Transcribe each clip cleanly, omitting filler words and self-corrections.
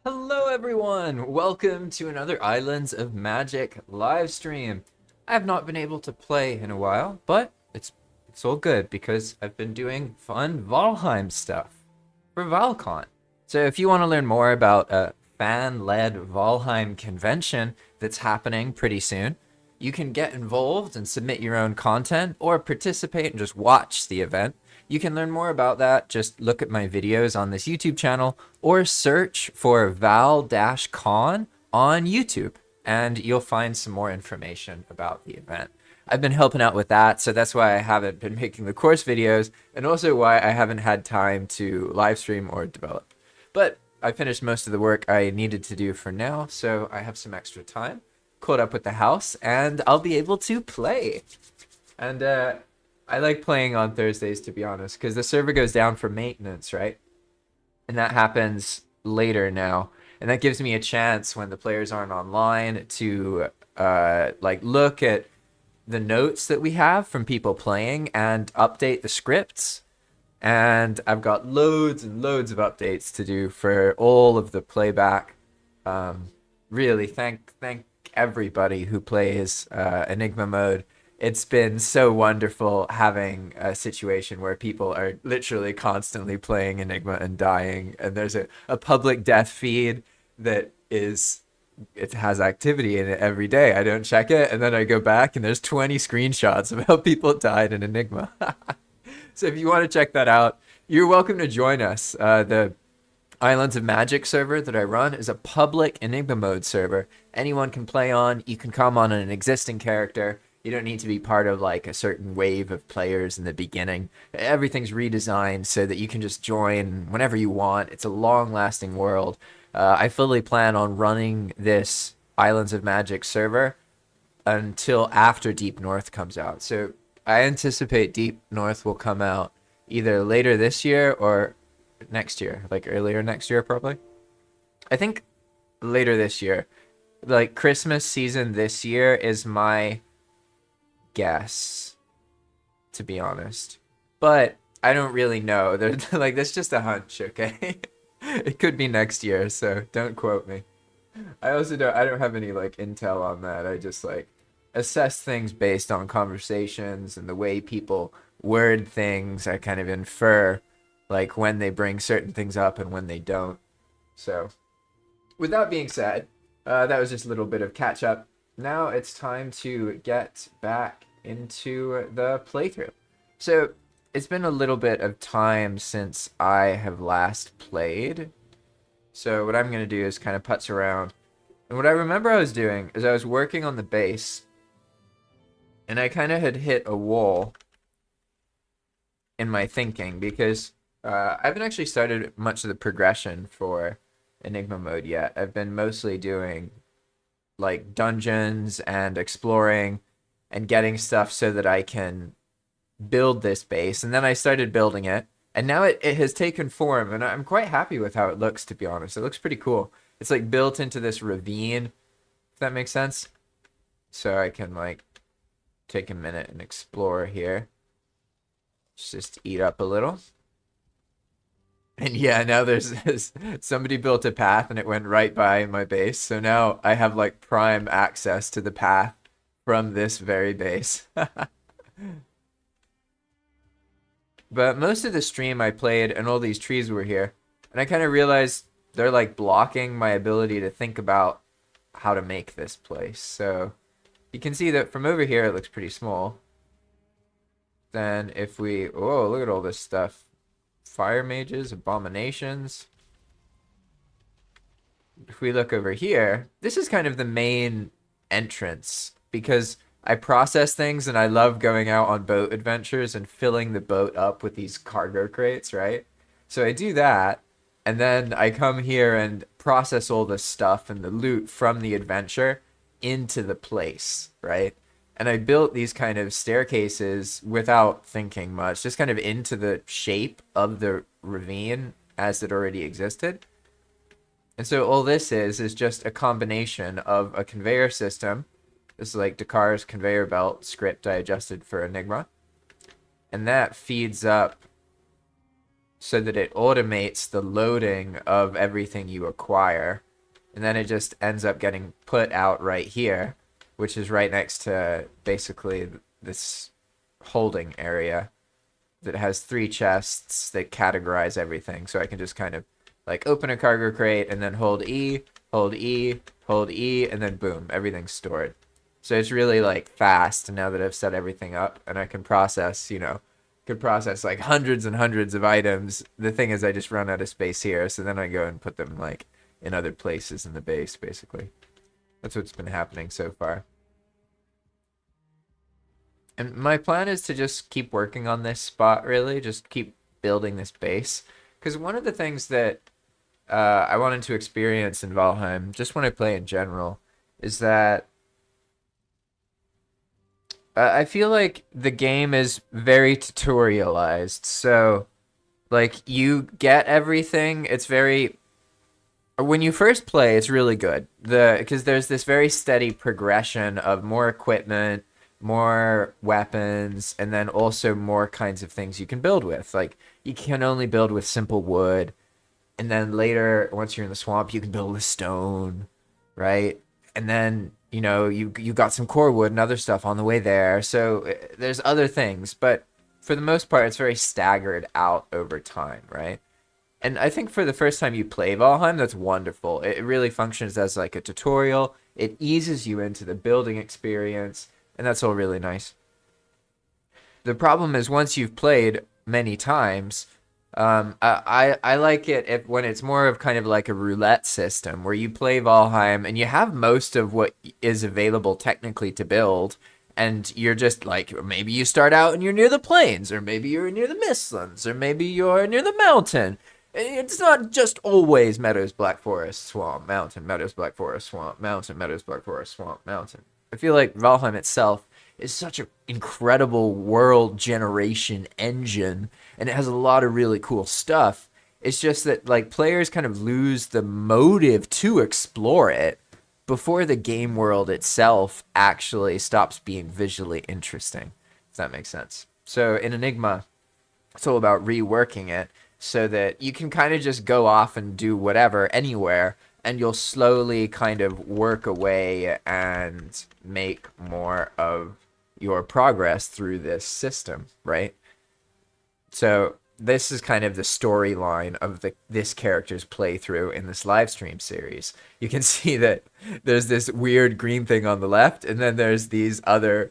Hello everyone! Welcome to another Islands of Magic live stream. I have not been able to play in a while, but it's all good because I've been doing fun Valheim stuff for ValCon. So if you want to learn more about a fan-led Valheim convention that's happening pretty soon, you can get involved and submit your own content or participate and just watch the event. You can learn more about that. Just look at my videos on this YouTube channel or search for Val-Con on YouTube and you'll find some more information about the event. I've been helping out with that, so that's why I haven't been making the course videos and also why I haven't had time to live stream or develop. But I finished most of the work I needed to do for now, so I have some extra time, caught up with the house, and I'll be able to play. And I like playing on Thursdays, to be honest, because the server goes down for maintenance, right? And that happens later now. And that gives me a chance when the players aren't online to like look at the notes that we have from people playing and update the scripts. And I've got loads and loads of updates to do for all of the playback. Really, thank everybody who plays Enigma Mode. It's been so wonderful having a situation where people are literally constantly playing Enigma and dying, and there's a public death feed that it has activity in it every day. I don't check it, and then I go back and there's 20 screenshots of how people died in Enigma. So if you want to check that out, you're welcome to join us. The Islands of Magic server that I run is a public Enigma Mode server. Anyone can play on. You can come on an existing character. You don't need to be part of like a certain wave of players in the beginning. Everything's redesigned so that you can just join whenever you want. It's a long-lasting world. I fully plan on running this Islands of Magic server until after Deep North comes out. So I anticipate Deep North will come out either later this year or next year, like earlier next year probably. I think later this year. Like Christmas season this year is my guess, to be honest. But I don't really know. They're like that's just a hunch, okay? It could be next year, so don't quote me. I don't have any like intel on that. I just like assess things based on conversations and the way people word things. I kind of infer like when they bring certain things up and when they don't. So, with that being said, that was just a little bit of catch up. Now it's time to get back into the playthrough. So, it's been a little bit of time since I have last played. So, what I'm going to do is kind of putz around. And what I remember I was doing is I was working on the base, and I kind of had hit a wall in my thinking because I haven't actually started much of the progression for Enigma Mode yet. I've been mostly doing like dungeons and exploring and getting stuff so that I can build this base. And then I started building it. And now it has taken form. And I'm quite happy with how it looks, to be honest. It looks pretty cool. It's like built into this ravine, if that makes sense. So I can like take a minute and explore here. Just eat up a little. And yeah, now there's this, somebody built a path and it went right by my base. So now I have like prime access to the path from this very base. But most of the stream I played and all these trees were here. And I kind of realized they're like blocking my ability to think about how to make this place. So you can see that from over here it looks pretty small. Then if we, oh, look at all this stuff. Fire mages, abominations. If we look over here, this is kind of the main entrance because I process things and I love going out on boat adventures and filling the boat up with these cargo crates, right? So I do that, and then I come here and process all the stuff and the loot from the adventure into the place, right? And I built these kind of staircases without thinking much, just kind of into the shape of the ravine as it already existed. And so all this is just a combination of a conveyor system. This is like Dakar's conveyor belt script I adjusted for Enigma. And that feeds up so that it automates the loading of everything you acquire. And then it just ends up getting put out right here, which is right next to basically this holding area that has 3 chests that categorize everything. So I can just kind of like open a cargo crate and then hold E, hold E, hold E, and then boom, everything's stored. So it's really like fast now that I've set everything up, and I can process, could process like hundreds and hundreds of items. The thing is I just run out of space here, so then I go and put them like in other places in the base, basically. That's what's been happening so far. And my plan is to just keep working on this spot, really. Just keep building this base. Because one of the things that I wanted to experience in Valheim, just when I play in general, is that I feel like the game is very tutorialized. So, like, you get everything. It's very... When you first play, it's really good. Because there's this very steady progression of more equipment, more weapons, and then also more kinds of things you can build with. Like, you can only build with simple wood, and then later, once you're in the swamp, you can build with stone, right? And then, you got some core wood and other stuff on the way there. So there's other things, but for the most part, it's very staggered out over time, right? And I think for the first time you play Valheim, that's wonderful. It really functions as like a tutorial. It eases you into the building experience, and that's all really nice. The problem is once you've played many times, I like it when it's more of kind of like a roulette system where you play Valheim and you have most of what is available technically to build, and you're just like, maybe you start out and you're near the plains, or maybe you're near the Mistlands, or maybe you're near the mountain. It's not just always meadows, black forest, swamp, mountain, meadows, black forest, swamp, mountain, meadows, black forest, swamp, mountain. I feel like Valheim itself is such an incredible world generation engine, and it has a lot of really cool stuff. It's just that like players kind of lose the motive to explore it before the game world itself actually stops being visually interesting, if that makes sense. So in Enigma, it's all about reworking it so that you can kind of just go off and do whatever anywhere, and you'll slowly kind of work away and make more of your progress through this system, right? So this is kind of the storyline of this character's playthrough in this live stream series. You can see that there's this weird green thing on the left, and then there's these other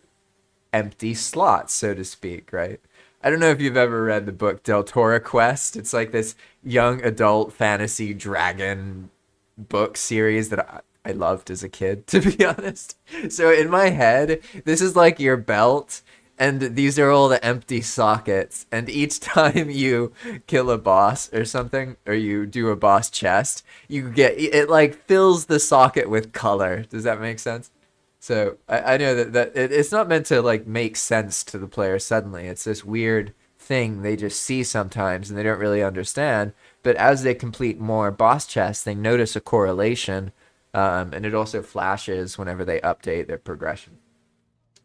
empty slots, so to speak, right? I don't know if you've ever read the book Del Toro Quest. It's like this young adult fantasy dragon book series that I loved as a kid, to be honest. So in my head, this is like your belt, and these are all the empty sockets. And each time you kill a boss or something, or you do a boss chest, you get it like fills the socket with color. Does that make sense? So I know that it's not meant to like make sense to the player suddenly. It's this weird thing they just see sometimes and they don't really understand. But as they complete more boss chests, they notice a correlation, and it also flashes whenever they update their progression.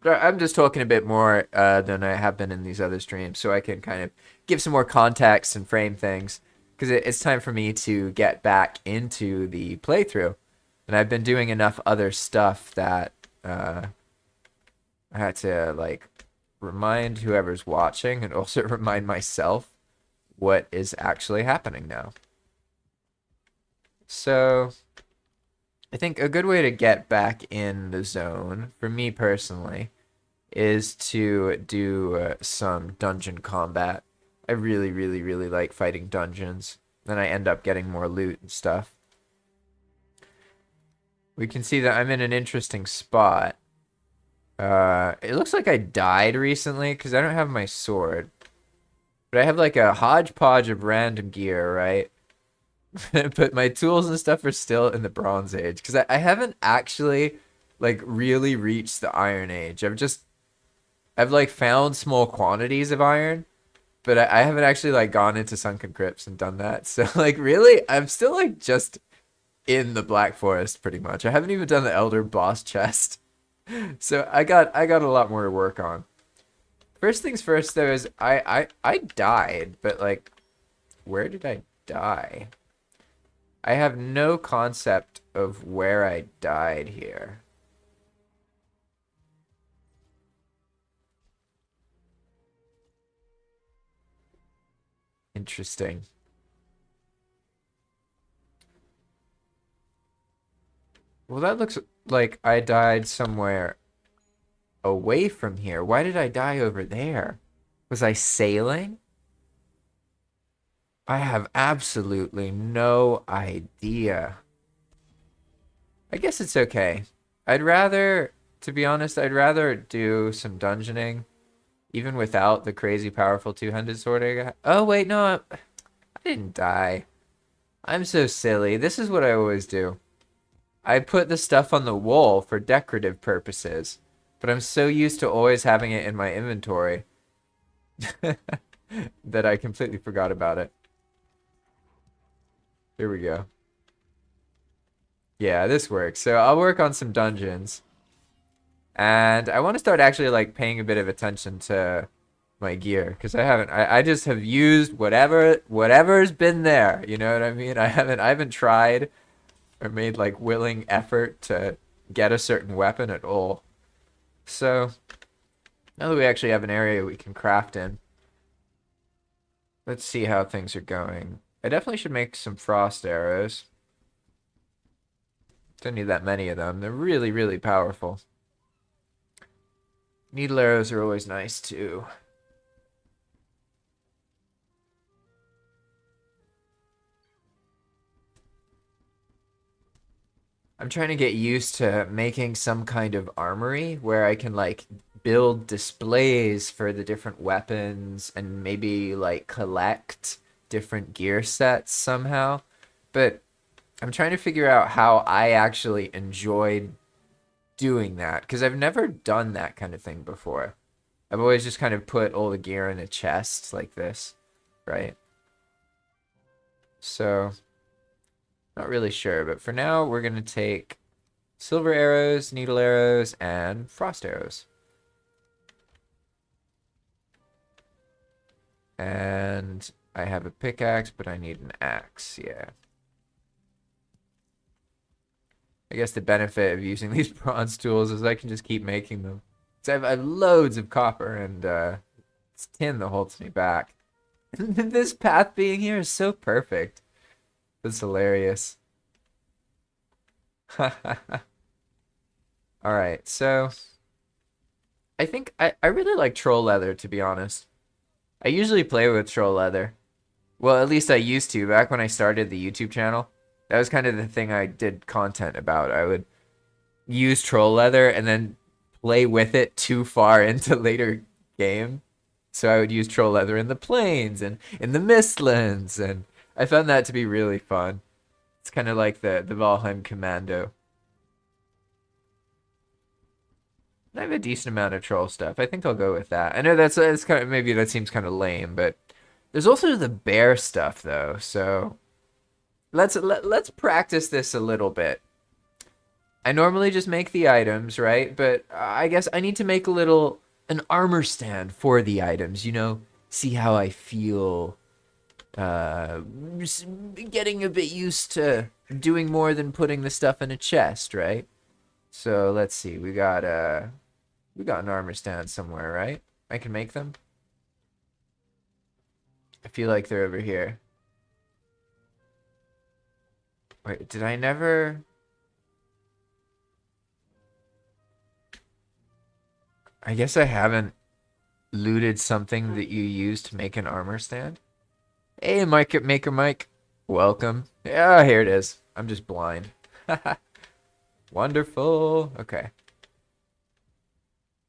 But I'm just talking a bit more than I have been in these other streams, so I can kind of give some more context and frame things, because it's time for me to get back into the playthrough. And I've been doing enough other stuff that I had to like remind whoever's watching and also remind myself what is actually happening now. So I think a good way to get back in the zone, for me personally, is to do some dungeon combat. I really, really, really like fighting dungeons. Then I end up getting more loot and stuff. We can see that I'm in an interesting spot. It looks like I died recently because I don't have my sword. But I have like a hodgepodge of random gear, right? But my tools and stuff are still in the Bronze Age. Because I haven't actually like really reached the Iron Age. I've like found small quantities of iron. But I haven't actually like gone into Sunken Crypts and done that. So like really, I'm still like just in the Black Forest pretty much. I haven't even done the Elder Boss chest. So I got a lot more to work on. First things first though is I died, but like where did I die? I have no concept of where I died here. Interesting. Well, that looks like I died somewhere away from here. Why did I die over there? Was I sailing? I have absolutely no idea. I guess it's okay. I'd rather, to be honest, I'd rather do some dungeoning, even without the crazy powerful two-handed sword I got. Oh, wait, no, I didn't die. I'm so silly. This is what I always do. I put the stuff on the wall for decorative purposes, but I'm so used to always having it in my inventory that I completely forgot about it. Here we go. Yeah, this works. So I'll work on some dungeons. And I want to start actually like paying a bit of attention to my gear because I haven't. I just have used whatever's been there. You know what I mean? I haven't tried or made like willing effort to get a certain weapon at all. So now that we actually have an area we can craft in, let's see how things are going. I definitely should make some frost arrows. Don't need that many of them. They're really, really powerful. Needle arrows are always nice too. I'm trying to get used to making some kind of armory where I can like build displays for the different weapons and maybe like collect different gear sets somehow. But I'm trying to figure out how I actually enjoyed doing that because I've never done that kind of thing before. I've always just kind of put all the gear in a chest like this, right? So, not really sure, but for now we're going to take silver arrows, needle arrows, and frost arrows. And I have a pickaxe, but I need an axe, yeah. I guess the benefit of using these bronze tools is I can just keep making them. So I have loads of copper, and it's tin that holds me back. This path being here is so perfect. It's hilarious. Alright, so I think I really like troll leather, to be honest. I usually play with troll leather. Well, at least I used to back when I started the YouTube channel. That was kind of the thing I did content about. I would use troll leather and then play with it too far into later game. So I would use troll leather in the plains and in the mistlands, and I found that to be really fun. It's kind of like the Valheim commando. I have a decent amount of troll stuff. I think I'll go with that. I know that's kind of, maybe that seems kind of lame, but there's also the bear stuff though. So let's practice this a little bit. I normally just make the items, right? But I guess I need to make an armor stand for the items, you know, see how I feel. Getting a bit used to doing more than putting the stuff in a chest, right? So let's see. We got an armor stand somewhere, right? I can make them. I feel like they're over here. Wait, did I never? I guess I haven't looted something that you use to make an armor stand. Hey, Mike, Maker Mike. Welcome. Yeah, here it is. I'm just blind. Wonderful. Okay.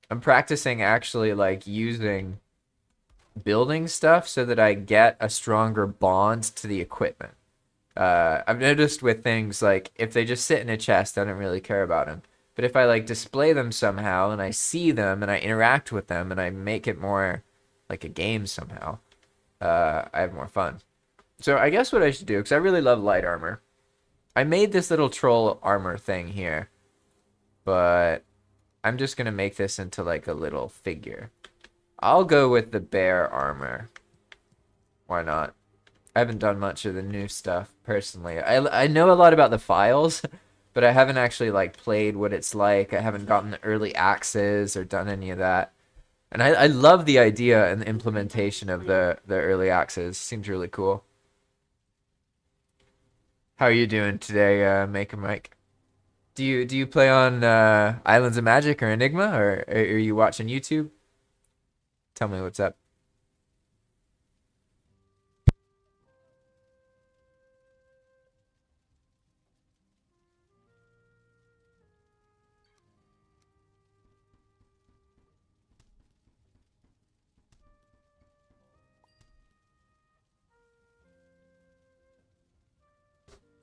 I'm practicing actually like using building stuff so that I get a stronger bond to the equipment. I've noticed with things like if they just sit in a chest, I don't really care about them. But if I like display them somehow and I see them and I interact with them and I make it more like a game somehow, I have more fun. So I guess what I should do, because I really love light armor. I made this little troll armor thing here, but I'm just going to make this into like a little figure. I'll go with the bear armor. Why not? I haven't done much of the new stuff personally. I know a lot about the files, but I haven't actually like played what it's like. I haven't gotten the early access or done any of that. And I love the idea and the implementation of the early access. Seems really cool. How are you doing today, Maker Mike? Do you play on Islands of Magic or Enigma, or are you watching YouTube? Tell me what's up.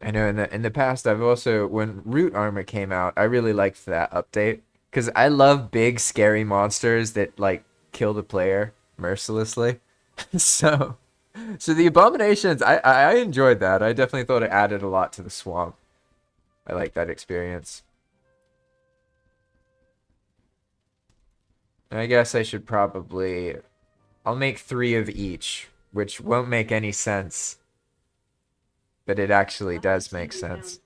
I know in the past I've also when Root Armor came out, I really liked that update because I love big scary monsters that like kill the player mercilessly. So so the abominations I enjoyed that. I definitely thought it added a lot to the swamp. I like that experience. And I guess I should probably I'll make 3 of each, which won't make any sense, but it actually does make sense.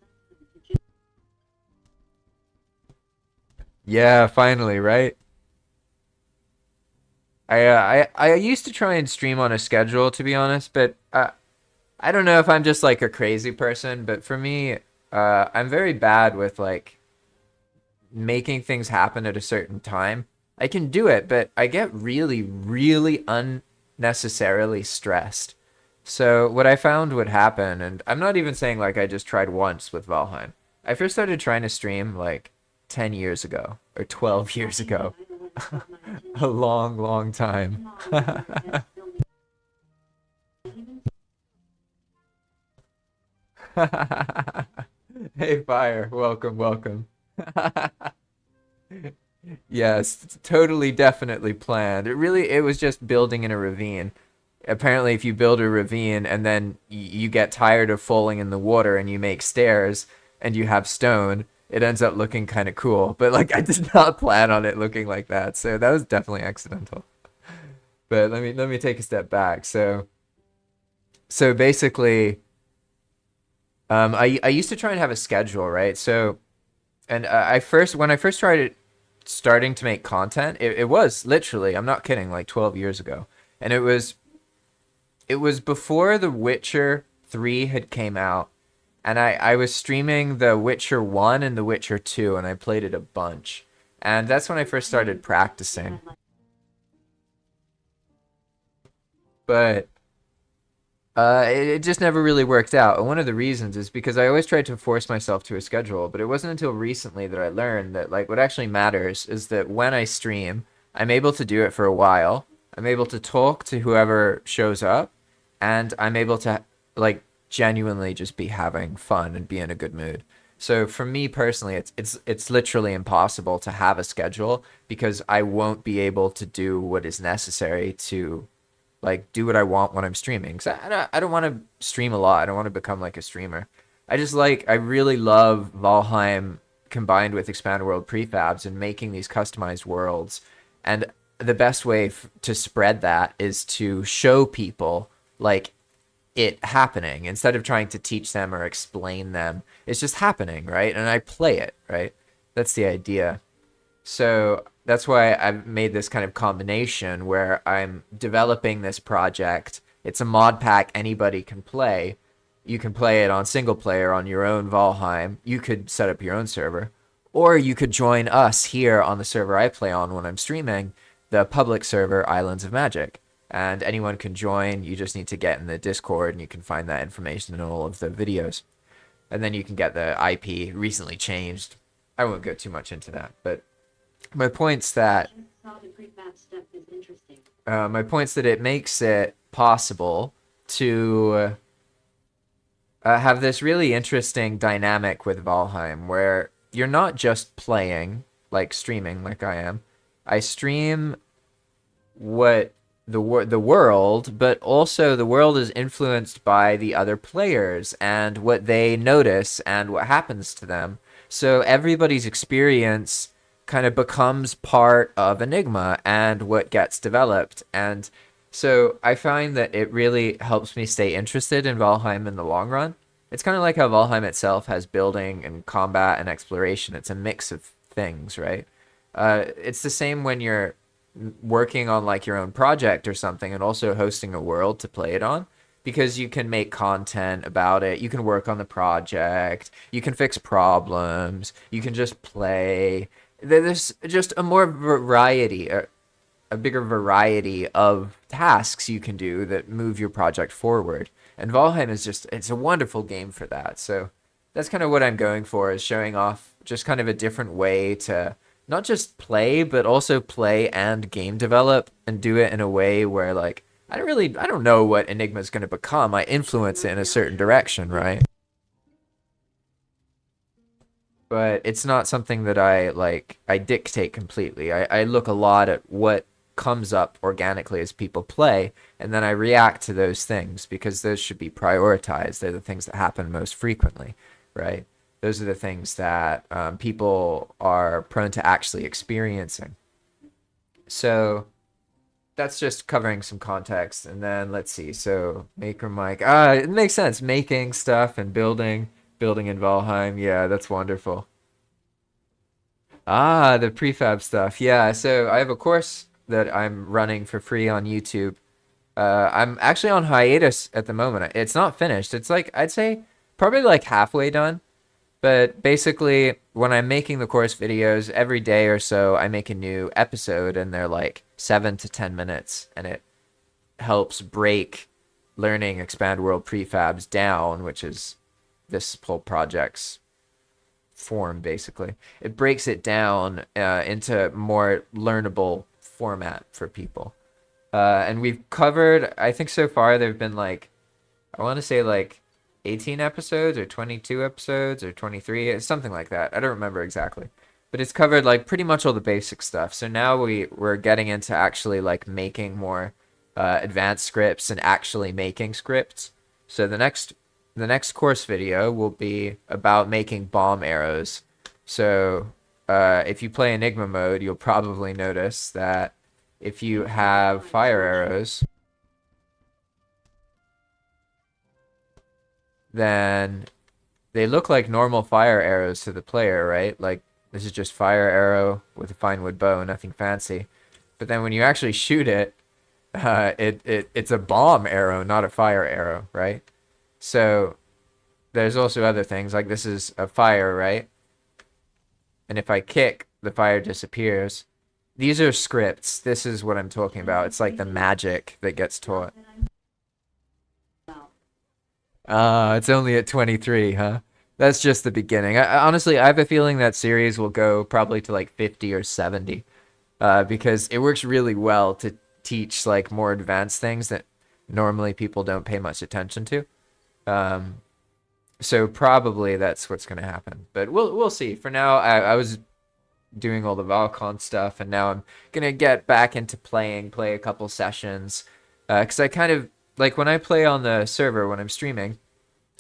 Yeah, finally, right? I used to try and stream on a schedule, to be honest, but I don't know if I'm just like a crazy person, but for me, I'm very bad with like making things happen at a certain time. I can do it, but I get really, really unnecessarily stressed. So what I found would happen, and I'm not even saying like I just tried once with Valheim. I first started trying to stream like 10 years ago or 12 years ago. A long, long time. Hey, Fire. Welcome, welcome. Yes, totally, definitely planned. It was just building in a ravine. Apparently, if you build a ravine and then you get tired of falling in the water and you make stairs and you have stone, it ends up looking kind of cool. But like, I did not plan on it looking like that, so that was definitely accidental. But let me take a step back. So basically, I used to try and have a schedule, right? So and I first when I first started starting to make content, it was literally, I'm not kidding, like 12 years ago. And it was before The Witcher 3 had came out. And I was streaming The Witcher 1 and The Witcher 2, and I played it a bunch. And that's when I first started practicing. But it just never really worked out. And one of the reasons is because I always tried to force myself to a schedule, but it wasn't until recently that I learned that like what actually matters is that when I stream, I'm able to do it for a while. I'm able to talk to whoever shows up, and I'm able to like genuinely just be having fun and be in a good mood. So for me personally, it's literally impossible to have a schedule because I won't be able to do what is necessary to like do what I want when I'm streaming. 'Cause I don't want to stream a lot. I don't want to become like a streamer. I really love Valheim combined with expanded world prefabs and making these customized worlds. And the best way to spread that is to show people like it happening instead of trying to teach them or explain them. It's just happening, right? And I play it, right? That's the idea. So that's why I've made this kind of combination where I'm developing this project. It's a mod pack anybody can play. You can play it on single player on your own Valheim. You could set up your own server. Or you could join us here on the server I play on when I'm streaming, the public server Islands of Magic. And anyone can join. You just need to get in the Discord and you can find that information in all of the videos. And then you can get the IP recently changed. I won't go too much into that, but my point's that it makes it possible to have this really interesting dynamic with Valheim where you're not just playing, like streaming like I am. I stream what the world, but also the world is influenced by the other players and what they notice and what happens to them. So everybody's experience kind of becomes part of Enigma and what gets developed. And So I find that it really helps me stay interested in Valheim in the long run. It's kind of like how Valheim itself has building and combat and exploration. It's a mix of things, right? It's the same when you're working on like your own project or something and also hosting a world to play it on because you can make content about it. You can work on the project. You can fix problems. You can just play. There's just a more variety, a bigger variety of tasks you can do that move your project forward. And Valheim is just, it's a wonderful game for that. So that's kind of what I'm going for, is showing off just kind of a different way to not just play, but also play and game develop and do it in a way where like, I don't know what Enigma is going to become. I influence it in a certain direction, right? But it's not something that I dictate completely. I look a lot at what comes up organically as people play, and then I react to those things because those should be prioritized. They're the things that happen most frequently, right? Those are the things that people are prone to actually experiencing. So that's just covering some context. And then let's see. So Maker Mike, it makes sense. Making stuff and building in Valheim. Yeah, that's wonderful. The prefab stuff. Yeah, so I have a course that I'm running for free on YouTube. I'm actually on hiatus at the moment. It's not finished. It's like, I'd say probably like halfway done. But basically, when I'm making the course videos, every day or so, I make a new episode and they're like 7 to 10 minutes. And it helps break learning expand world prefabs down, which is this whole project's form, basically. It breaks it down into more learnable format for people. And we've covered, I think so far there have been like, I want to say like 18 episodes or 22 episodes or 23, something like that. I don't remember exactly. But it's covered like pretty much all the basic stuff. So now we're getting into actually like making more advanced scripts and actually making scripts. So the next course video will be about making bomb arrows. So if you play Enigma mode, you'll probably notice that if you have fire arrows, then they look like normal fire arrows to the player, right? Like this is just fire arrow with a fine wood bow, nothing fancy. But then when you actually shoot it, it's a bomb arrow, not a fire arrow, right? So there's also other things like this is a fire, right? And if I kick, the fire disappears. These are scripts. This is what I'm talking about. It's like the magic that gets taught. It's only at 23, huh? That's just the beginning. Honestly, I have a feeling that series will go probably to like 50 or 70, because it works really well to teach like more advanced things that normally people don't pay much attention to. So probably that's what's going to happen. But we'll see. For now, I was doing all the Valcon stuff, and now I'm gonna get back into play a couple sessions, because I kind of like when I play on the server when I'm streaming,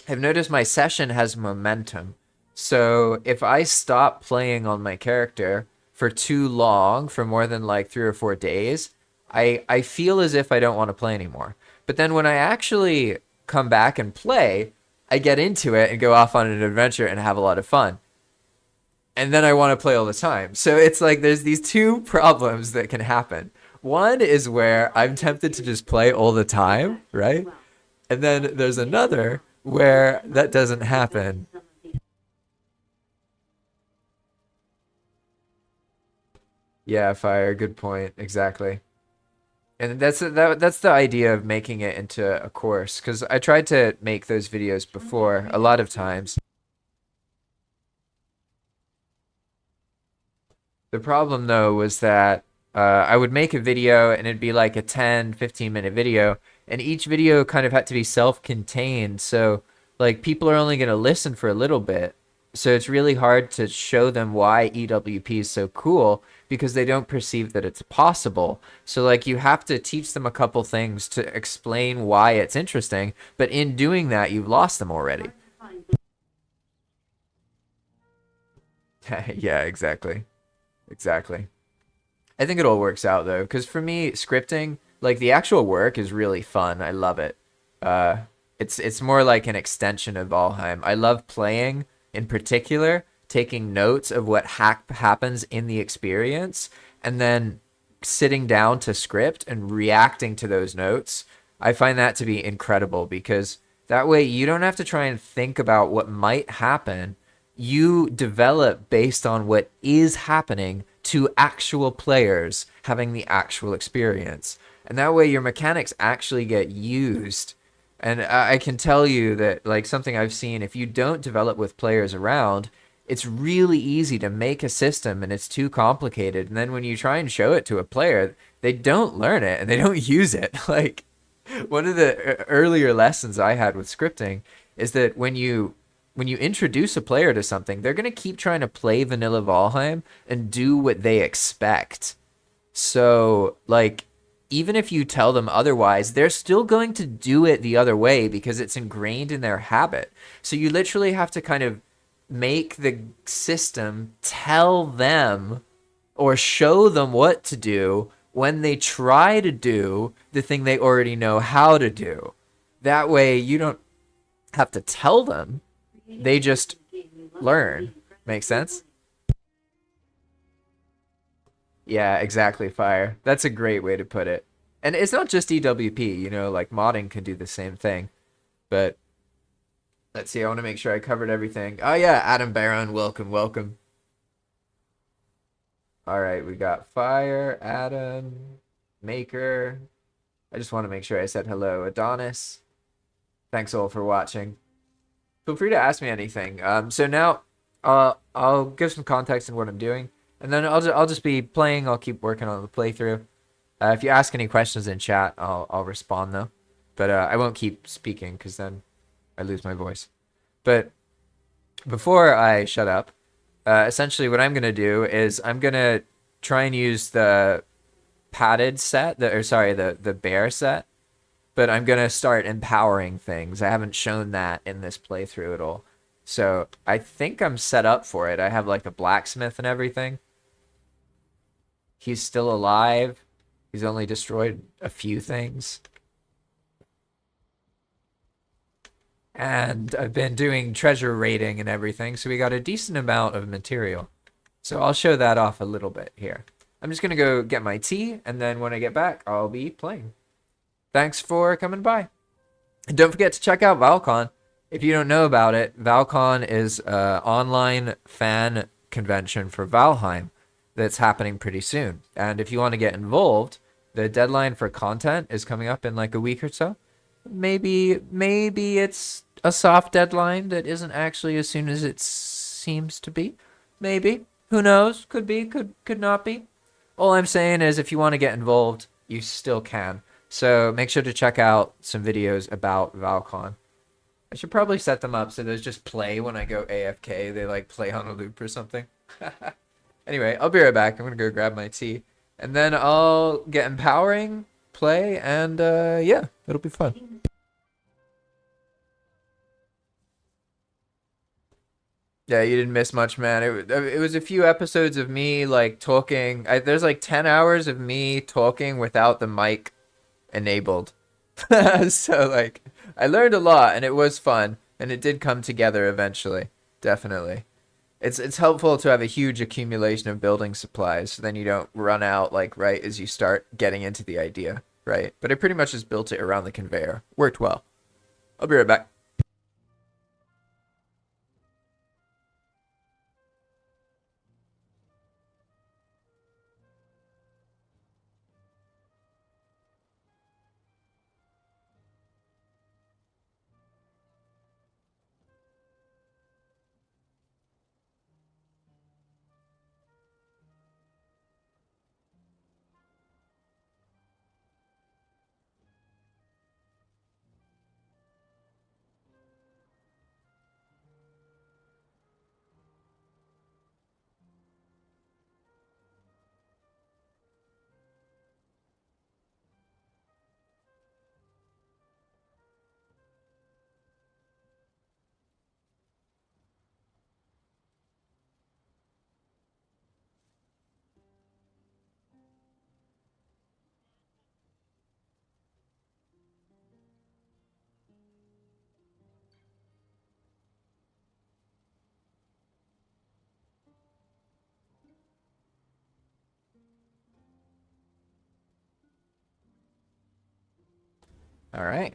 I've noticed my session has momentum. So if I stop playing on my character for too long, for more than like 3 or 4 days, I feel as if I don't want to play anymore. But then when I actually come back and play, I get into it and go off on an adventure and have a lot of fun. And then I want to play all the time. So it's like there's these two problems that can happen. One is where I'm tempted to just play all the time, right? And then there's another where that doesn't happen. Yeah, fire, good point. Exactly. And that's the idea of making it into a course, because I tried to make those videos before a lot of times. The problem though was that I would make a video and it'd be like a 10-15 minute video, and each video kind of had to be self-contained. So like people are only going to listen for a little bit. So it's really hard to show them why EWP is so cool because they don't perceive that it's possible. So like you have to teach them a couple things to explain why it's interesting, but in doing that you've lost them already. Yeah, exactly. Exactly. I think it all works out though, because for me, scripting, Like the actual work is really fun. I love it. Uh, it's more like an extension of Valheim. I love playing, in particular, taking notes of what happens in the experience, and then sitting down to script and reacting to those notes. I find that to be incredible because that way you don't have to try and think about what might happen. You develop based on what is happening to actual players having the actual experience. And that way your mechanics actually get used. And I can tell you that, like, something I've seen, if you don't develop with players around, it's really easy to make a system and it's too complicated. And then when you try and show it to a player, they don't learn it and they don't use it. Like, one of the earlier lessons I had with scripting is that when you introduce a player to something, they're going to keep trying to play vanilla Valheim and do what they expect. So, like, even if you tell them otherwise, they're still going to do it the other way because it's ingrained in their habit. So you literally have to kind of make the system tell them or show them what to do when they try to do the thing they already know how to do. That way you don't have to tell them, they just learn. Make sense? Yeah, exactly, Fire. That's a great way to put it. And it's not just EWP, like modding can do the same thing. But let's see, I want to make sure I covered everything. Oh yeah, Adam Barron, welcome, welcome. All right, we got Fire, Adam, Maker. I just want to make sure I said hello. Adonis. Thanks all for watching. Feel free to ask me anything. So now I'll give some context in what I'm doing, and then I'll just be playing. I'll keep working on the playthrough. If you ask any questions in chat, I'll respond though. But I won't keep speaking because then I lose my voice. But before I shut up, essentially what I'm gonna do is I'm gonna try and use the padded set, the bear set. But I'm gonna start empowering things. I haven't shown that in this playthrough at all. So I think I'm set up for it. I have like a blacksmith and everything. He's still alive. He's only destroyed a few things. And I've been doing treasure raiding and everything, so we got a decent amount of material. So I'll show that off a little bit here. I'm just gonna go get my tea, and then when I get back, I'll be playing. Thanks for coming by. And don't forget to check out Valcon. If you don't know about it, Valcon is an online fan convention for Valheim that's happening pretty soon. And if you want to get involved, the deadline for content is coming up in like a week or so. Maybe it's a soft deadline that isn't actually as soon as it seems to be. Maybe. Who knows? Could be, could not be. All I'm saying is if you want to get involved, you still can. So make sure to check out some videos about Valcon. I should probably set them up so those just play when I go AFK. They like play on a loop or something. Anyway, I'll be right back. I'm gonna go grab my tea. And then I'll get empowering, play, and yeah, it'll be fun. Yeah, you didn't miss much, man. It was a few episodes of me like talking. There's like 10 hours of me talking without the mic enabled. So like I learned a lot and it was fun and it did come together eventually. Definitely. It's helpful to have a huge accumulation of building supplies so then you don't run out like right as you start getting into the idea, right? But I pretty much just built it around the conveyor. Worked well. I'll be right back. All right.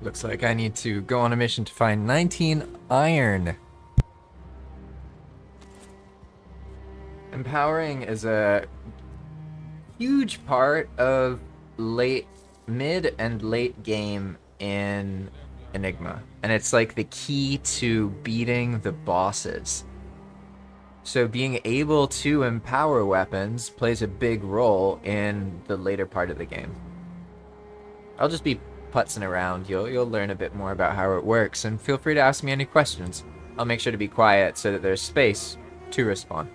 Looks like I need to go on a mission to find 19 iron. Empowering is a huge part of mid and late game in Enigma, and it's like the key to beating the bosses. So being able to empower weapons plays a big role in the later part of the game. I'll just be putzing around. You'll learn a bit more about how it works, and feel free to ask me any questions. I'll make sure to be quiet so that there's space to respond.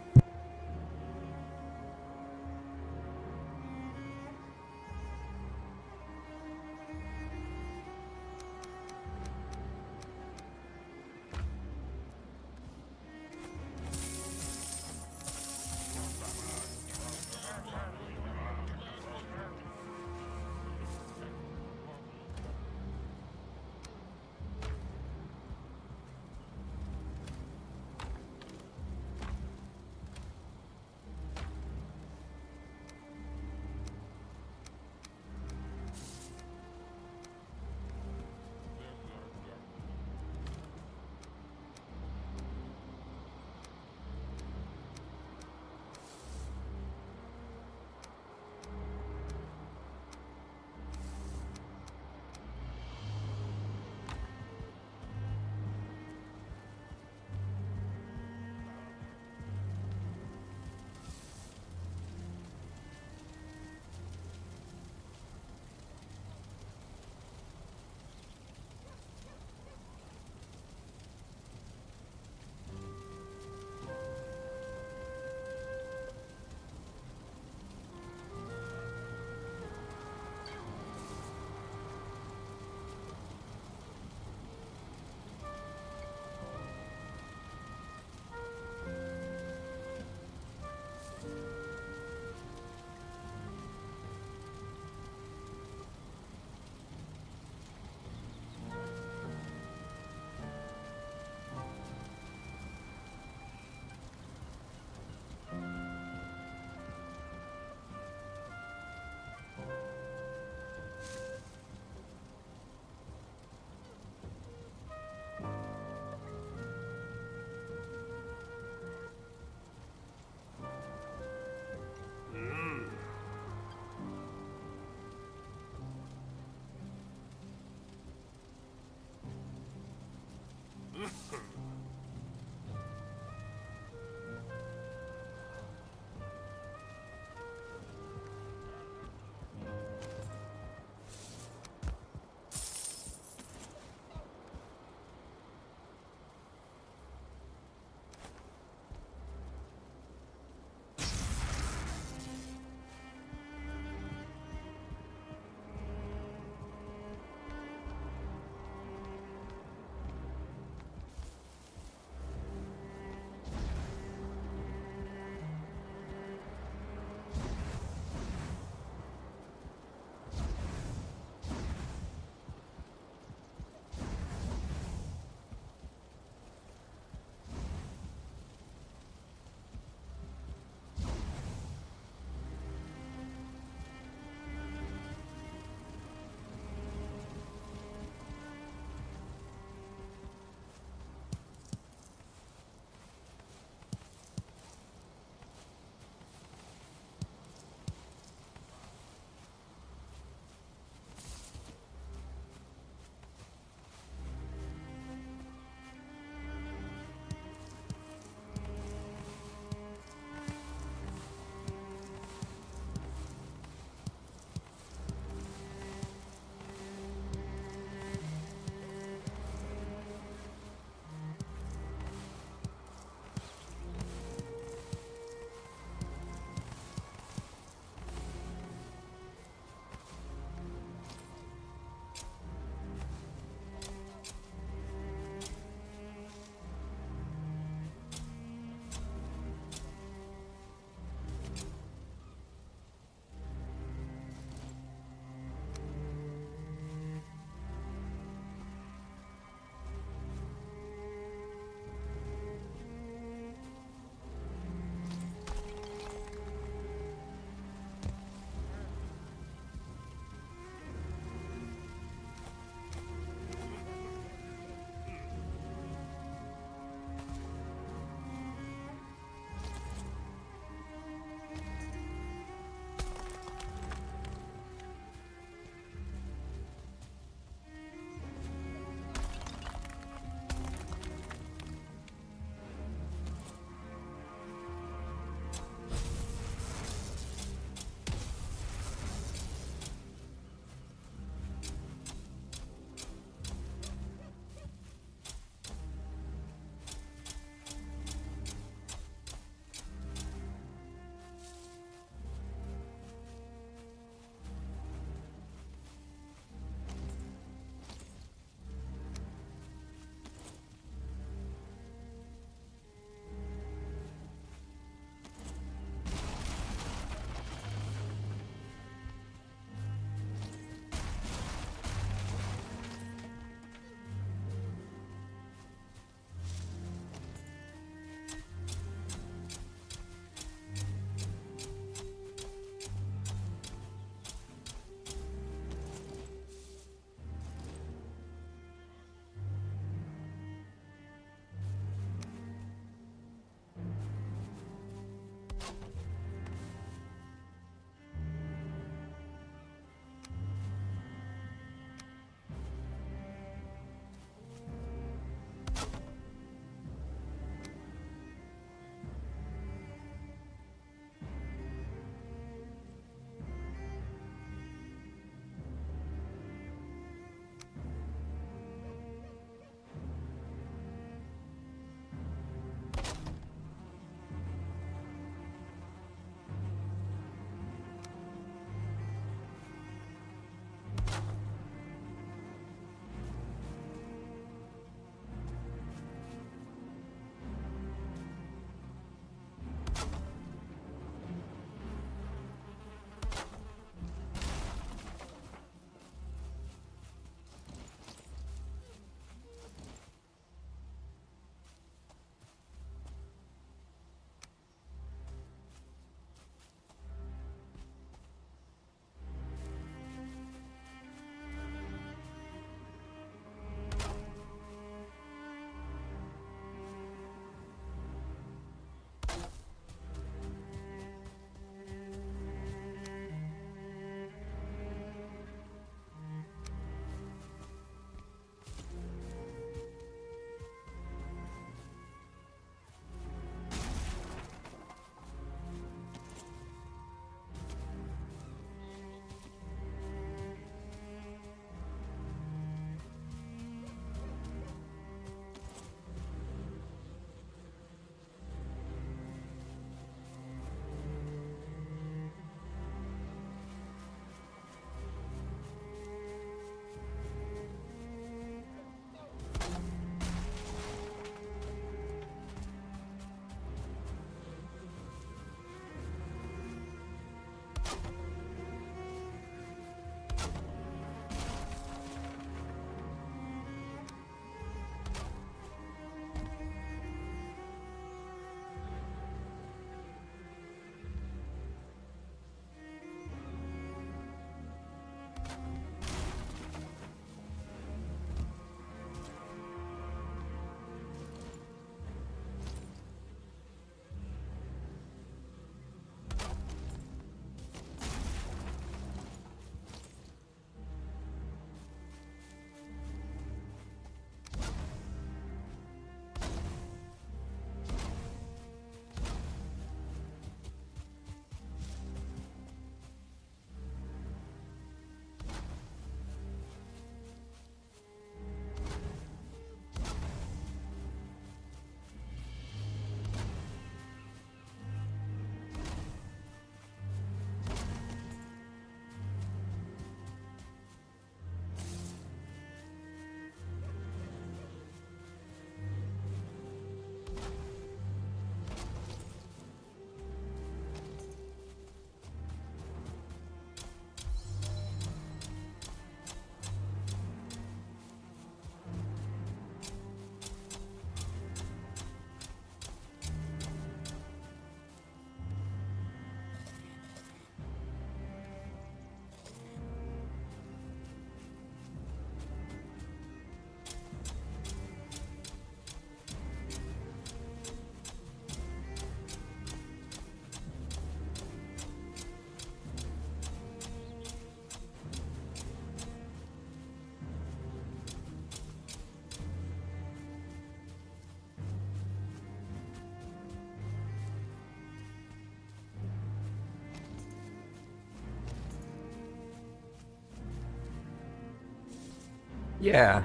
Yeah.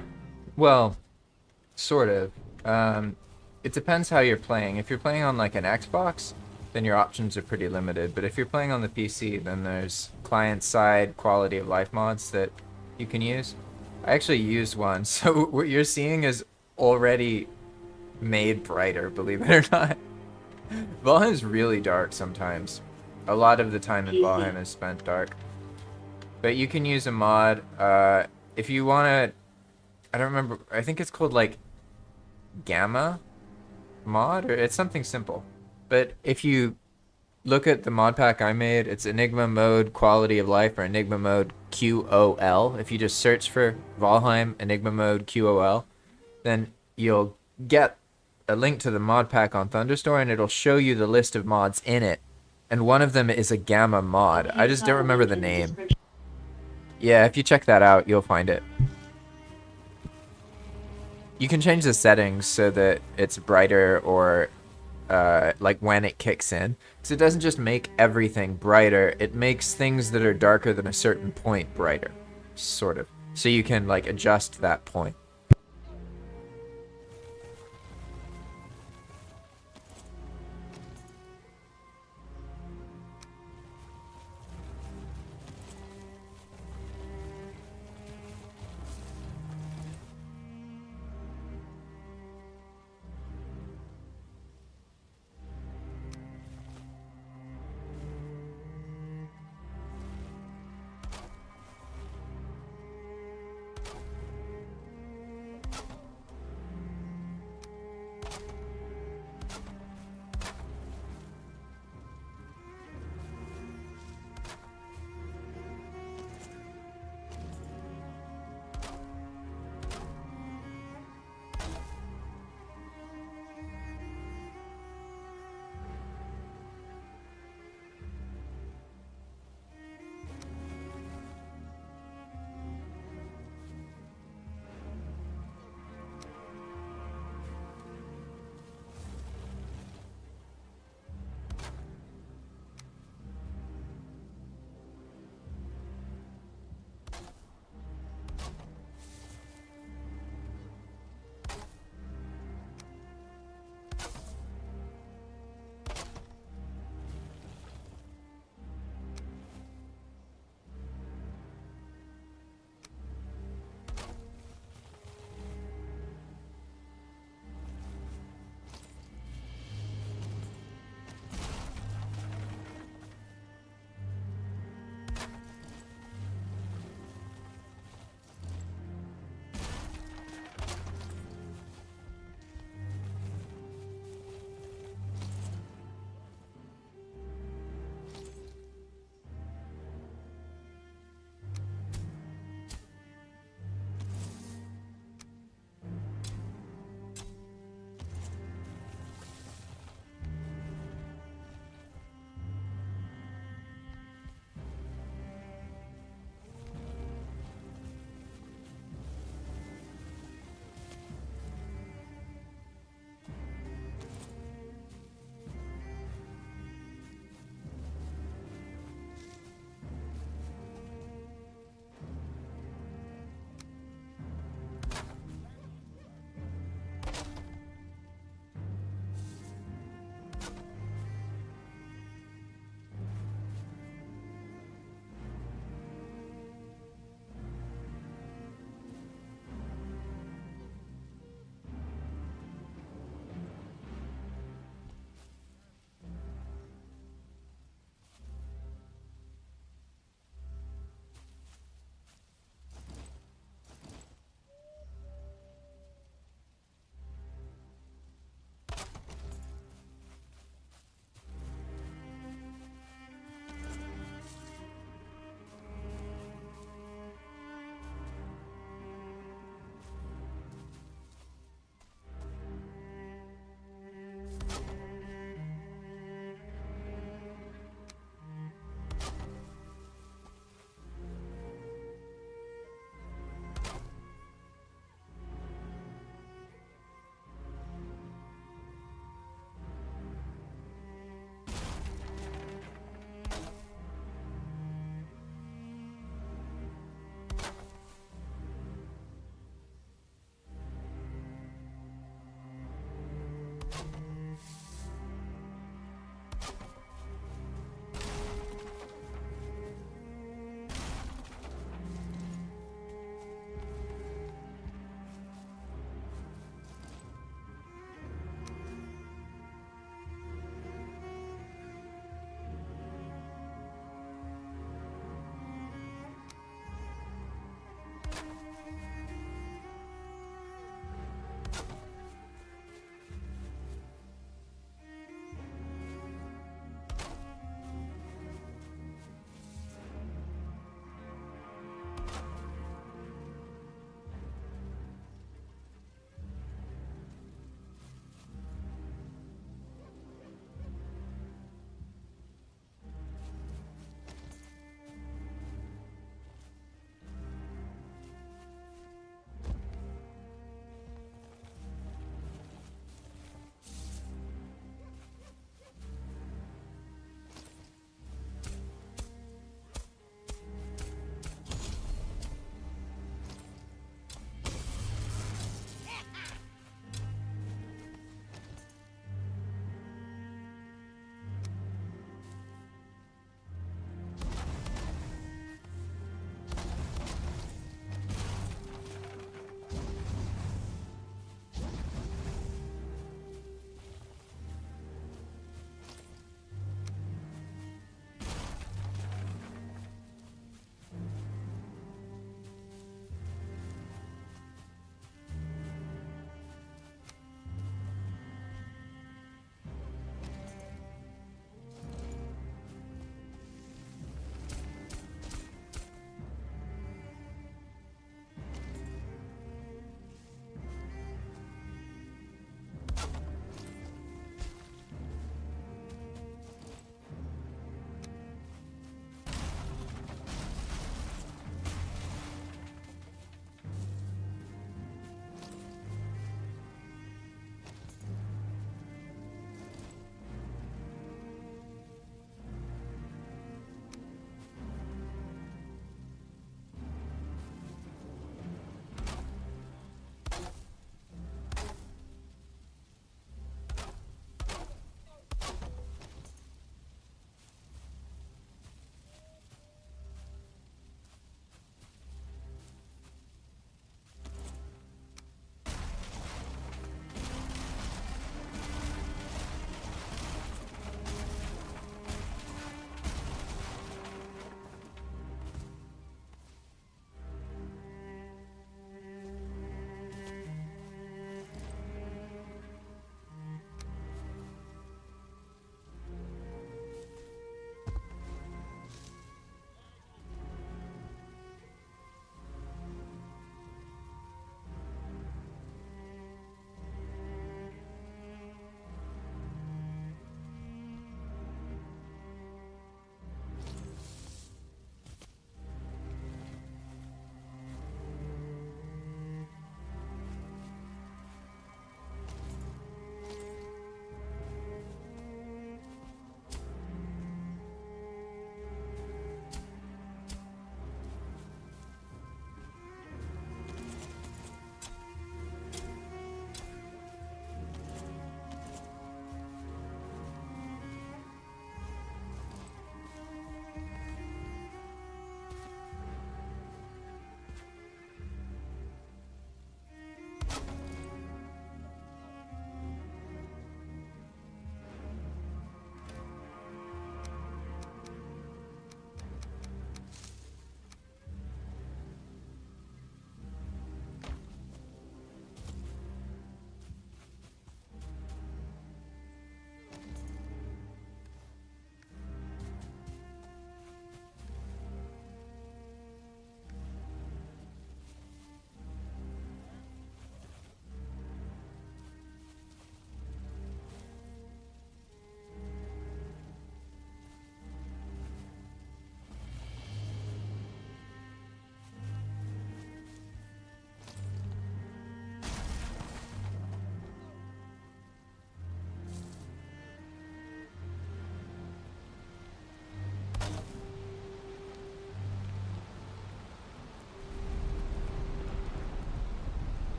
Well, sort of. Um, it depends how you're playing. If you're playing on like an Xbox, then your options are pretty limited. But if you're playing on the PC, then there's client-side quality of life mods that you can use. I actually used one, so what you're seeing is already made brighter, believe it or not. Valheim's really dark sometimes. A lot of the time in Valheim is spent dark. But you can use a mod. If you want to, I don't remember, I think it's called like Gamma mod, or it's something simple. But if you look at the mod pack I made, it's Enigma Mode Quality of Life, or Enigma Mode QOL. If you just search for Valheim Enigma Mode QOL, then you'll get a link to the mod pack on Thunderstore, and it'll show you the list of mods in it. And one of them is a Gamma mod. I just don't remember the name. Yeah, if you check that out, you'll find it. You can change the settings so that it's brighter, or like when it kicks in. Because it doesn't just make everything brighter, it makes things that are darker than a certain point brighter. Sort of. So you can like adjust that point.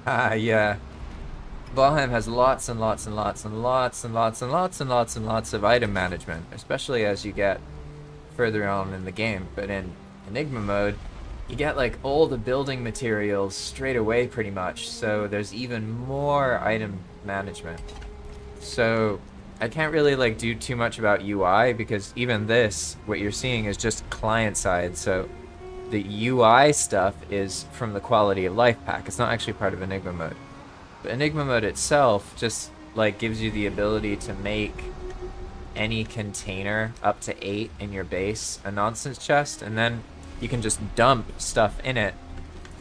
Yeah. Valheim has lots and lots and lots and lots and lots and lots and lots and lots of item management, especially as you get further on in the game. But in Enigma mode, you get like all the building materials straight away pretty much, so there's even more item management. So I can't really like do too much about UI because even this, what you're seeing is just client side, so the UI stuff is from the quality of life pack. It's not actually part of Enigma mode. But Enigma mode itself just like gives you the ability to make any container up to 8 in your base a nonsense chest, and then you can just dump stuff in it.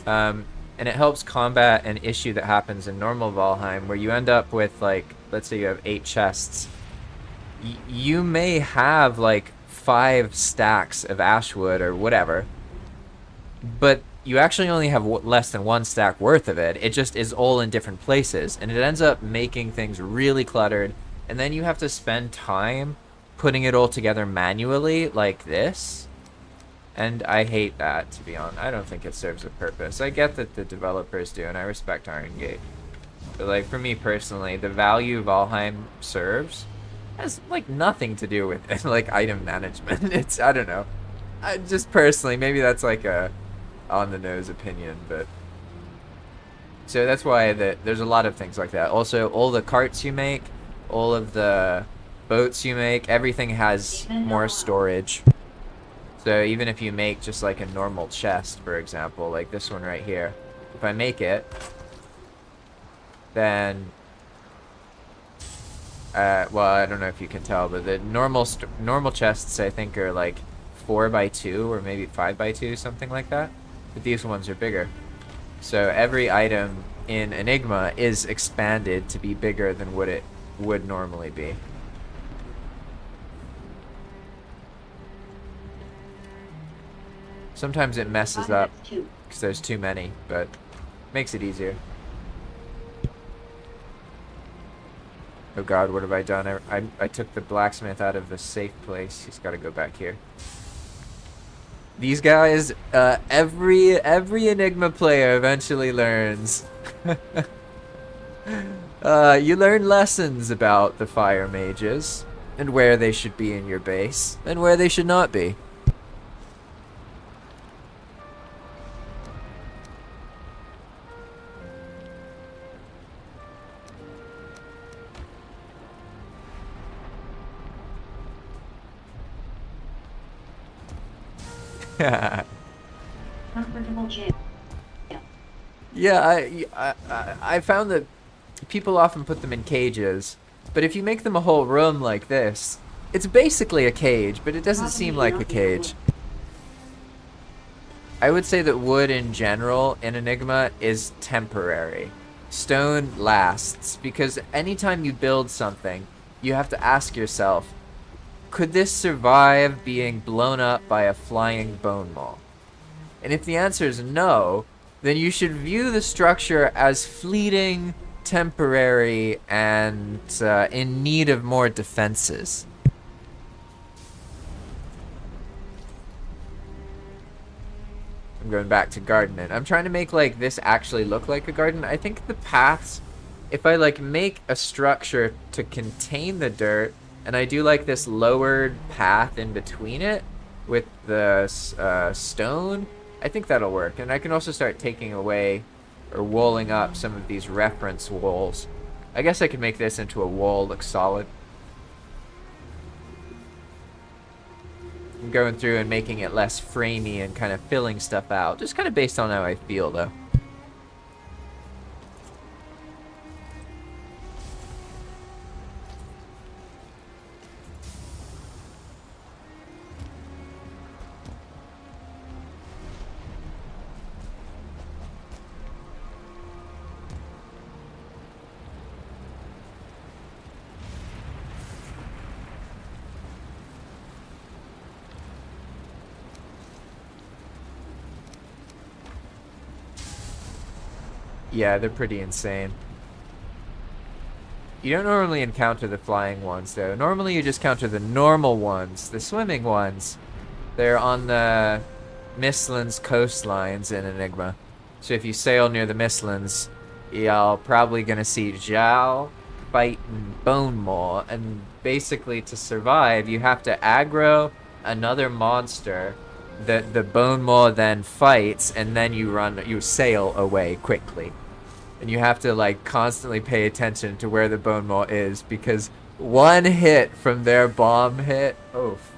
And it helps combat an issue that happens in normal Valheim where you end up with, like, let's say you have 8 chests. You may have like 5 stacks of ashwood or whatever, but you actually only have less than 1 stack worth of it. It just is all in different places, and it ends up making things really cluttered, and then you have to spend time putting it all together manually like this. And I hate that, to be honest. I don't think it serves a purpose. I get that the developers do, and I respect Iron Gate. But like for me personally, the value Valheim serves has like nothing to do with it, like item management. It's, I don't know. I just personally, maybe that's like a on the nose opinion, but so that's why there's a lot of things like that. Also, all the carts you make, all of the boats you make, everything has more storage. So even if you make just like a normal chest, for example, like this one right here, if I make it, then well, I don't know if you can tell, but the normal chests I think are like 4x2 or maybe 5x2, something like that. But these ones are bigger. So every item in Enigma is expanded to be bigger than what it would normally be. Sometimes it messes up because there's too many, but makes it easier. Oh god, what have I done? I took the blacksmith out of the safe place. He's got to go back here. These guys, every Enigma player eventually learns. You learn lessons about the fire mages and where they should be in your base and where they should not be. Comfortable chair. Yeah, I found that people often put them in cages, but if you make them a whole room like this, it's basically a cage, but it doesn't seem like a cage. I would say that wood in general in Enigma is temporary. Stone lasts, because anytime you build something, you have to ask yourself, could this survive being blown up by a flying bone maul? And if the answer is no, then you should view the structure as fleeting, temporary, and in need of more defenses. I'm going back to gardening. I'm trying to make like this actually look like a garden. I think the paths, if I like make a structure to contain the dirt, and I do like this lowered path in between it with the stone, I think that'll work. And I can also start taking away or walling up some of these reference walls. I guess I could make this into a wall look solid. I'm going through and making it less framey and kind of filling stuff out. Just kind of based on how I feel, though. Yeah, they're pretty insane. You don't normally encounter the flying ones, though. Normally you just counter the normal ones, the swimming ones. They're on the Mistlands coastlines in Enigma. So if you sail near the Mistlands, y'all probably gonna see Zhao fighting Bone Maw, and basically to survive, you have to aggro another monster that the Bone Maw then fights, and then you sail away quickly. And you have to like constantly pay attention to where the Bone Maw is, because one hit from their bomb hit, oof,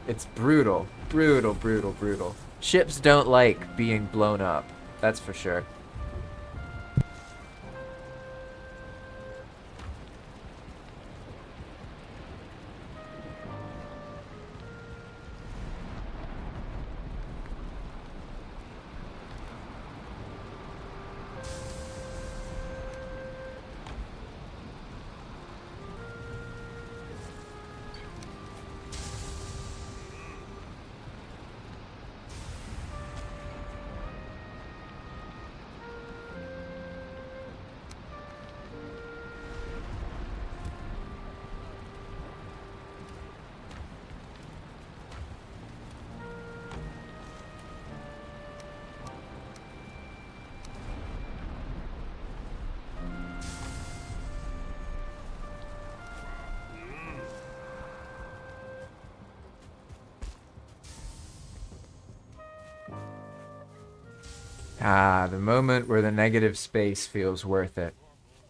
it's brutal, brutal, brutal, brutal. Ships don't like being blown up, that's for sure. Ah, the moment where the negative space feels worth it.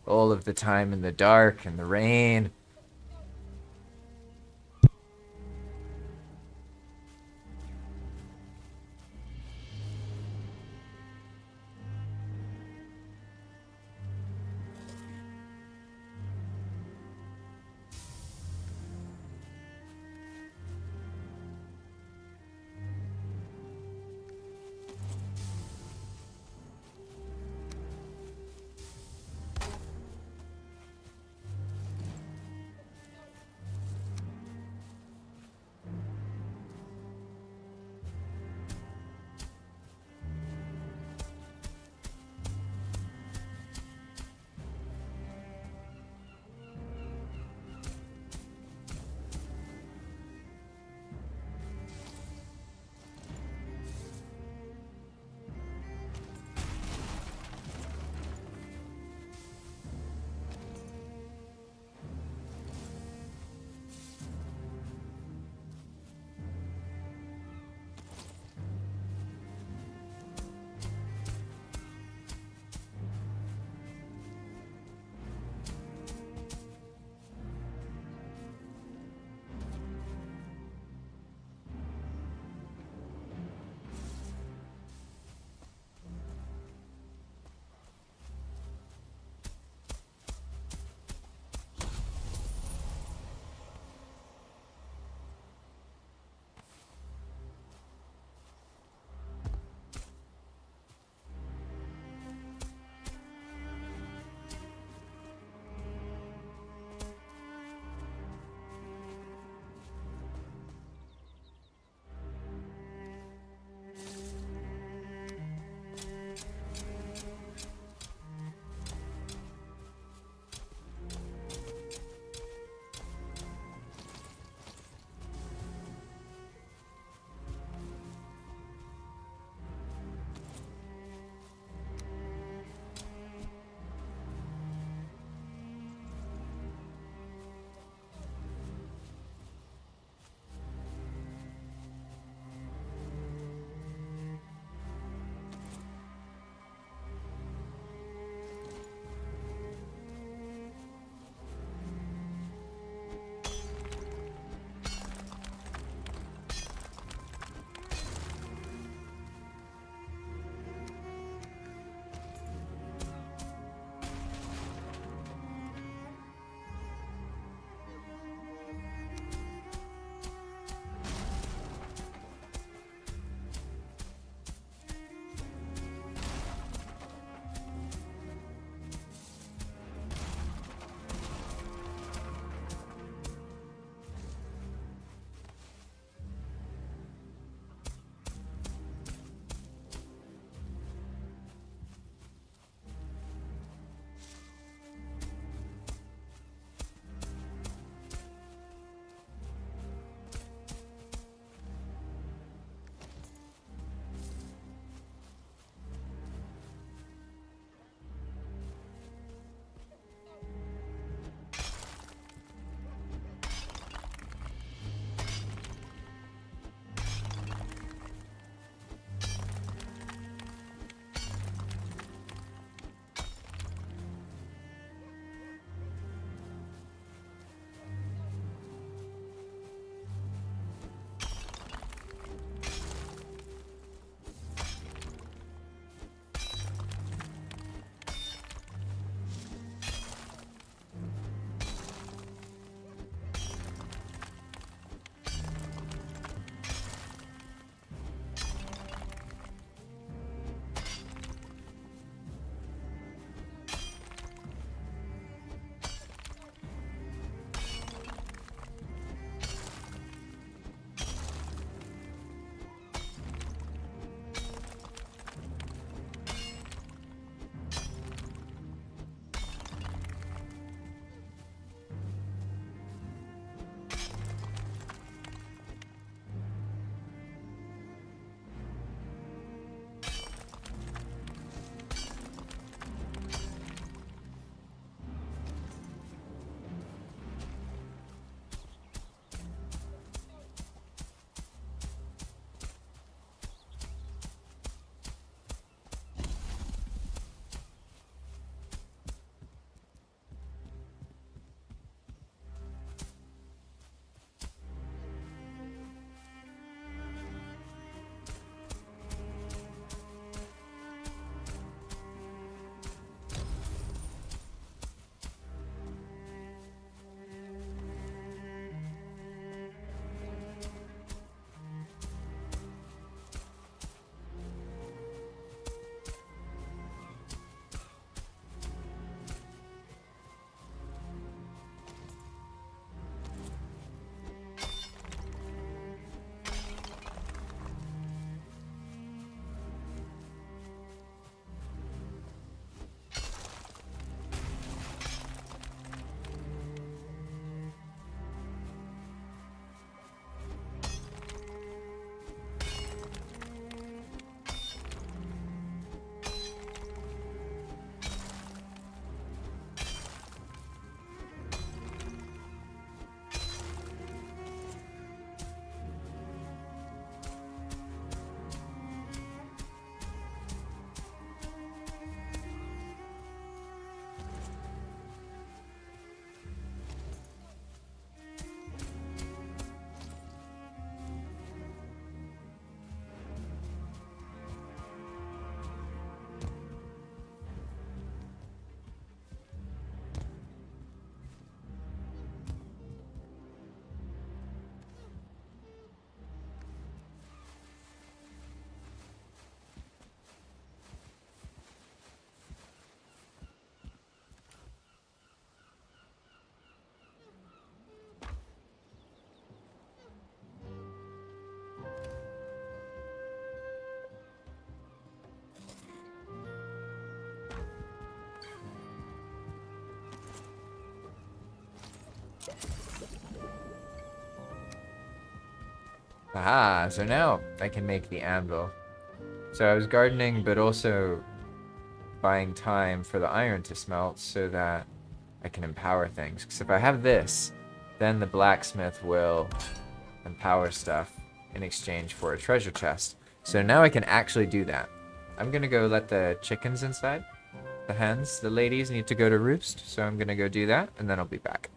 All of the time in the dark and the rain. Aha, so now I can make the anvil. So I was gardening, but also buying time for the iron to smelt so that I can empower things. Because if I have this, then the blacksmith will empower stuff in exchange for a treasure chest. So now I can actually do that. I'm gonna go let the chickens inside. The hens, the ladies need to go to roost, so I'm gonna go do that, and then I'll be back.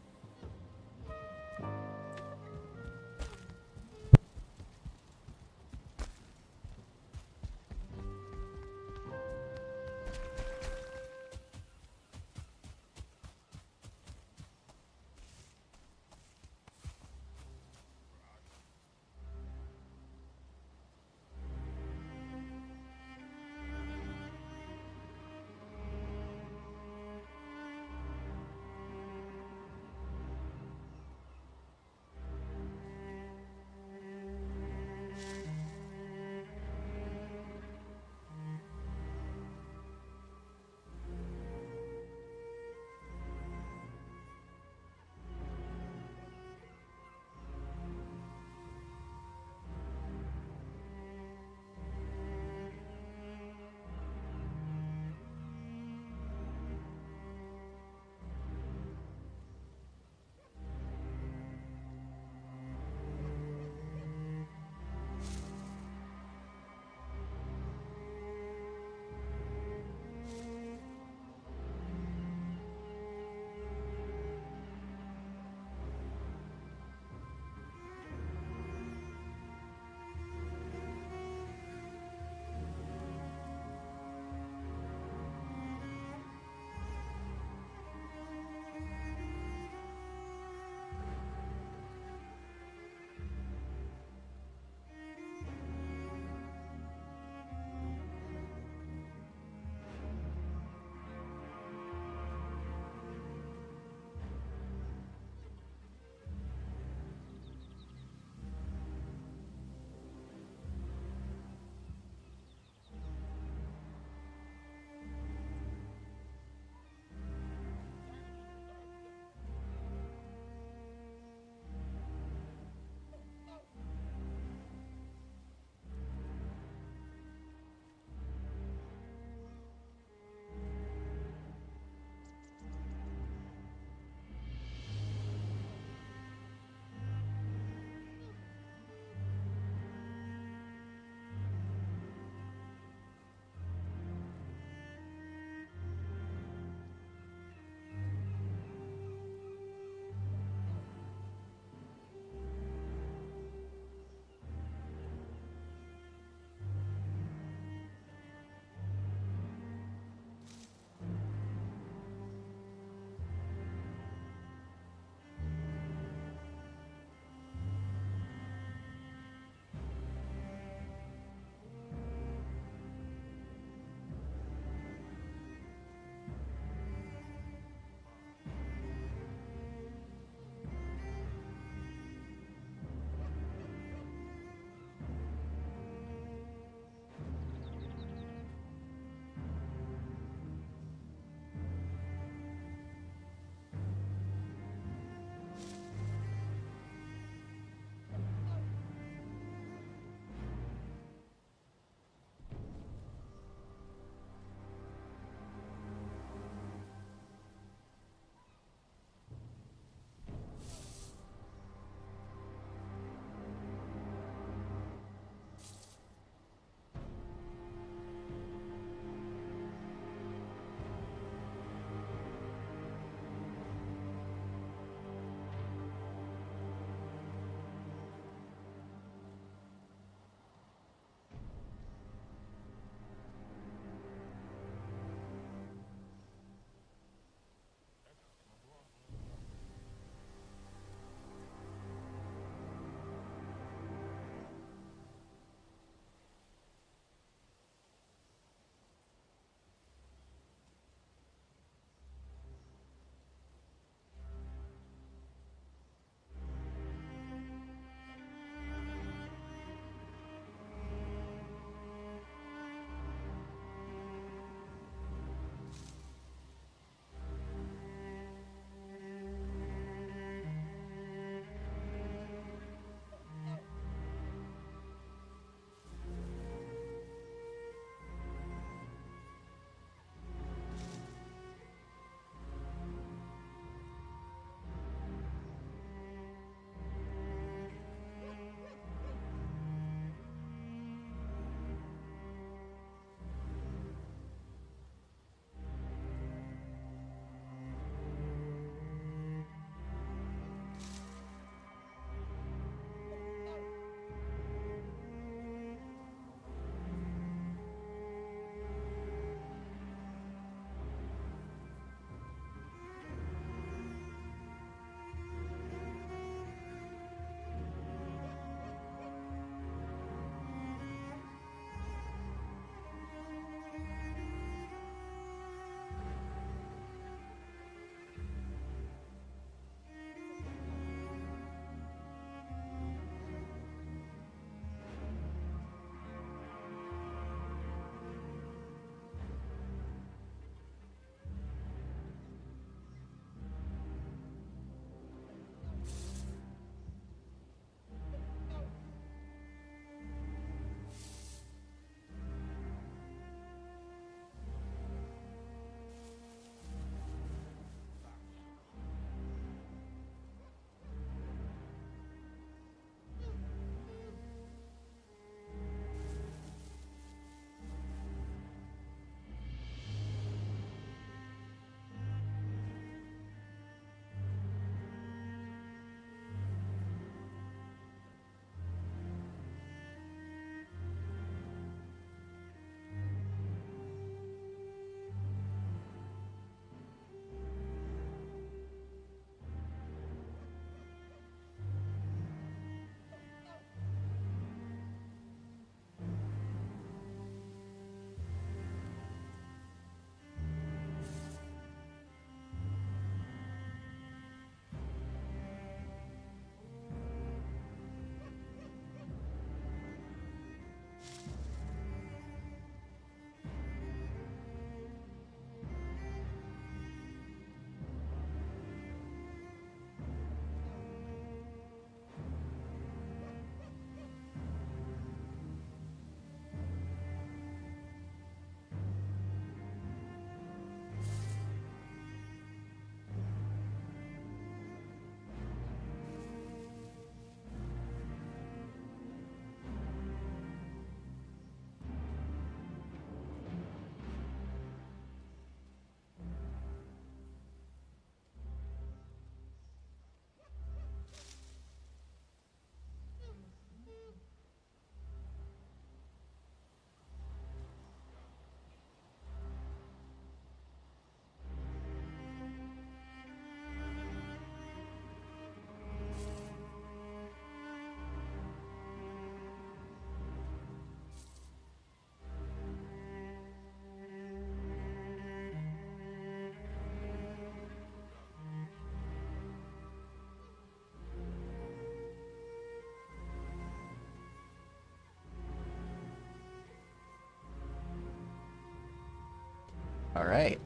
All right.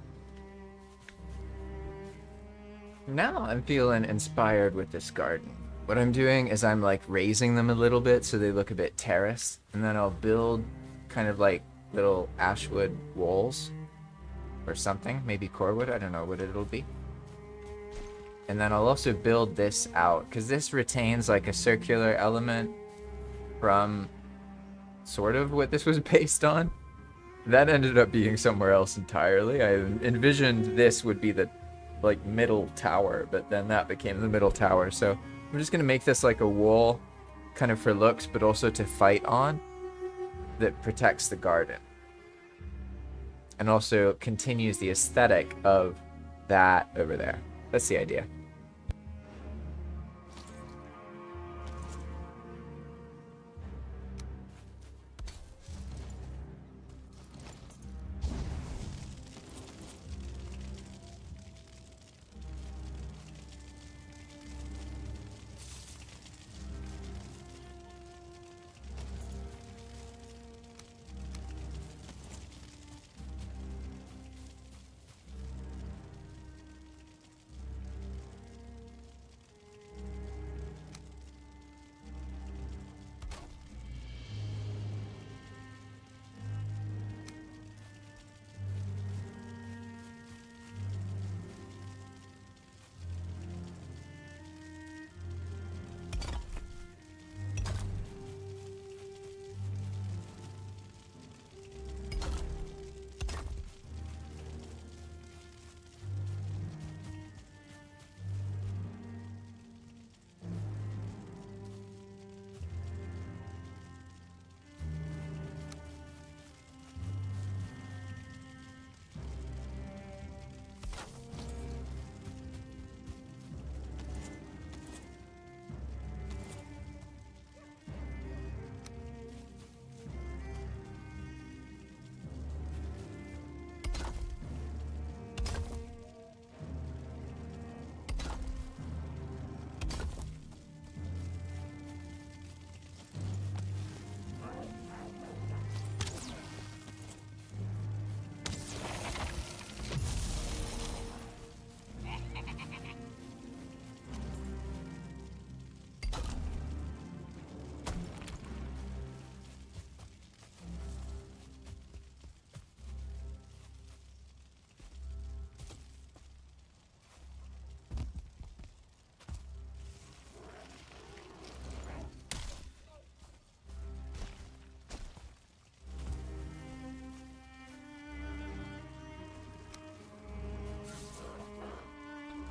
Now I'm feeling inspired with this garden. What I'm doing is I'm like raising them a little bit so they look a bit terraced, and then I'll build kind of like little ashwood walls or something, maybe corewood, I don't know what it'll be. And then I'll also build this out because this retains like a circular element from sort of what this was based on. That ended up being somewhere else entirely. I envisioned this would be the like middle tower, but then that became the middle tower. So I'm just gonna make this like a wall kind of for looks, but also to fight on, that protects the garden and also continues the aesthetic of that over there. That's the idea.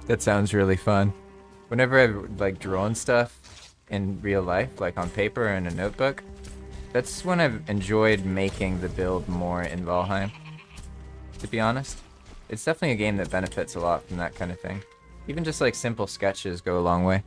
That sounds really fun. Whenever I've like drawn stuff in real life, like on paper or in a notebook, that's when I've enjoyed making the build more in Valheim, to be honest. It's definitely a game that benefits a lot from that kind of thing. Even just like simple sketches go a long way.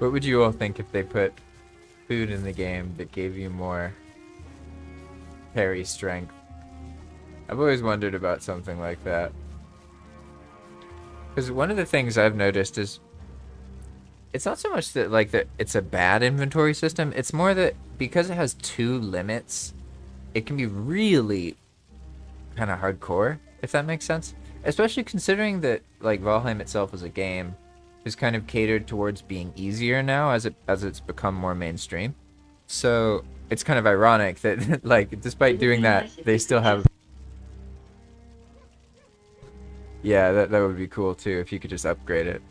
What would you all think if they put food in the game that gave you more parry strength? I've always wondered about something like that. Because one of the things I've noticed is it's not so much that that it's a bad inventory system. It's more that because it has 2 limits, it can be really kind of hardcore, if that makes sense. Especially considering that Valheim itself as a game is kind of catered towards being easier now as it's become more mainstream. So it's kind of ironic that despite doing that, they still have. Yeah, that would be cool too if you could just upgrade it.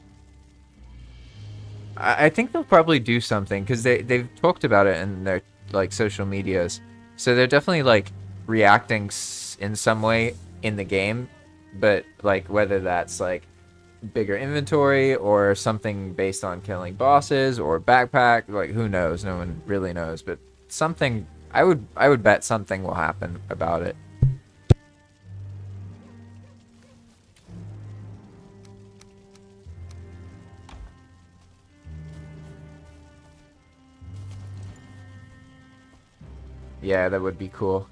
I think they'll probably do something because they've talked about it in their social medias, so they're definitely reacting in some way in the game, but whether that's bigger inventory or something based on killing bosses or backpack, who knows? No one really knows, but something I would bet something will happen about it. Yeah, that would be cool.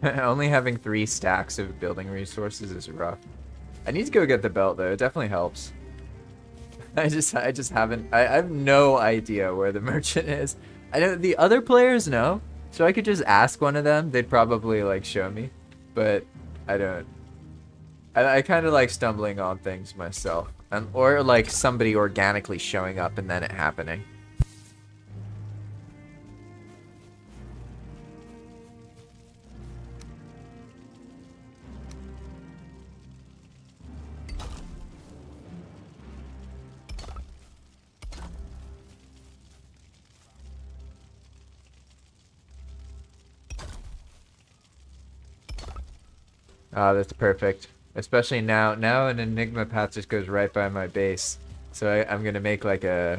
Only having 3 stacks of building resources is rough. I need to go get the belt though. It definitely helps. I just haven't. I have no idea where the merchant is. I know the other players know, so I could just ask one of them. They'd probably show me, but I don't. I kind of like stumbling on things myself, or somebody organically showing up and then it happening. Ah, that's perfect. Especially now. Now an Enigma path just goes right by my base. So I'm gonna make yeah,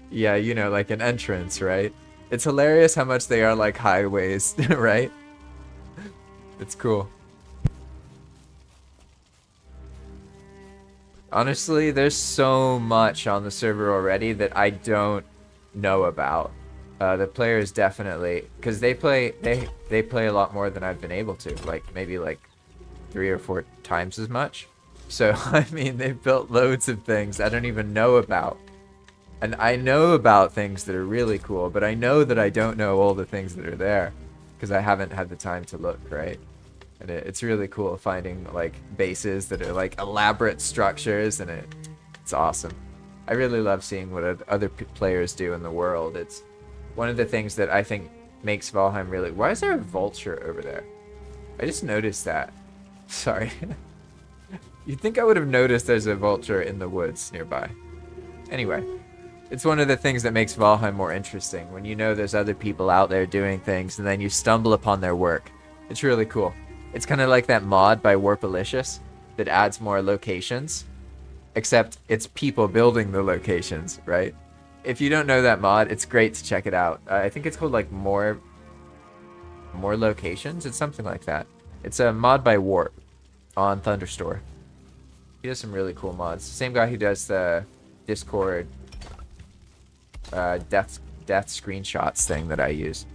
an entrance, right? It's hilarious how much they are like highways, right? It's cool. Honestly, there's so much on the server already that I don't know about. The players definitely, because they play a lot more than I've been able to, maybe 3 or 4 times as much. So I mean, they've built loads of things I don't even know about, and I know about things that are really cool, but I know that I don't know all the things that are there because I haven't had the time to look, right? And it's really cool finding bases that are elaborate structures, and it's awesome. I really love seeing what other players do in the world. It's one of the things that I think makes Valheim really... Why is there a vulture over there? I just noticed that. Sorry. You'd think I would have noticed there's a vulture in the woods nearby. Anyway, it's one of the things that makes Valheim more interesting, when you know there's other people out there doing things and then you stumble upon their work. It's really cool. It's kind of like that mod by Warpalicious that adds more locations, except it's people building the locations, right? If you don't know that mod, it's great to check it out. I think it's called more locations. It's something like that. It's a mod by Warp on Thunderstore. He does some really cool mods. Same guy who does the Discord death screenshots thing that I use.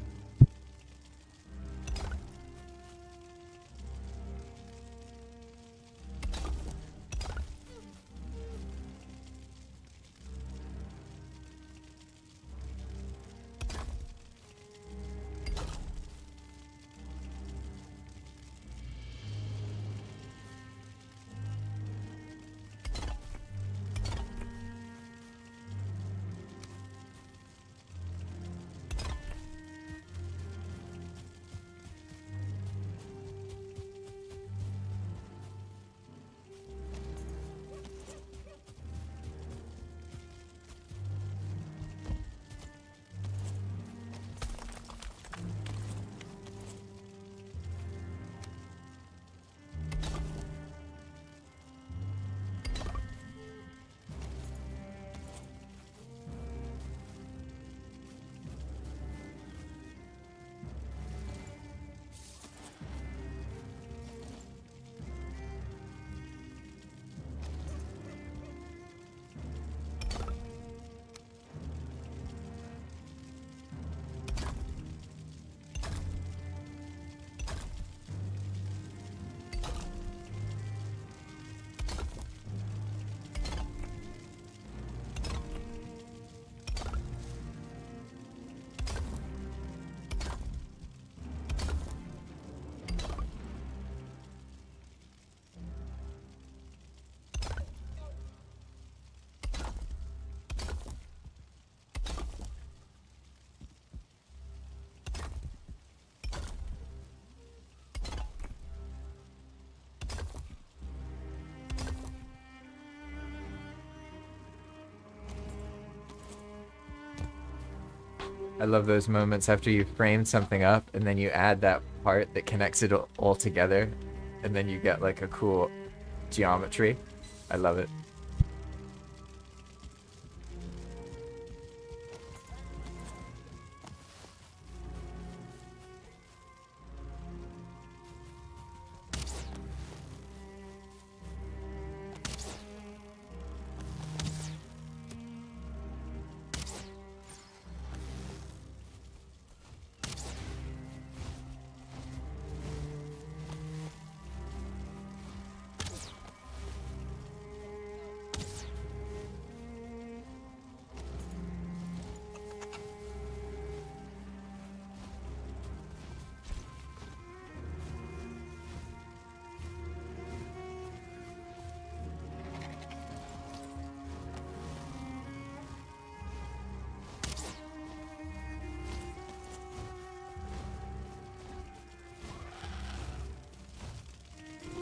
I love those moments after you frame something up and then you add that part that connects it all together and then you get like a cool geometry. I love it.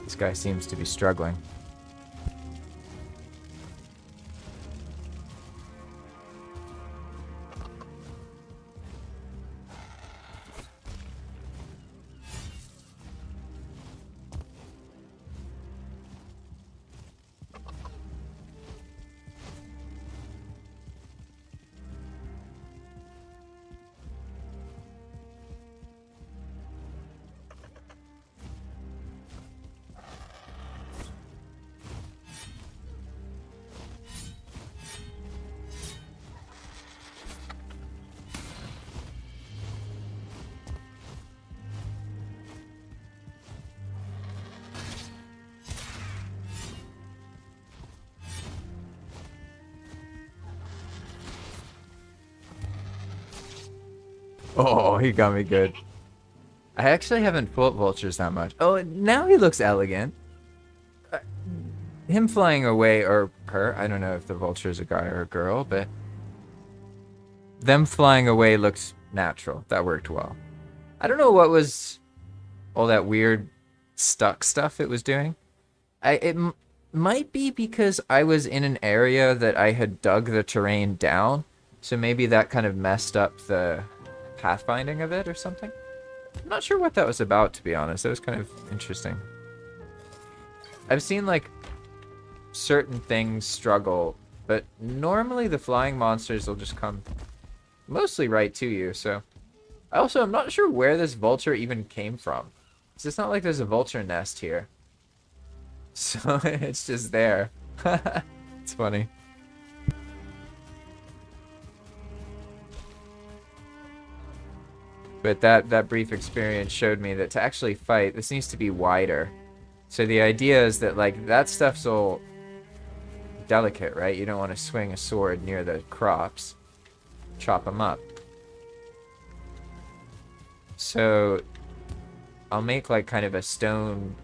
This guy seems to be struggling. Oh, he got me good. I actually haven't fought vultures that much. Oh, now he looks elegant. Him flying away, or her, I don't know if the vulture is a guy or a girl, but them flying away looks natural. That worked well. I don't know what was all that weird stuck stuff it was doing. It might be because I was in an area that I had dug the terrain down, so maybe that kind of messed up the pathfinding of it or something. I'm not sure what that was about, to be honest. That was kind of interesting. I've seen like certain things struggle, but normally the flying monsters will just come mostly right to you. So I also am not sure where this vulture even came from. It's not like there's a vulture nest here, so it's just there. It's funny. But that brief experience showed me that to actually fight, this needs to be wider. So the idea is that like that stuff's all delicate, right? You don't want to swing a sword near the crops, chop them up. So I'll make like kind of a stone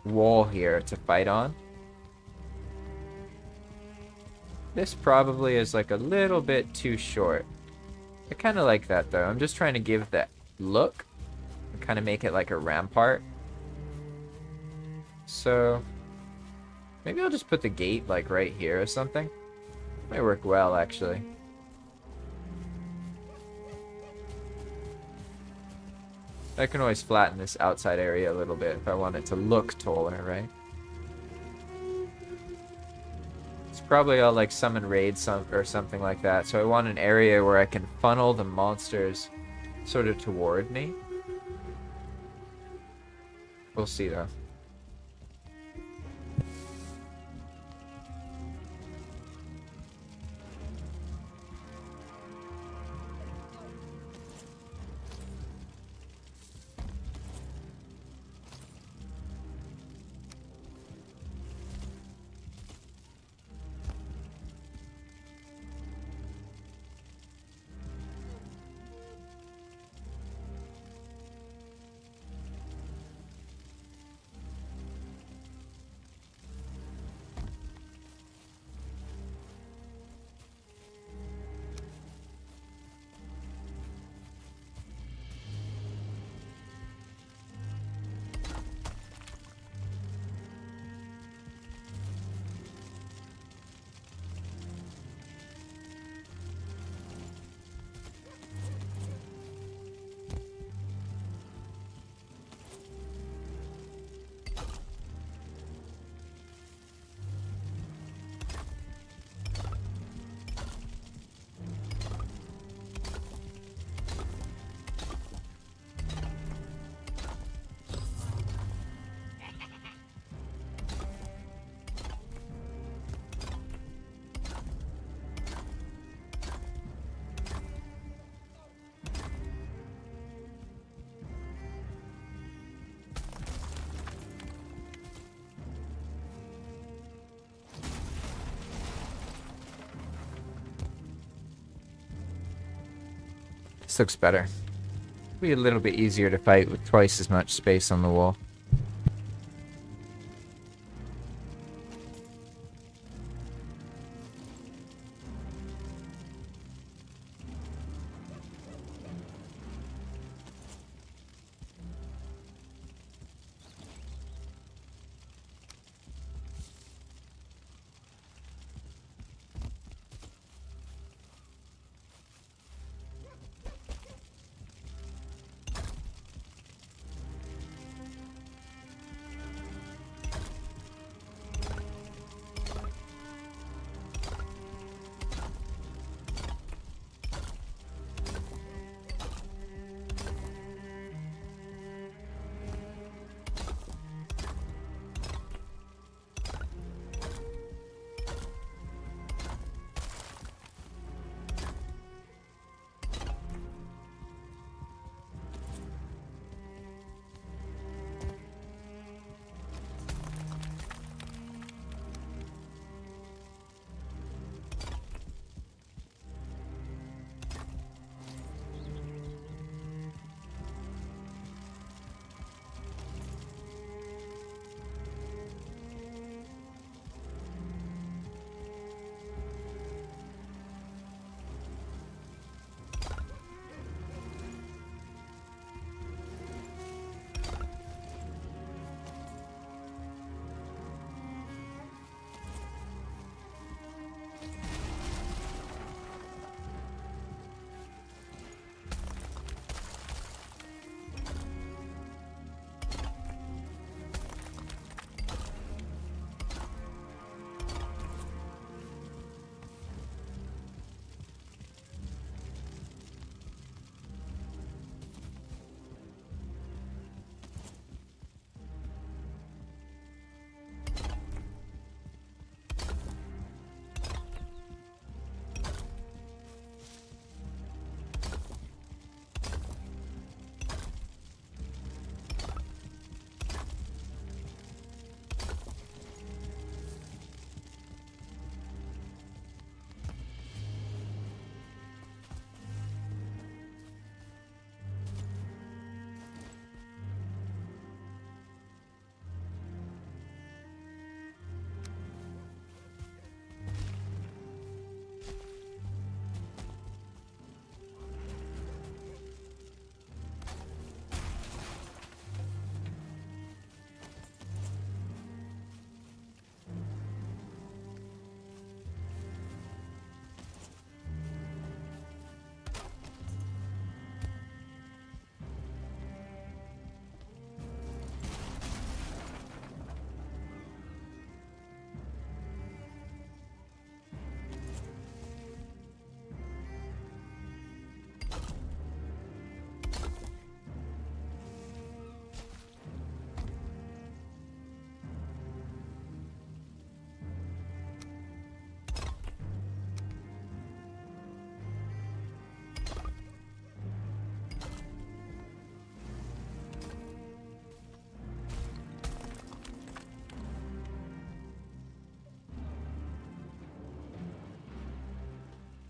wall here to fight on. This probably is like a little bit too short. I kind of like that though. I'm just trying to give that look and kind of make it like a rampart. So maybe I'll just put the gate like right here or something. Might work well actually. I can always flatten this outside area a little bit if I want it to look taller, right? It's probably all like summon raids or something like that. So I want an area where I can funnel the monsters sort of toward me. We'll see though. this looks better. Be a little bit easier to fight with twice as much space on the wall.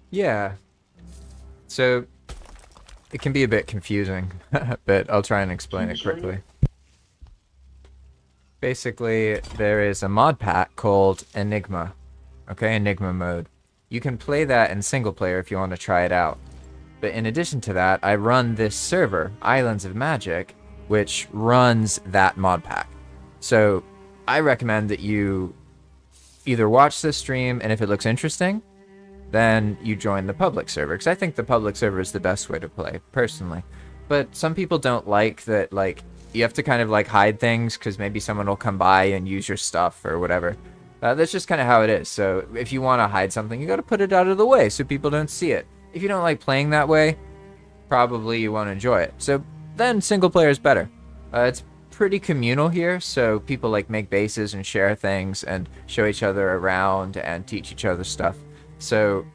Yeah. So it can be a bit confusing, but I'll try and explain it quickly. Basically, there is a mod pack called Enigma. Okay, Enigma Mode. You can play that in single player if you want to try it out. But in addition to that, I run this server, Islands of Magic, which runs that mod pack. So I recommend that you either watch this stream, and if it looks interesting, then you join the public server, because I think the public server is the best way to play, personally. But some people don't like that, like, you have to kind of, like, hide things, because maybe someone will come by and use your stuff, or whatever. That's just kind of how it is. So if you want to hide something, you got to put it out of the way so people don't see it. If you don't like playing that way, probably you won't enjoy it. So then single player is better. It's pretty communal here, so people like make bases and share things and show each other around and teach each other stuff. So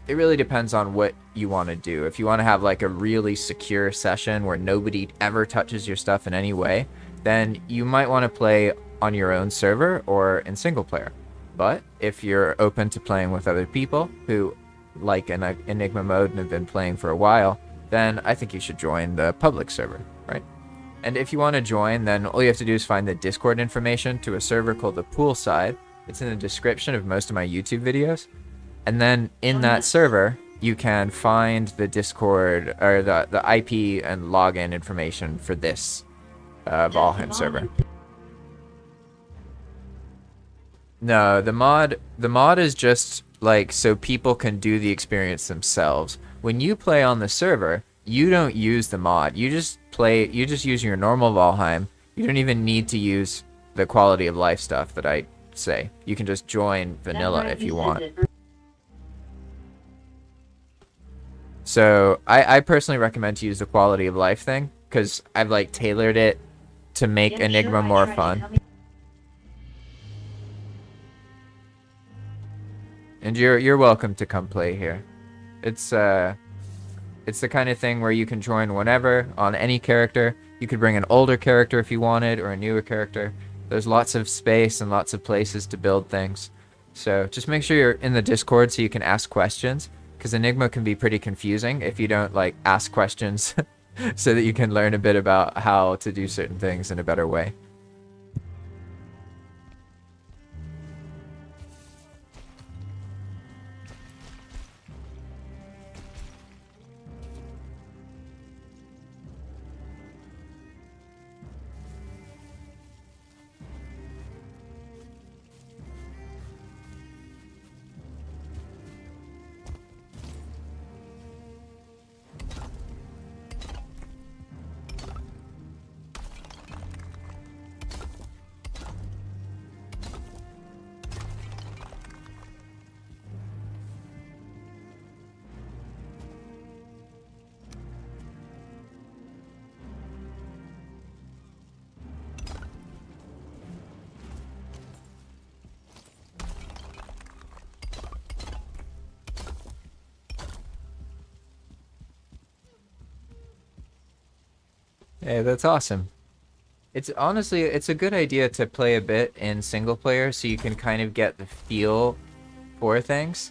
it really depends on what you want to do. If you want to have like a really secure session where nobody ever touches your stuff in any way, then you might want to play on your own server or in single player. But if you're open to playing with other people who like an Enigma Mode and have been playing for a while, then I think you should join the public server, right? And if you want to join, then all you have to do is find the Discord information to a server called the Poolside. It's in the description of most of my YouTube videos. And then in that server, you can find the Discord, or the IP and login information for this Valheim server. No, the mod is just like so people can do the experience themselves. When you play on the server, you don't use the mod. You just use your normal Valheim. You don't even need to use the quality of life stuff that I say. You can just join vanilla if you want. So I personally recommend to use the quality of life thing because I've like tailored it to make Enigma more fun. And you're welcome to come play here. It's the kind of thing where you can join whenever on any character. You could bring an older character if you wanted, or a newer character. There's lots of space and lots of places to build things. So just make sure you're in the Discord so you can ask questions, because Enigma can be pretty confusing if you don't like ask questions so that you can learn a bit about how to do certain things in a better way. Hey, that's awesome. It's honestly, it's a good idea to play a bit in single player so you can kind of get the feel for things.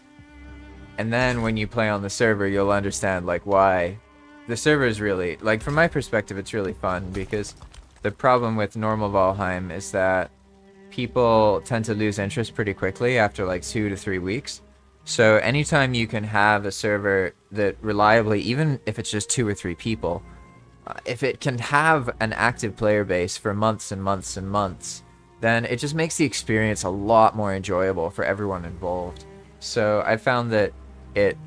And then when you play on the server, you'll understand like why the server is really, like from my perspective, it's really fun, because the problem with normal Valheim is that people tend to lose interest pretty quickly after like 2 to 3 weeks. So anytime you can have a server that reliably, even if it's just 2 or 3 people, if it can have an active player base for months and months and months, then it just makes the experience a lot more enjoyable for everyone involved. So I found that it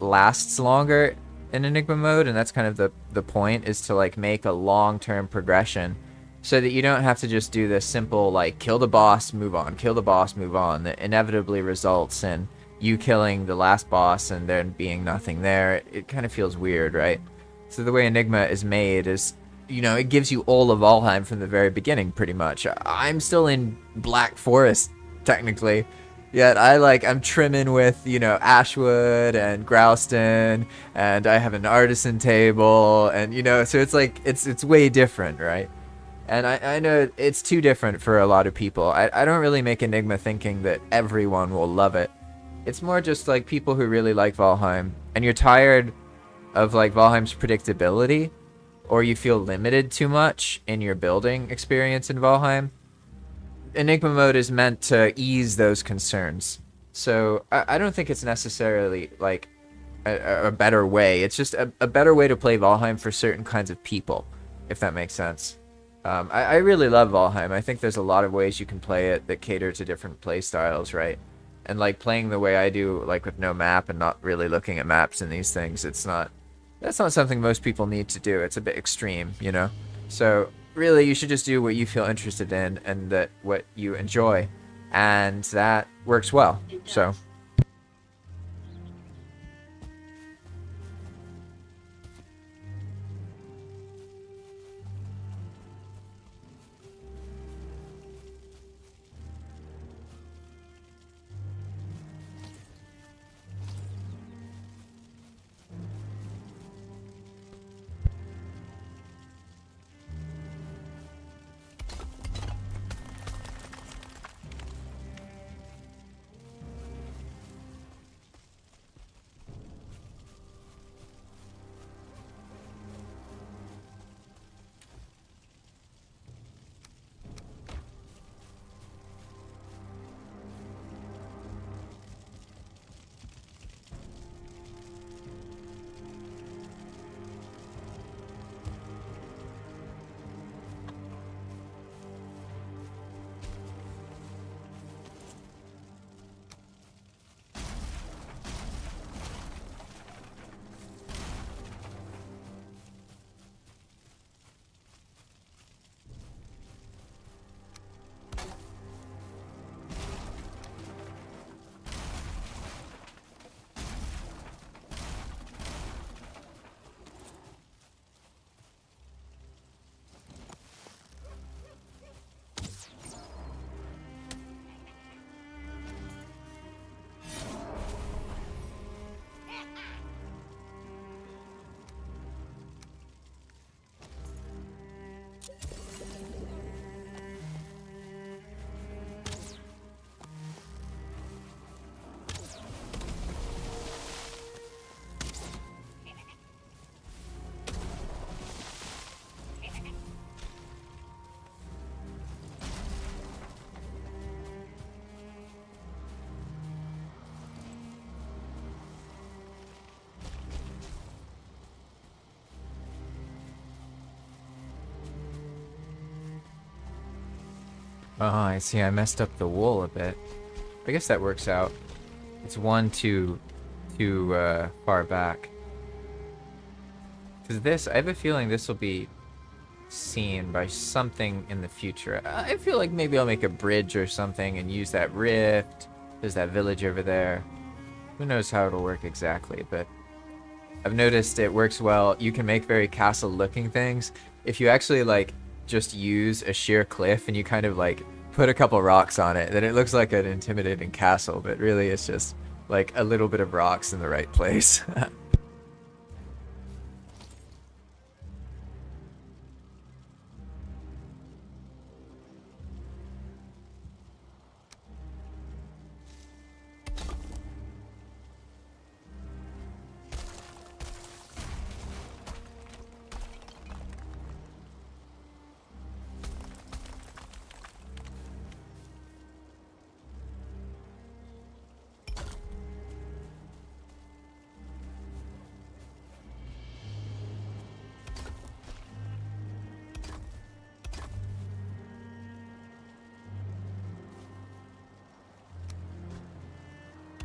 lasts longer in Enigma mode, and that's kind of the point, is to like make a long-term progression so that you don't have to just do this simple like kill the boss, move on, kill the boss, move on, that inevitably results in you killing the last boss and there being nothing there. It kind of feels weird, right? So the way Enigma is made is, you know, it gives you all of Valheim from the very beginning, pretty much. I'm still in Black Forest, technically. Yet I'm trimming with, you know, Ashwood and Grouston, and I have an artisan table, and, you know, so it's like, it's way different, right? And I know it's too different for a lot of people. I don't really make Enigma thinking that everyone will love it. It's more just like people who really like Valheim, and you're tired of like Valheim's predictability, or you feel limited too much in your building experience in Valheim. Enigma mode is meant to ease those concerns. So I don't think it's necessarily like a better way. It's just a better way to play Valheim for certain kinds of people, if that makes sense. I really love Valheim. I think there's a lot of ways you can play it that cater to different play styles, right? And like playing the way I do, like with no map and not really looking at maps and these things, that's not something most people need to do. It's a bit extreme, you know? So really, you should just do what you feel interested in and what you enjoy. And that works well. So Oh, I see. I messed up the wool a bit. I guess that works out. It's one too far back. Because this, I have a feeling this will be seen by something in the future. I feel like maybe I'll make a bridge or something and use that rift. There's that village over there. Who knows how it'll work exactly, but I've noticed it works well. You can make very castle-looking things. If you actually, like, just use a sheer cliff and you kind of, like, put a couple rocks on it, then it looks like an intimidating castle, but really it's just, like, a little bit of rocks in the right place.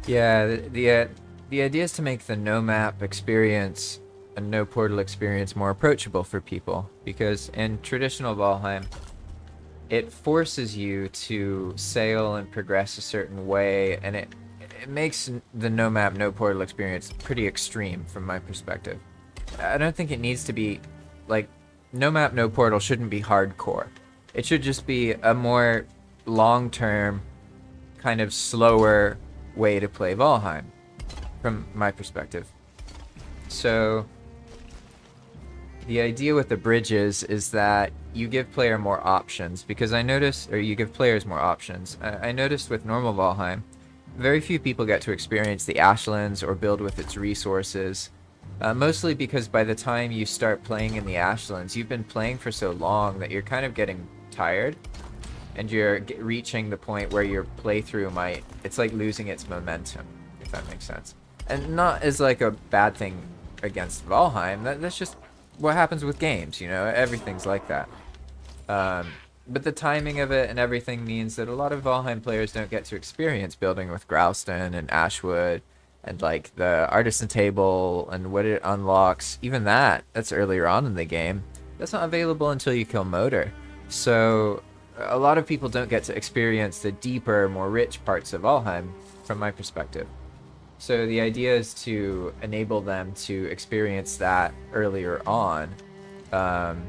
Yeah, the idea is to make the no map experience and no portal experience more approachable for people, because in traditional Valheim, it forces you to sail and progress a certain way, and it makes the no map no portal experience pretty extreme from my perspective. I don't think it needs to be like no map no portal shouldn't be hardcore. It should just be a more long-term kind of slower way to play Valheim, from my perspective. So the idea with the bridges is that you give player more options, because you give players more options. I noticed with normal Valheim, very few people get to experience the Ashlands or build with its resources. Mostly because by the time you start playing in the Ashlands, you've been playing for so long that you're kind of getting tired. And you're reaching the point where your playthrough it's like losing its momentum, if that makes sense. And not as like a bad thing against Valheim, that's just what happens with games, you know, everything's like that. But the timing of it and everything means that a lot of Valheim players don't get to experience building with Growlstone and Ashwood, and like the artisan table and what it unlocks, even that's earlier on in the game. That's not available until you kill Motor. So a lot of people don't get to experience the deeper, more rich parts of Valheim, from my perspective. So the idea is to enable them to experience that earlier on. And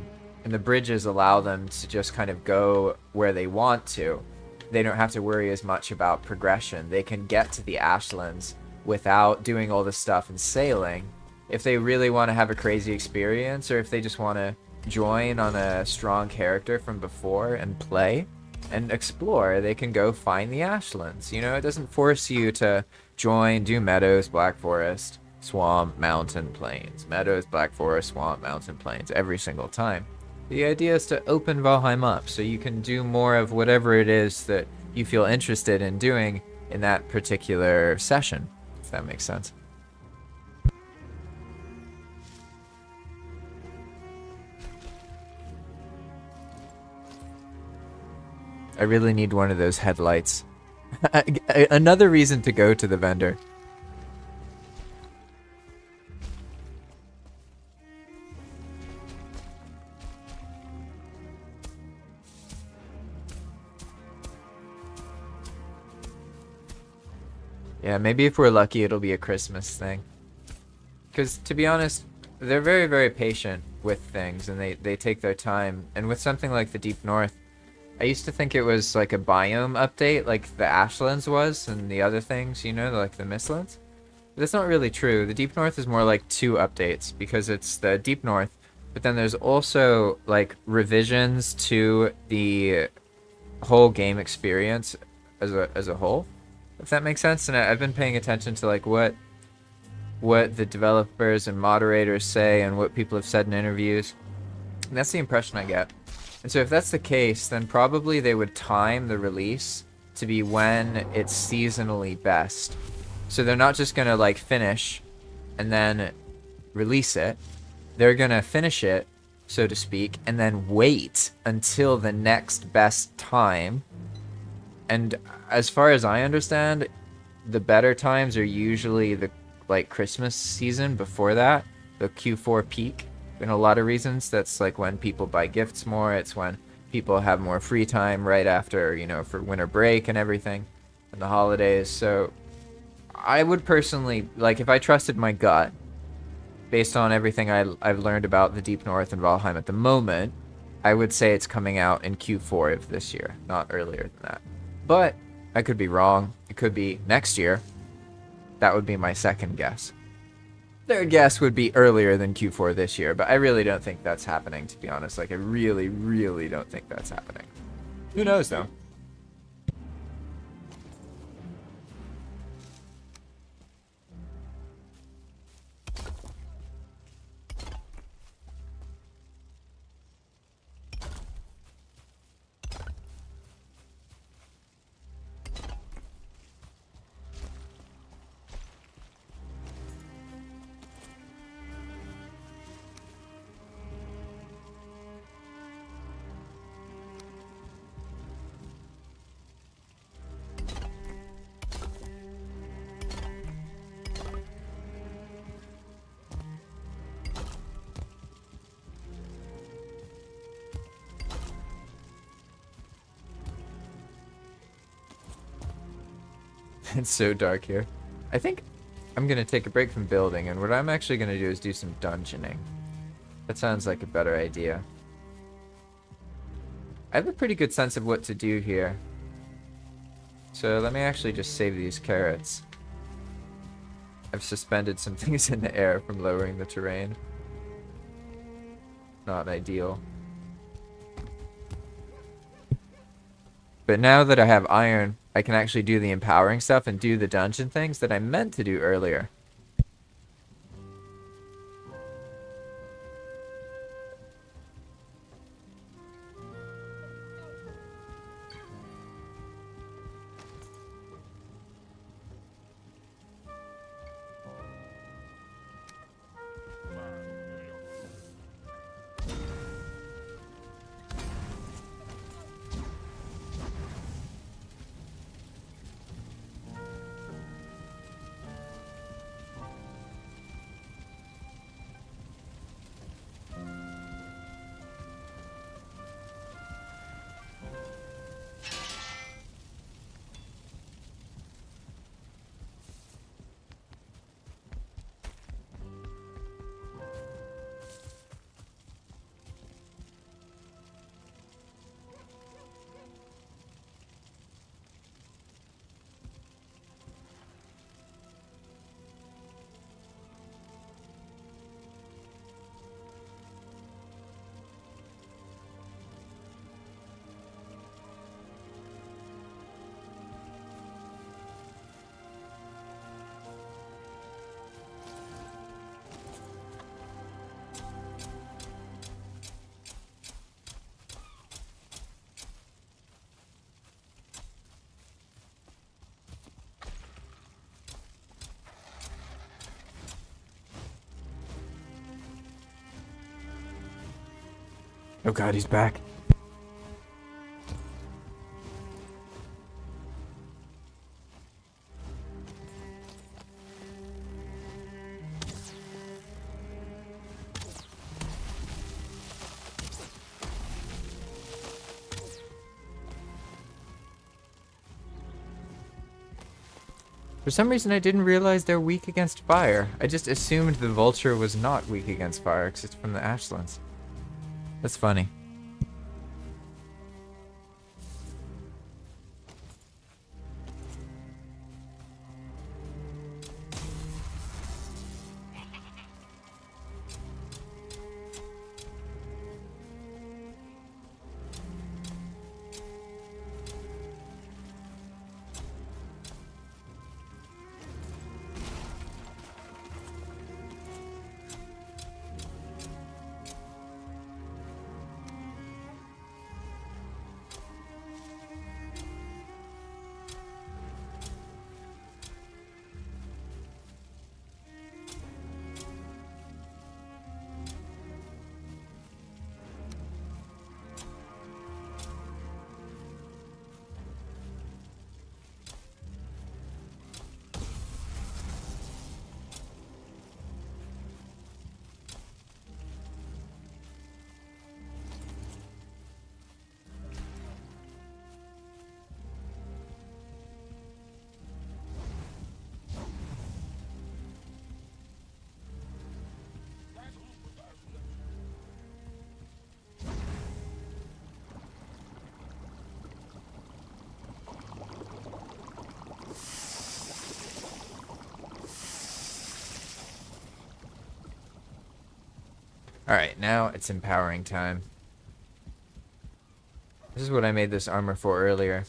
the bridges allow them to just kind of go where they want to. They don't have to worry as much about progression. They can get to the Ashlands without doing all this stuff and sailing. If they really want to have a crazy experience, or if they just want to join on a strong character from before and play and explore, they can go find the Ashlands. You know, it doesn't force you to join, do meadows, black forest, swamp, mountain, plains. Meadows, black forest, swamp, mountain, plains every single time. The idea is to open Valheim up so you can do more of whatever it is that you feel interested in doing in that particular session, if that makes sense. I really need one of those headlights. Another reason to go to the vendor. Yeah, maybe if we're lucky, it'll be a Christmas thing. Because, to be honest, they're very, very patient with things, and they take their time. And with something like the Deep North, I used to think it was like a biome update, like the Ashlands was, and the other things, you know, like the Mistlands. But that's not really true. The Deep North is more like 2 updates, because it's the Deep North, but then there's also, like, revisions to the whole game experience as a whole, if that makes sense. And I've been paying attention to like what the developers and moderators say and what people have said in interviews, and that's the impression I get. And so if that's the case, then probably they would time the release to be when it's seasonally best. So they're not just gonna like finish and then release it. They're gonna finish it, so to speak, and then wait until the next best time And as far as I understand, the better times are usually the like Christmas season before that, the Q4 peak. In a lot of reasons, that's like when people buy gifts more. It's when people have more free time right after, you know, for winter break and everything, and the holidays. So I would personally, like, if I trusted my gut, based on everything I've learned about the Deep North and Valheim at the moment, I would say it's coming out in Q4 of this year, not earlier than that. But I could be wrong. It could be next year. That would be my second guess. Third guess would be earlier than Q4 this year, but I really don't think that's happening, to be honest. Like, I really, really don't think that's happening. Who knows, though? It's so dark here. I think I'm gonna take a break from building, and what I'm actually gonna do is do some dungeoning. That sounds like a better idea. I have a pretty good sense of what to do here. So let me actually just save these carrots. I've suspended some things in the air from lowering the terrain. Not ideal. But now that I have iron, I can actually do the empowering stuff and do the dungeon things that I meant to do earlier. Oh god, he's back. For some reason, I didn't realize they're weak against fire. I just assumed the vulture was not weak against fire because it's from the ashlands. That's funny. Alright, now it's empowering time. This is what I made this armor for earlier.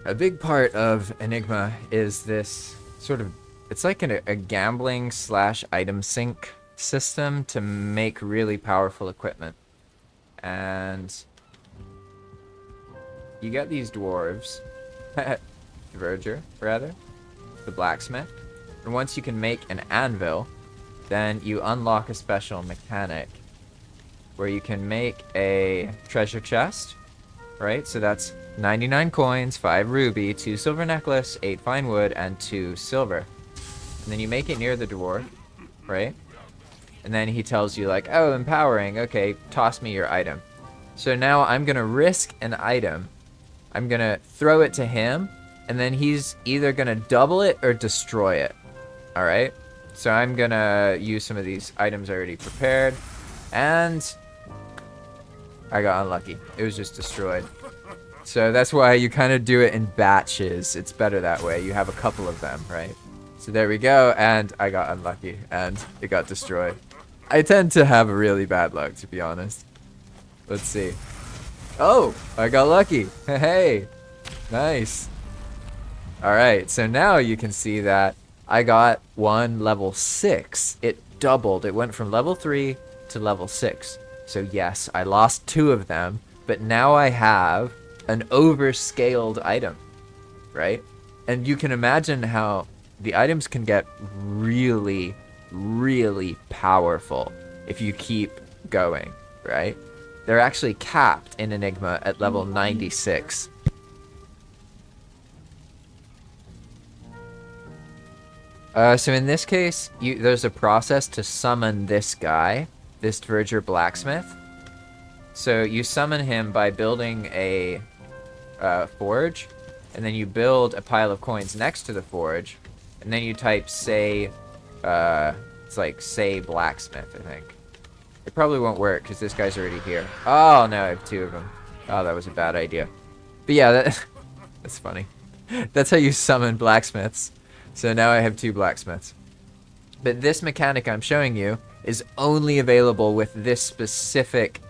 A big part of Enigma is this sort of... It's like a gambling slash item sync system to make really powerful equipment. And you get these dwarves, Verger, rather, the blacksmith. And once you can make an anvil, then you unlock a special mechanic where you can make a treasure chest, right? So that's 99 coins, 5 ruby, 2 silver necklace, 8 fine wood, and 2 silver. And then you make it near the dwarf, right? And then he tells you like, oh, empowering, okay, toss me your item. So now I'm gonna risk an item. I'm gonna throw it to him, and then he's either gonna double it or destroy it. Alright? So I'm gonna use some of these items already prepared, and I got unlucky. It was just destroyed. So that's why you kind of do it in batches. It's better that way. You have a couple of them, right? So there we go, and I got unlucky, and it got destroyed. I tend to have really bad luck, to be honest. Let's see. Oh, I got lucky. Hey, nice. Alright, so now you can see that I got one level 6. It doubled. It went from level 3 to level 6. So yes, I lost 2 of them, but now I have an overscaled item, right? And you can imagine how the items can get really, really powerful if you keep going, right? They're actually capped in Enigma at level 96. So in this case, there's a process to summon this guy, this Verger blacksmith. So you summon him by building a forge, and then you build a pile of coins next to the forge, and then you type say, it's like say blacksmith, I think. It probably won't work because this guy's already here. Oh no, I have 2 of them. Oh, that was a bad idea. But yeah, that's funny. That's how you summon blacksmiths. So now I have 2 blacksmiths. But this mechanic I'm showing you is only available with this specific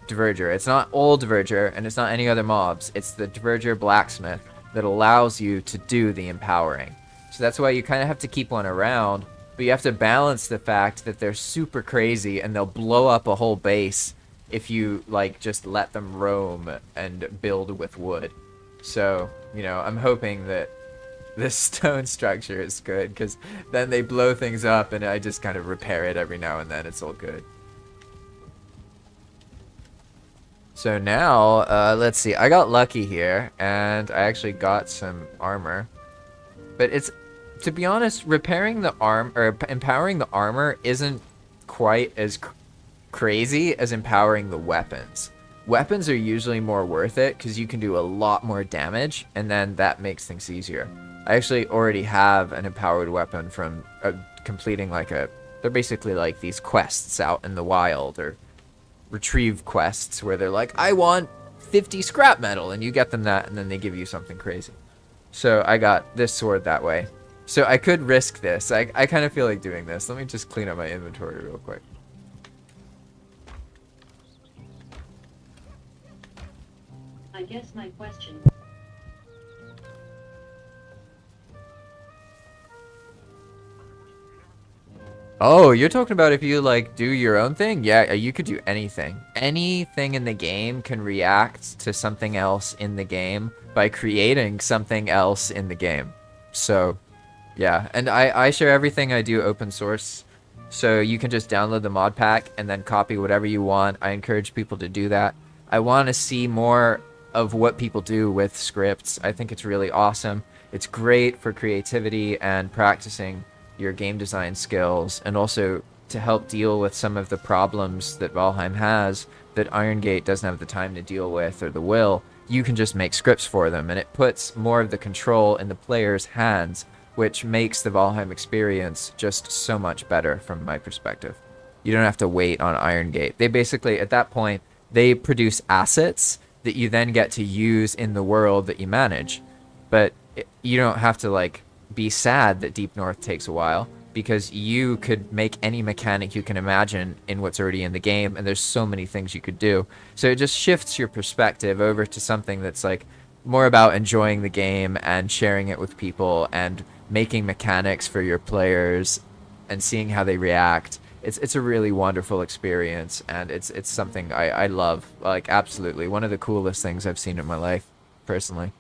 Verger. It's not old Verger, and it's not any other mobs. It's the Verger blacksmith that allows you to do the empowering. So that's why you kind of have to keep one around, but you have to balance the fact that they're super crazy and they'll blow up a whole base if you like just let them roam and build with wood. So, you know, I'm hoping that this stone structure is good, because then they blow things up and I just kind of repair it every now and then. It's all good. So now, let's see. I got lucky here, and I actually got some armor. But it's, to be honest, repairing the or empowering the armor isn't quite as crazy as empowering the weapons. Weapons are usually more worth it because you can do a lot more damage, and then that makes things easier. I actually already have an empowered weapon from completing like they're basically like these quests out in the wild, or retrieve quests where they're like, I want 50 scrap metal, and you get them that, and then they give you something crazy. So I got this sword that way. So I could risk this. I kind of feel like doing this. Let me just clean up my inventory real quick. I guess my question... Oh, you're talking about if you, like, do your own thing? Yeah, you could do anything. Anything in the game can react to something else in the game by creating something else in the game. So, yeah. And I share everything I do open source. So you can just download the mod pack and then copy whatever you want. I encourage people to do that. I want to see more of what people do with scripts. I think it's really awesome. It's great for creativity and practicing your game design skills, and also to help deal with some of the problems that Valheim has that Iron Gate doesn't have the time to deal with or the will. You can just make scripts for them, and it puts more of the control in the player's hands, which makes the Valheim experience just so much better from my perspective. You don't have to wait on Iron Gate. They basically, at that point, they produce assets that you then get to use in the world that you manage. But you don't have to, like, be sad that Deep North takes a while. because you could make any mechanic you can imagine in what's already in the game, and there's so many things you could do. So it just shifts your perspective over to something that's like more about enjoying the game and sharing it with people and making mechanics for your players and seeing how they react. It's a really wonderful experience, and it's something I love. Like, absolutely one of the coolest things I've seen in my life, personally.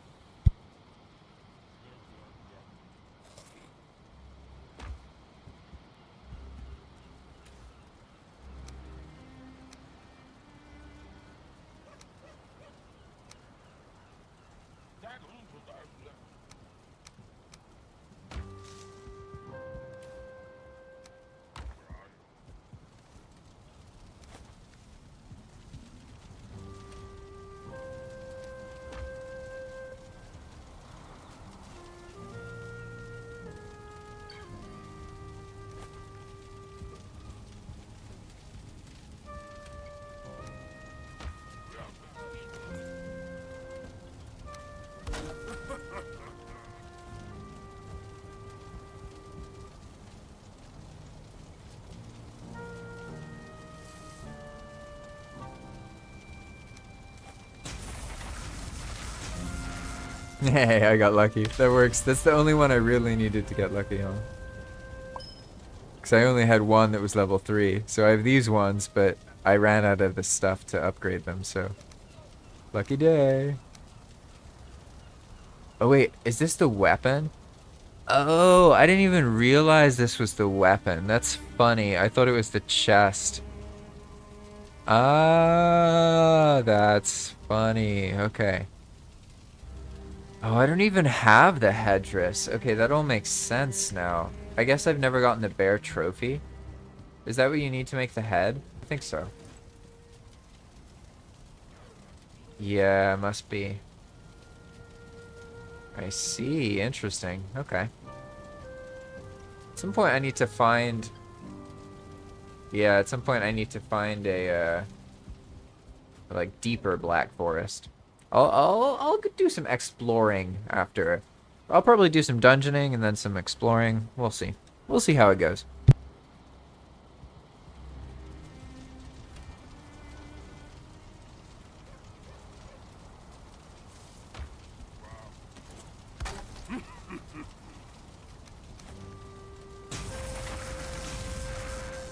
Hey, I got lucky. That works. That's the only one I really needed to get lucky on. Because I only had one that was level 3. So I have these ones, but I ran out of the stuff to upgrade them, so... Lucky day. Oh wait, is this the weapon? Oh, I didn't even realize this was the weapon. That's funny. I thought it was the chest. Ah, that's funny. Okay. Oh, I don't even have the headdress. Okay, that all makes sense now. I guess I've never gotten the bear trophy. Is that what you need to make the head? I think so. Yeah, must be. I see. Interesting. Okay. At some point I need to find... Yeah, at some point I need to find a, like, deeper Black Forest. I'll do some exploring after. I'll probably do some dungeoning and then some exploring. We'll see. We'll see how it goes.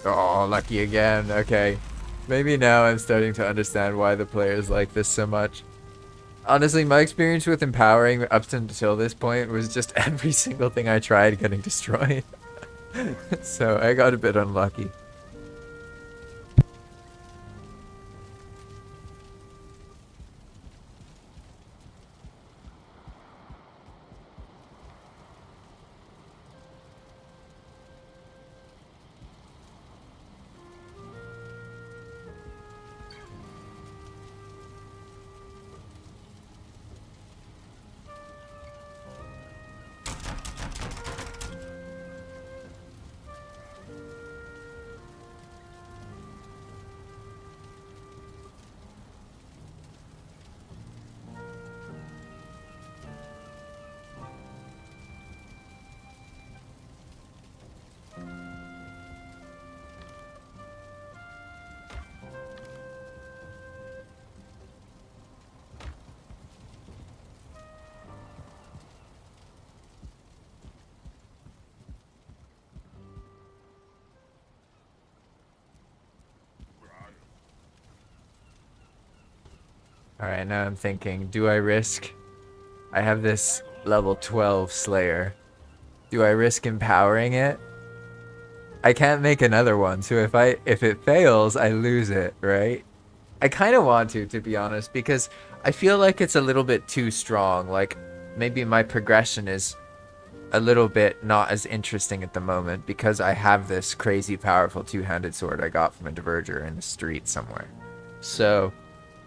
Oh, lucky again. Okay. Maybe now I'm starting to understand why the players like this so much. Honestly, my experience with empowering up until this point was just every single thing I tried getting destroyed. So I got a bit unlucky. Alright, now I'm thinking, do I risk... I have this level 12 Slayer. Do I risk empowering it? I can't make another one, so if it fails, I lose it, right? I kind of want to be honest, because I feel like it's a little bit too strong. Like, maybe my progression is a little bit not as interesting at the moment because I have this crazy powerful two-handed sword I got from a diverger in the street somewhere. So...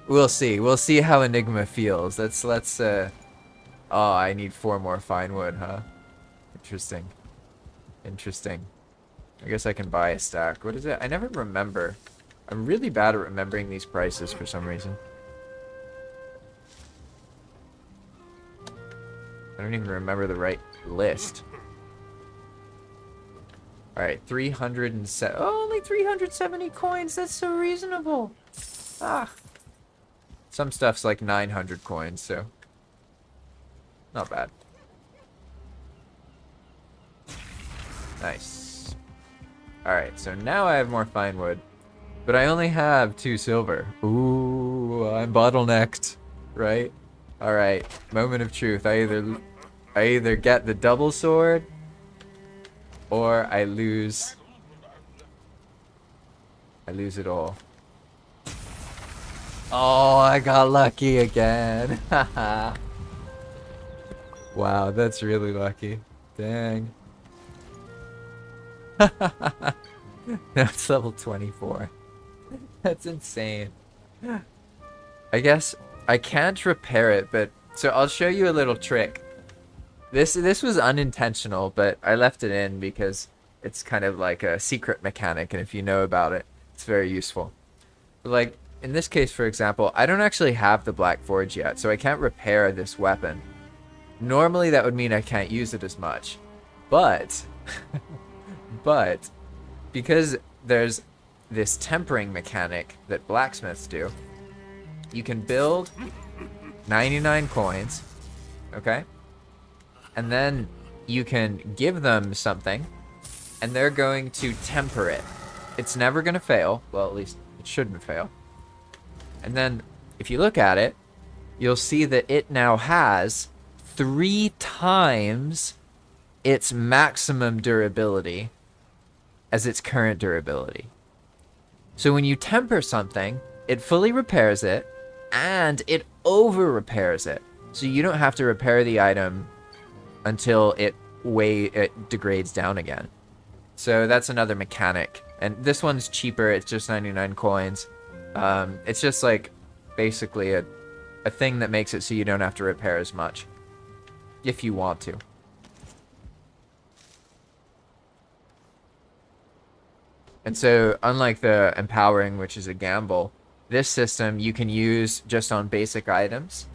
we'll see. We'll see how Enigma feels. Let's oh, I need 4 more fine wood, huh? Interesting. Interesting. I guess I can buy a stack. What is it? I never remember. I'm really bad at remembering these prices for some reason. I don't even remember the right list. Alright, 307. Oh, only 370 coins. That's so reasonable. Ah. Some stuff's like 900 coins, so. Not bad. Nice. Alright, so now I have more fine wood. But I only have 2 silver. Ooh, I'm bottlenecked. Right? Alright, moment of truth. I either get the double sword, or I lose it all. Oh, I got lucky again. Haha. Wow, that's really lucky. Dang. That's level 24. That's insane. I guess I can't repair it, but so I'll show you a little trick. This was unintentional, but I left it in because it's kind of like a secret mechanic, and if you know about it, it's very useful. But like in this case, for example, I don't actually have the Black Forge yet, so I can't repair this weapon. Normally that would mean I can't use it as much, but but because there's this tempering mechanic that blacksmiths do, you can build 99 coins, okay? And then you can give them something, and they're going to temper it. It's never going to fail. Well, at least it shouldn't fail. And then if you look at it, you'll see that it now has 3 times its maximum durability as its current durability. So when you temper something, it fully repairs it, and it over repairs it. So you don't have to repair the item until it degrades down again. So that's another mechanic. And this one's cheaper, it's just 99 coins. It's just like basically a thing that makes it so you don't have to repair as much. If you want to. And so, unlike the empowering, which is a gamble, this system you can use just on basic items.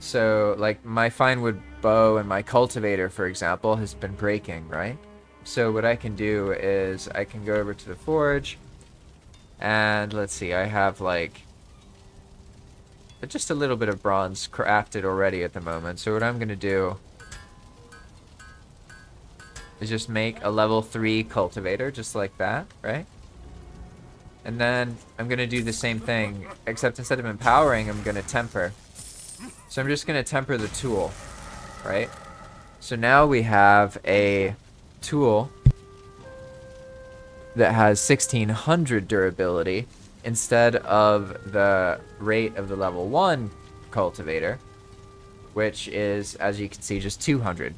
So, like my finewood bow and my cultivator, for example, has been breaking, right? So what I can do is I can go over to the forge, and let's see, I have like just a little bit of bronze crafted already at the moment. So what I'm going to do is just make a level 3 cultivator, just like that, right? And then I'm going to do the same thing, except instead of empowering, I'm going to temper. So I'm just going to temper the tool, right? So now we have a tool that has 1600 durability instead of the rate of the level 1 cultivator, which is, as you can see, just 200.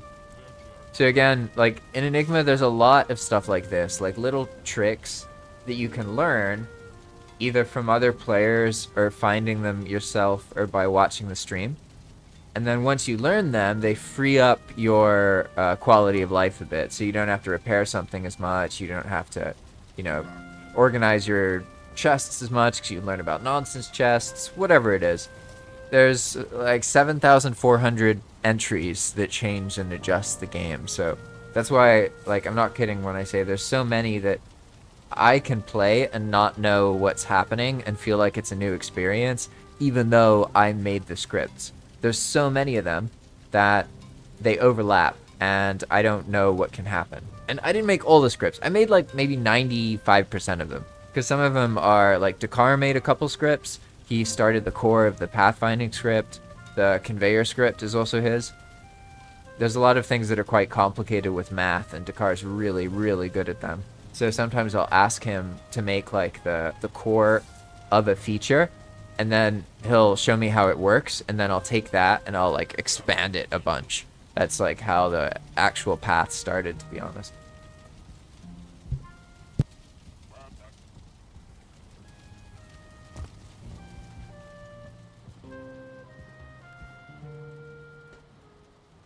So again, like in Enigma, there's a lot of stuff like this, like little tricks that you can learn either from other players or finding them yourself or by watching the stream. And then once you learn them, they free up your quality of life a bit. So you don't have to repair something as much. You don't have to, you know, organize your chests as much because you learn about nonsense chests, whatever it is. There's like 7,400 entries that change and adjust the game. So that's why, like, I'm not kidding when I say there's so many that I can play and not know what's happening and feel like it's a new experience, even though I made the scripts. There's so many of them that they overlap, and I don't know what can happen. And I didn't make all the scripts. I made like maybe 95% of them, because some of them are like Dakar made a couple scripts. He started the core of the pathfinding script. The conveyor script is also his. There's a lot of things that are quite complicated with math, and Dakar's really, really good at them. So sometimes I'll ask him to make like the core of a feature, and then he'll show me how it works, and then I'll take that and I'll like expand it a bunch. That's like how the actual path started, to be honest.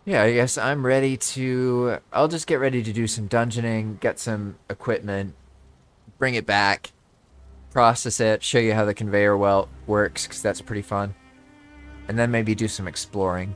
Yeah, I guess I'm ready to... I'll just get ready to do some dungeoning, get some equipment, bring it back, process it, show you how the conveyor belt works, because that's pretty fun. And then maybe do some exploring.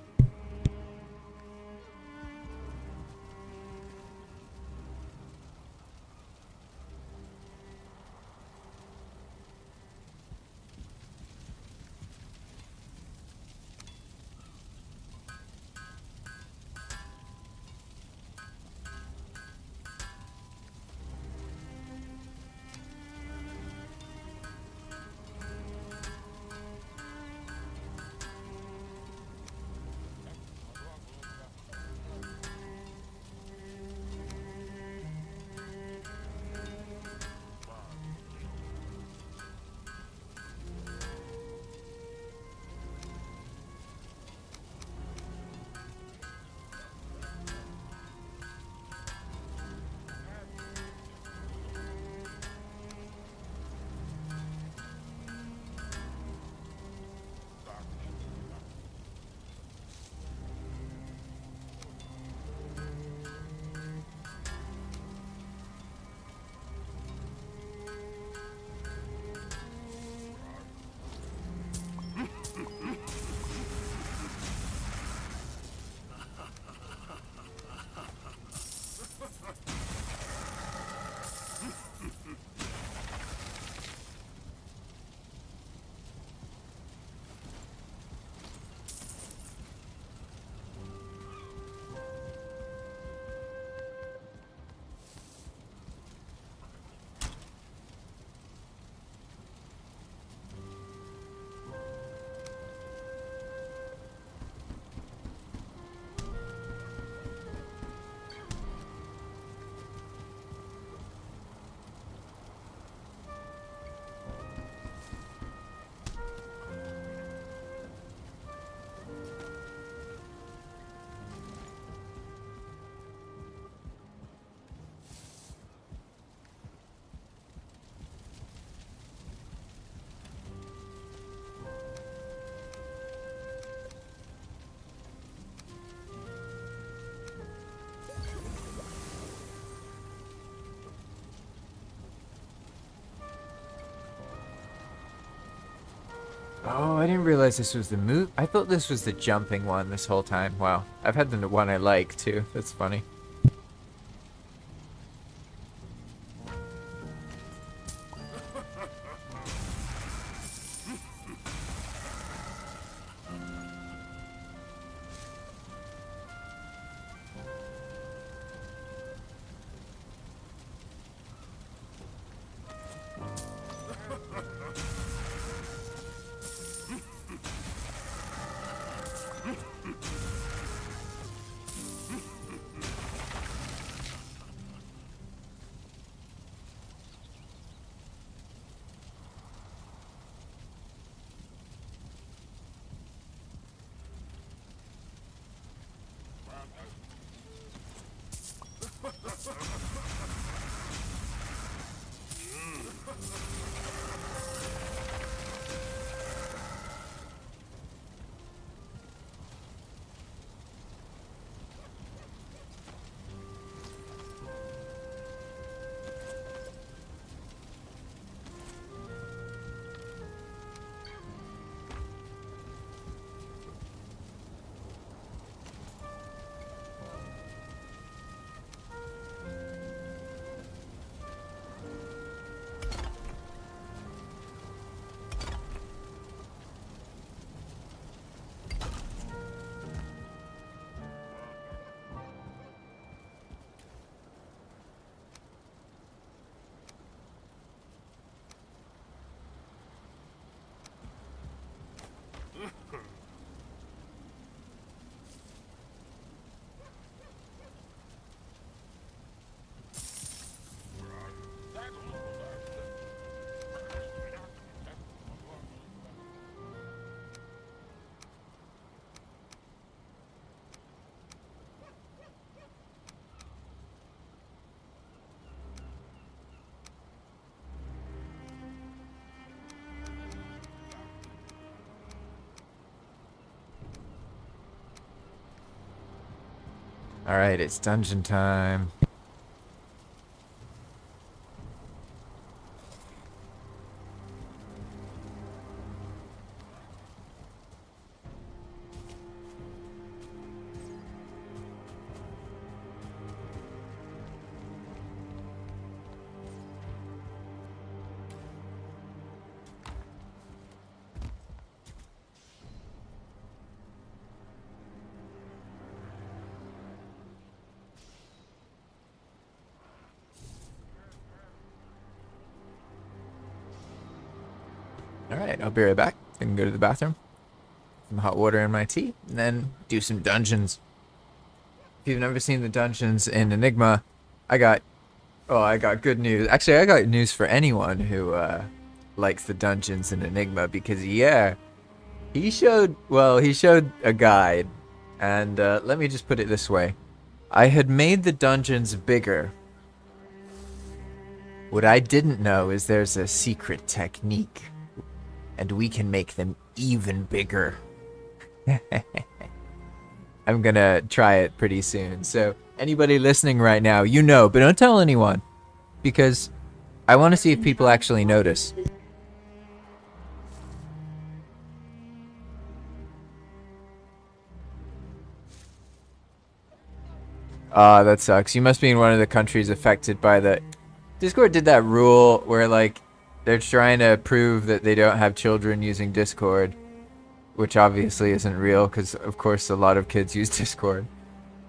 Oh, I didn't realize this was the move. I thought this was the jumping one this whole time. Wow. I've had the one I like too. That's funny. Alright, it's dungeon time. Alright, I'll be right back. I can go to the bathroom, some hot water in my tea, and then do some dungeons. If you've never seen the dungeons in Enigma, I got good news. Actually, I got news for anyone who likes the dungeons in Enigma, because yeah, he showed a guide, and let me just put it this way. I had made the dungeons bigger. What I didn't know is there's a secret technique, and we can make them even bigger. I'm gonna try it pretty soon. So anybody listening right now, you know, but don't tell anyone, because I want to see if people actually notice. Ah, that sucks. You must be in one of the countries affected by the... Discord did that rule where, like, they're trying to prove that they don't have children using Discord, which obviously isn't real, because, of course, a lot of kids use Discord.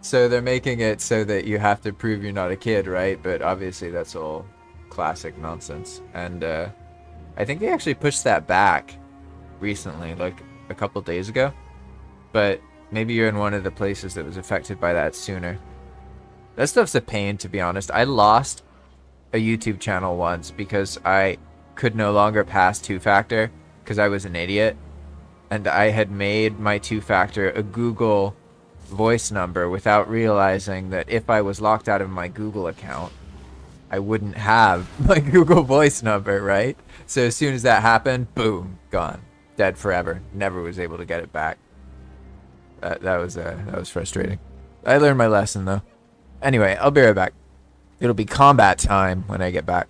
So they're making it so that you have to prove you're not a kid, right? But obviously that's all classic nonsense. And I think they actually pushed that back recently, like a couple days ago. But maybe you're in one of the places that was affected by that sooner. That stuff's a pain, to be honest. I lost a YouTube channel once because I could no longer pass two-factor because I was an idiot. And I had made my two-factor a Google voice number without realizing that if I was locked out of my Google account, I wouldn't have my Google voice number, right? So as soon as that happened, boom, gone. Dead forever. Never was able to get it back. That was frustrating. I learned my lesson, though. Anyway, I'll be right back. It'll be combat time when I get back.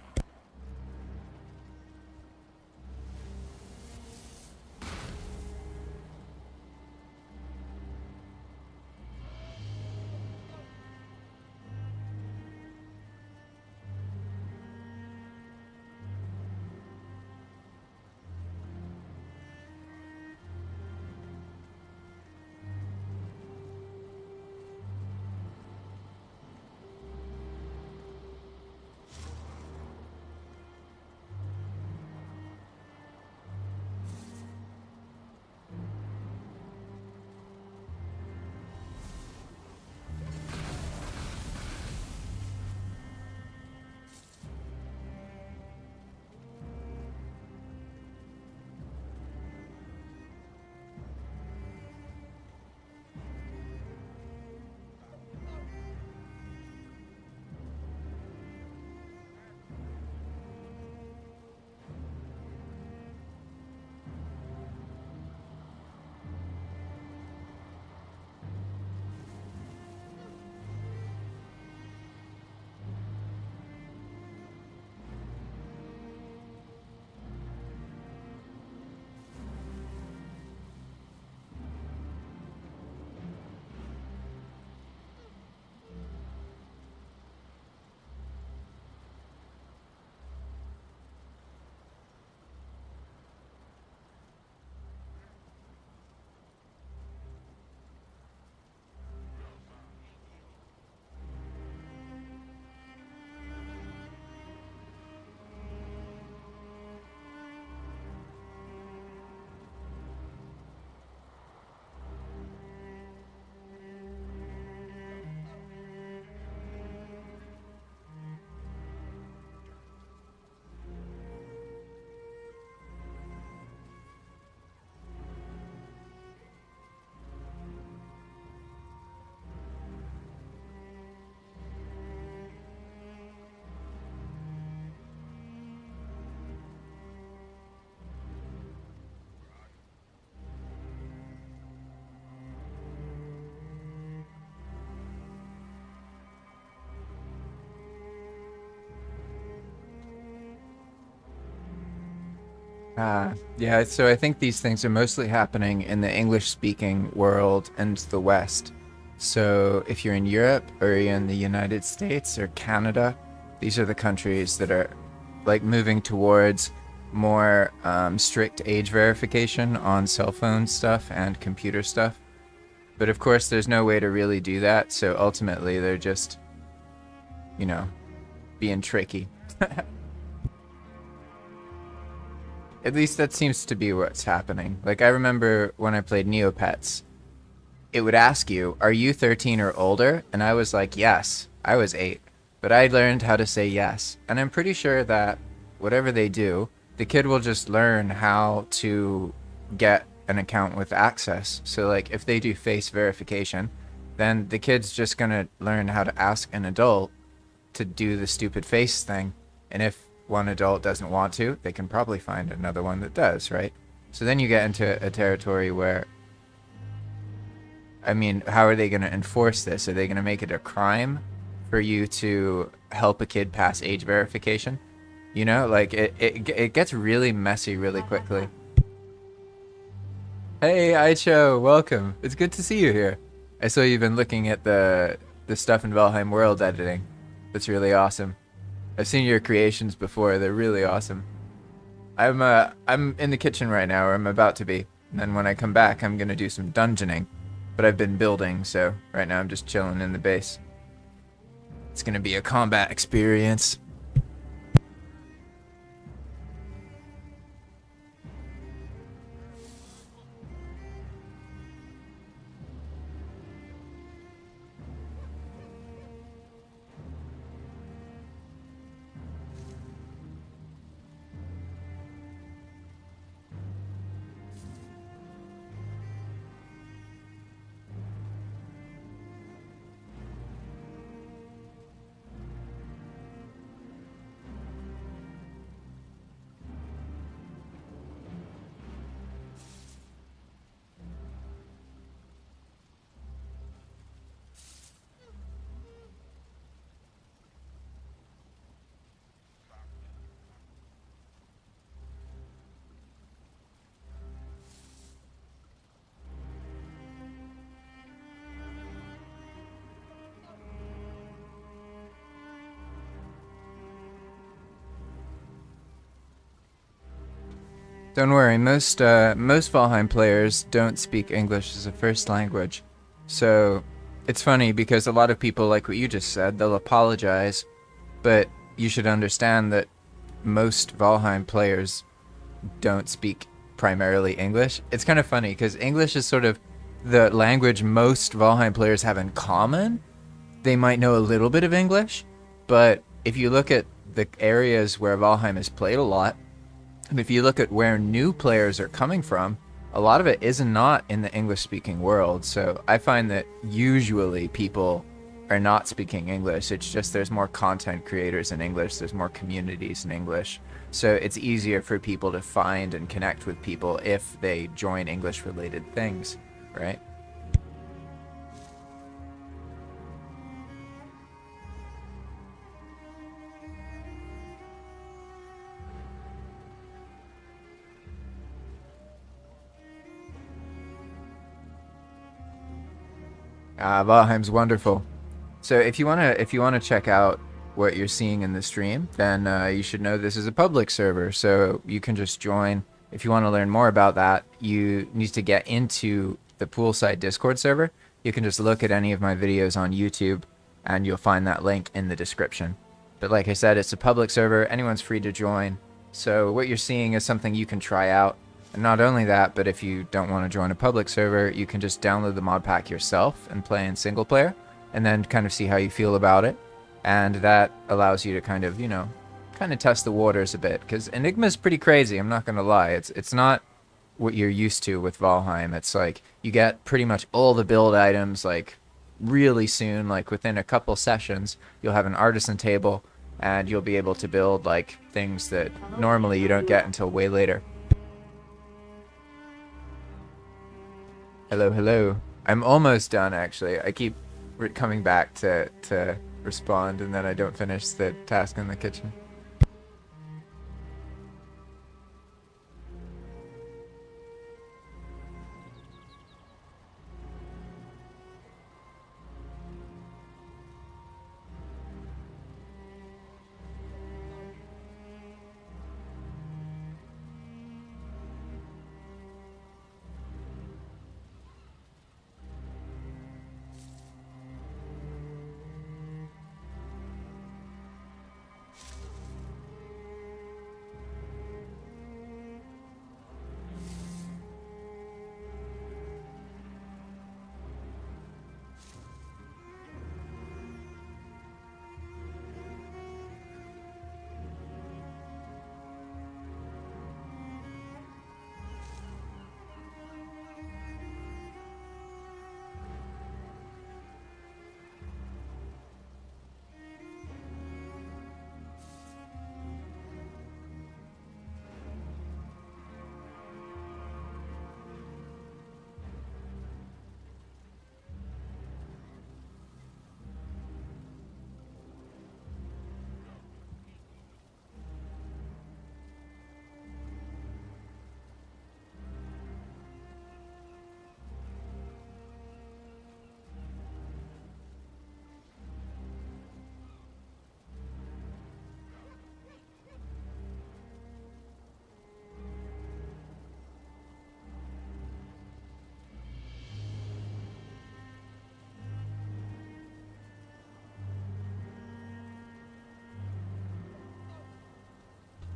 Yeah, so I think these things are mostly happening in the English-speaking world and the West. So if you're in Europe or you're in the United States or Canada, these are the countries that are like moving towards more strict age verification on cell phone stuff and computer stuff. But of course, there's no way to really do that, so ultimately they're just, you know, being tricky. At least that seems to be what's happening. Like, I remember when I played Neopets, it would ask you, are you 13 or older? And I was like, yes. I was 8. But I learned how to say yes. And I'm pretty sure that whatever they do, the kid will just learn how to get an account with access. So, like, if they do face verification, then the kid's just gonna learn how to ask an adult to do the stupid face thing. And if one adult doesn't want to, they can probably find another one that does, right? So then you get into a territory where, I mean, how are they going to enforce this? Are they going to make it a crime for you to help a kid pass age verification? You know, like it gets really messy really quickly. Hey, Aicho, welcome. It's good to see you here. I saw you've been looking at the stuff in Valheim world editing. That's really awesome. I've seen your creations before. They're really awesome. I'm in the kitchen right now, or I'm about to be. And then when I come back, I'm gonna do some dungeoning. But I've been building, so right now I'm just chilling in the base. It's gonna be a combat experience. Don't worry, most Valheim players don't speak English as a first language. So it's funny because a lot of people, like what you just said, they'll apologize, but you should understand that most Valheim players don't speak primarily English. It's kind of funny because English is sort of the language most Valheim players have in common. They might know a little bit of English, but if you look at the areas where Valheim is played a lot, and if you look at where new players are coming from, a lot of it is not in the English-speaking world. So I find that usually people are not speaking English. It's just there's more content creators in English. There's more communities in English. So it's easier for people to find and connect with people if they join English-related things, right? Valheim's wonderful. So if you wanna check out what you're seeing in the stream, then you should know this is a public server. So you can just join. If you want to learn more about that, you need to get into the poolside Discord server. You can just look at any of my videos on YouTube, and you'll find that link in the description. But like I said, it's a public server. Anyone's free to join. So what you're seeing is something you can try out. And not only that, but if you don't want to join a public server, you can just download the mod pack yourself and play in single player, and then kind of see how you feel about it. And that allows you to kind of, you know, kind of test the waters a bit. Because Enigma is pretty crazy, I'm not going to lie. It's not what you're used to with Valheim. It's like you get pretty much all the build items like really soon, like within a couple sessions. You'll have an artisan table, and you'll be able to build like things that normally you don't get until way later. Hello, hello. I'm almost done, actually. I keep coming back to respond, and then I don't finish the task in the kitchen.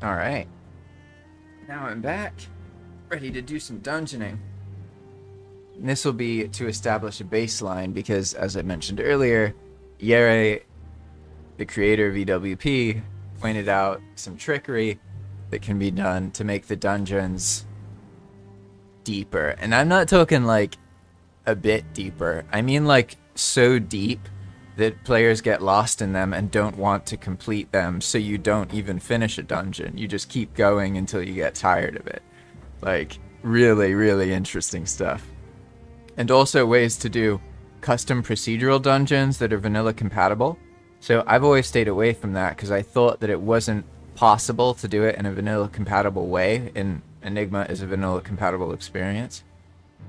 Alright. Now I'm back, ready to do some dungeoning. And this will be to establish a baseline because, as I mentioned earlier, Yere, the creator of EWP, pointed out some trickery that can be done to make the dungeons deeper. And I'm not talking like a bit deeper. I mean like so deep that players get lost in them and don't want to complete them, so you don't even finish a dungeon. You just keep going until you get tired of it. Like, really, really interesting stuff. And also ways to do custom procedural dungeons that are vanilla compatible. So I've always stayed away from that because I thought that it wasn't possible to do it in a vanilla compatible way, and Enigma is a vanilla compatible experience.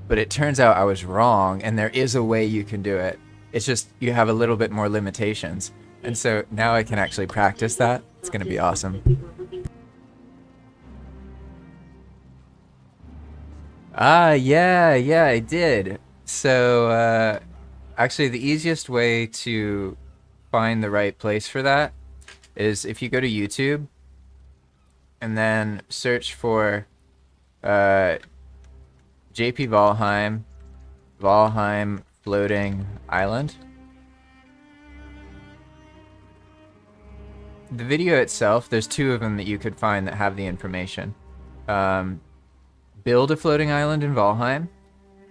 But it turns out I was wrong, and there is a way you can do it. It's just you have a little bit more limitations. And so now I can actually practice that. It's going to be awesome. Yeah, I did. So, actually the easiest way to find the right place for that is if you go to YouTube and then search for JP Valheim floating island. The video itself, there's two of them that you could find that have the information. Build a floating island in Valheim,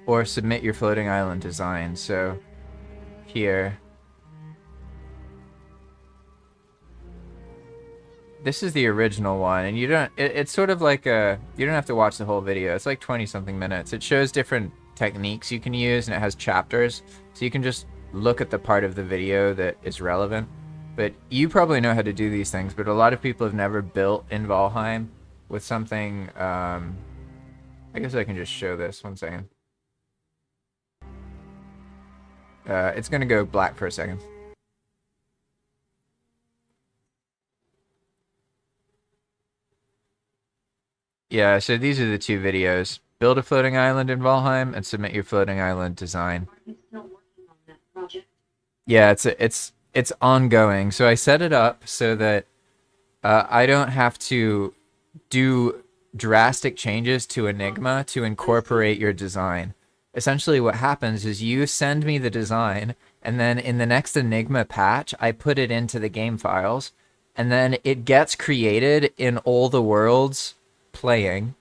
or submit your floating island design. So here, this is the original one, and you don't, it's sort of like a, you don't have to watch the whole video. It's like 20 something minutes. It shows different techniques you can use, and it has chapters, so you can just look at the part of the video that is relevant. But you probably know how to do these things, but a lot of people have never built in Valheim with something. I guess I can just show this. 1 second. It's gonna go black for a second. Yeah, so these are the two videos. Build a floating island in Valheim and submit your floating island design. Yeah, it's ongoing. So I set it up so that I don't have to do drastic changes to Enigma to incorporate your design. Essentially what happens is you send me the design, and then in the next Enigma patch, I put it into the game files, and then it gets created in all the worlds playing.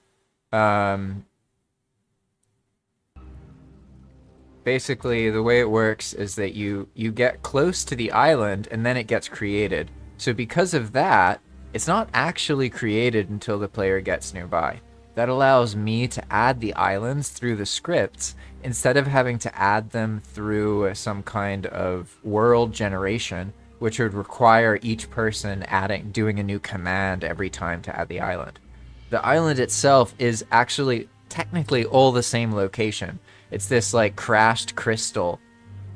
Basically, the way it works is that you get close to the island, and then it gets created. So because of that, it's not actually created until the player gets nearby. That allows me to add the islands through the scripts instead of having to add them through some kind of world generation, which would require each person doing a new command every time to add the island. The island itself is actually technically all the same location. It's this like crashed crystal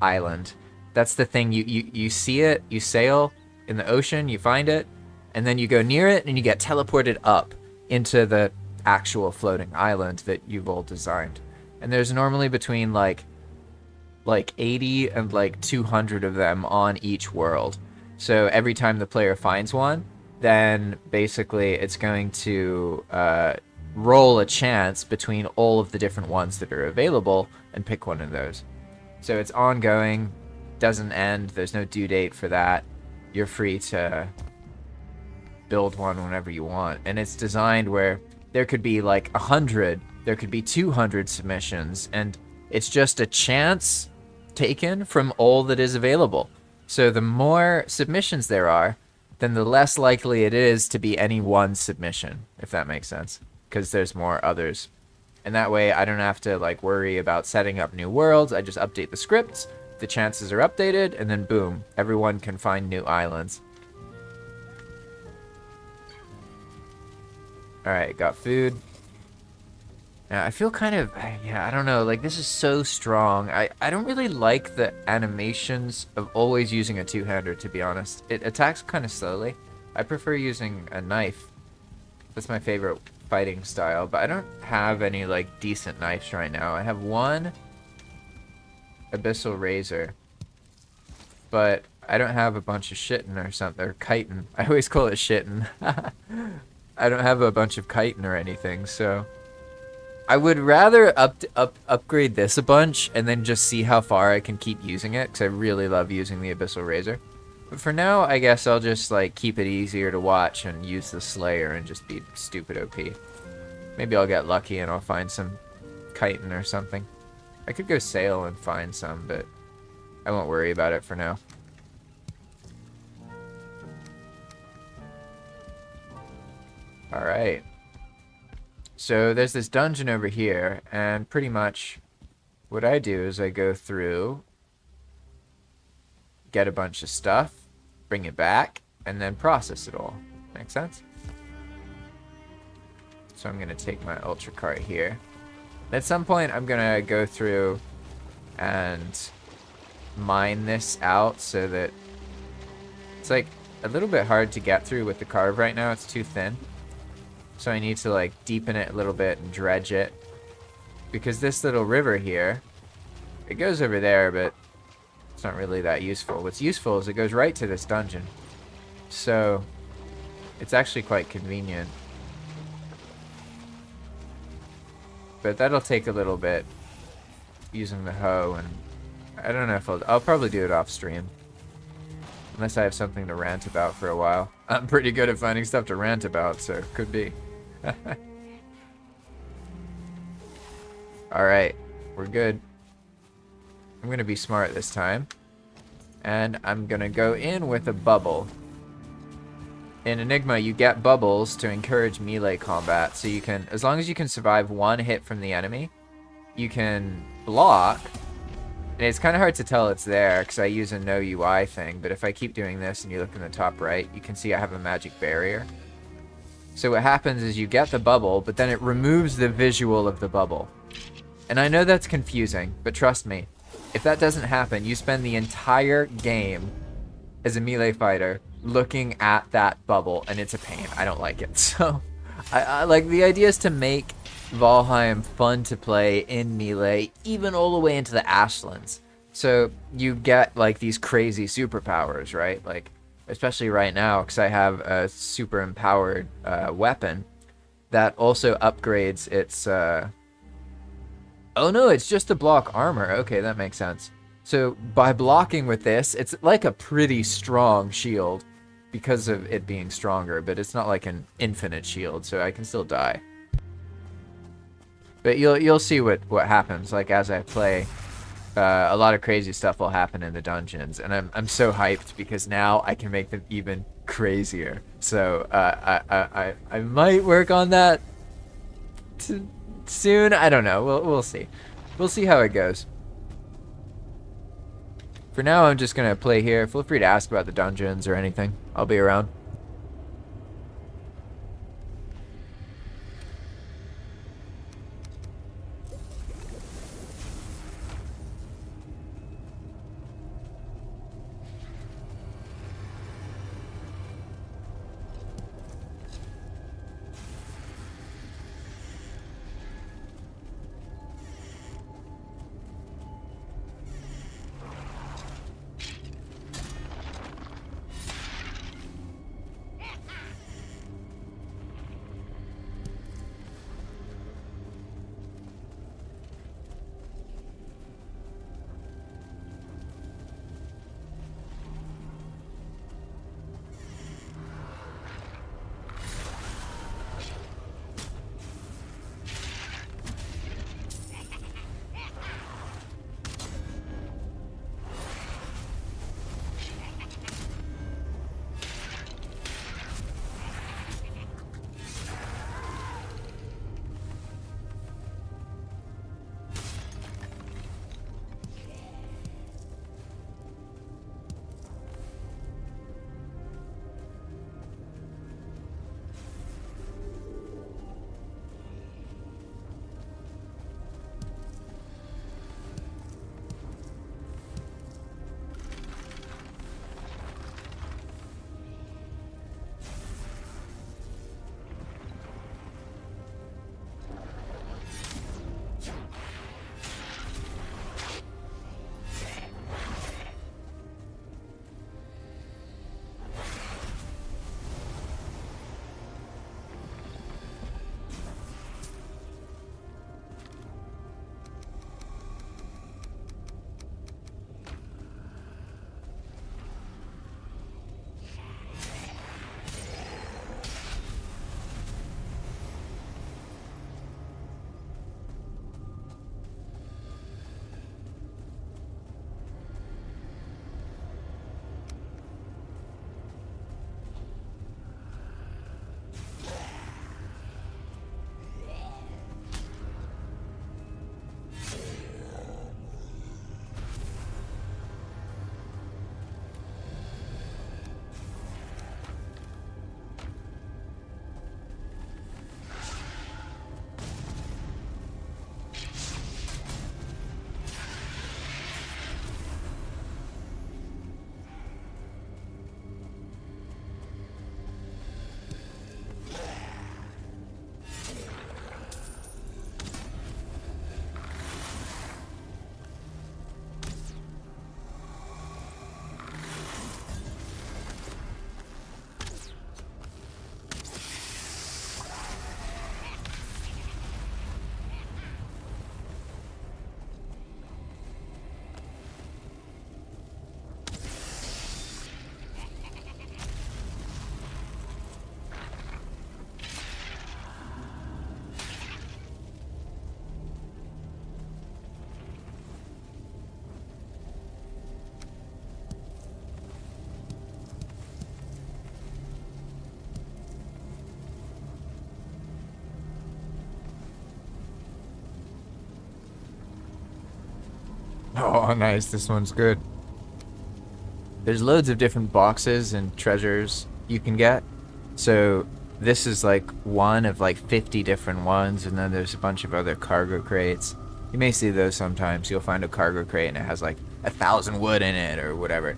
island. That's the thing. You see it, you sail in the ocean, you find it, and then you go near it and you get teleported up into the actual floating island that you've all designed. And there's normally between like 80 and like 200 of them on each world. So every time the player finds one, then basically it's going to roll a chance between all of the different ones that are available and pick one of those. So it's ongoing, doesn't end, there's no due date for that. You're free to build one whenever you want. And it's designed where there could be like 100, there could be 200 submissions, and it's just a chance taken from all that is available. So the more submissions there are, then the less likely it is to be any one submission, if that makes sense, because there's more others. And that way I don't have to like worry about setting up new worlds. I just update the scripts, the chances are updated, and then boom, everyone can find new islands. Alright, got food. Yeah, I feel kind of, yeah, I don't know, like this is so strong. I don't really like the animations of always using a two-hander, to be honest. It attacks kind of slowly. I prefer using a knife. That's my favorite fighting style, but I don't have any like decent knives right now. I have one abyssal razor, but I don't have a bunch of shittin' or something, or chitin. I always call it shittin'. I don't have a bunch of chitin or anything, so I would rather upgrade this a bunch and then just see how far I can keep using it, because I really love using the Abyssal Razor. But for now, I guess I'll just like keep it easier to watch and use the Slayer and just be stupid OP. Maybe I'll get lucky and I'll find some chitin or something. I could go sail and find some, but I won't worry about it for now. Alright. So there's this dungeon over here, and pretty much what I do is I go through, get a bunch of stuff, bring it back, and then process it all. Make sense? So I'm going to take my ultra cart here. At some point, I'm going to go through and mine this out so that it's like a little bit hard to get through with the carve right now. It's too thin. So I need to like deepen it a little bit and dredge it. Because this little river here, it goes over there, but it's not really that useful. What's useful is it goes right to this dungeon. So it's actually quite convenient. But that'll take a little bit using the hoe, and I don't know if I'll probably do it off stream. Unless I have something to rant about for a while. I'm pretty good at finding stuff to rant about, so could be. Alright, we're good. I'm gonna be smart this time. And I'm gonna go in with a bubble. In Enigma, you get bubbles to encourage melee combat, so you can, as long as you can survive one hit from the enemy, you can block. And it's kind of hard to tell it's there, because I use a no UI thing, but if I keep doing this and you look in the top right, you can see I have a magic barrier. So what happens is you get the bubble, but then it removes the visual of the bubble. And I know that's confusing, but trust me, if that doesn't happen, you spend the entire game as a melee fighter looking at that bubble, and it's a pain. I don't like it. So I like the idea is to make Valheim fun to play in melee, even all the way into the Ashlands. So you get like these crazy superpowers, right? Like, especially right now, because I have a super empowered weapon that also upgrades its oh no, it's just to block armor. Okay, that makes sense. So by blocking with this, it's like a pretty strong shield because of it being stronger, but it's not like an infinite shield, so I can still die. But you'll see what happens. Like as I play, a lot of crazy stuff will happen in the dungeons, and I'm so hyped because now I can make them even crazier. So I might work on that soon. I don't know. We'll see. We'll see how it goes. For now, I'm just gonna play here. Feel free to ask about the dungeons or anything. I'll be around. Oh, nice. This one's good. There's loads of different boxes and treasures you can get. So this is like one of like 50 different ones, and then there's a bunch of other cargo crates. You may see those sometimes. You'll find a cargo crate and it has like 1,000 wood in it or whatever.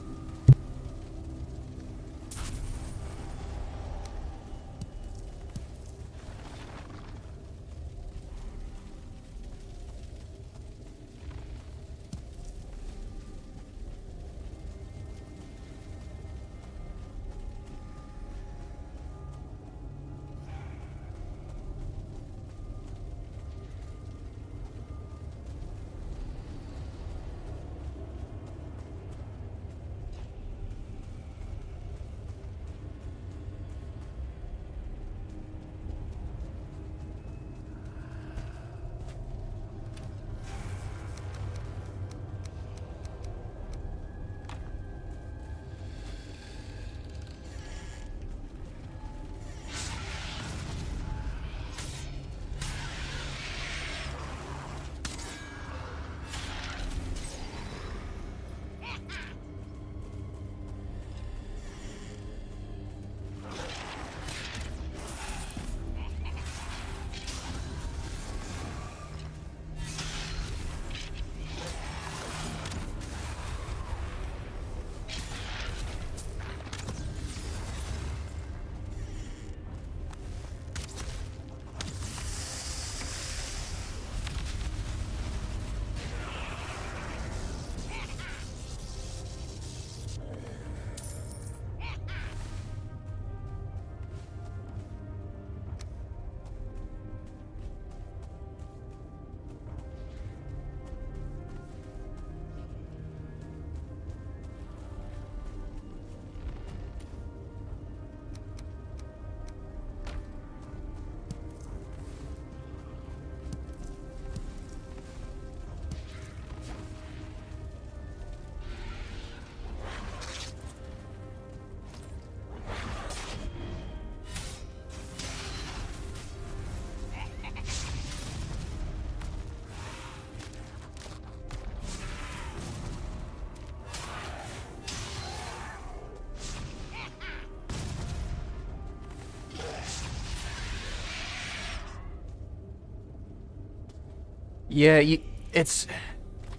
Yeah,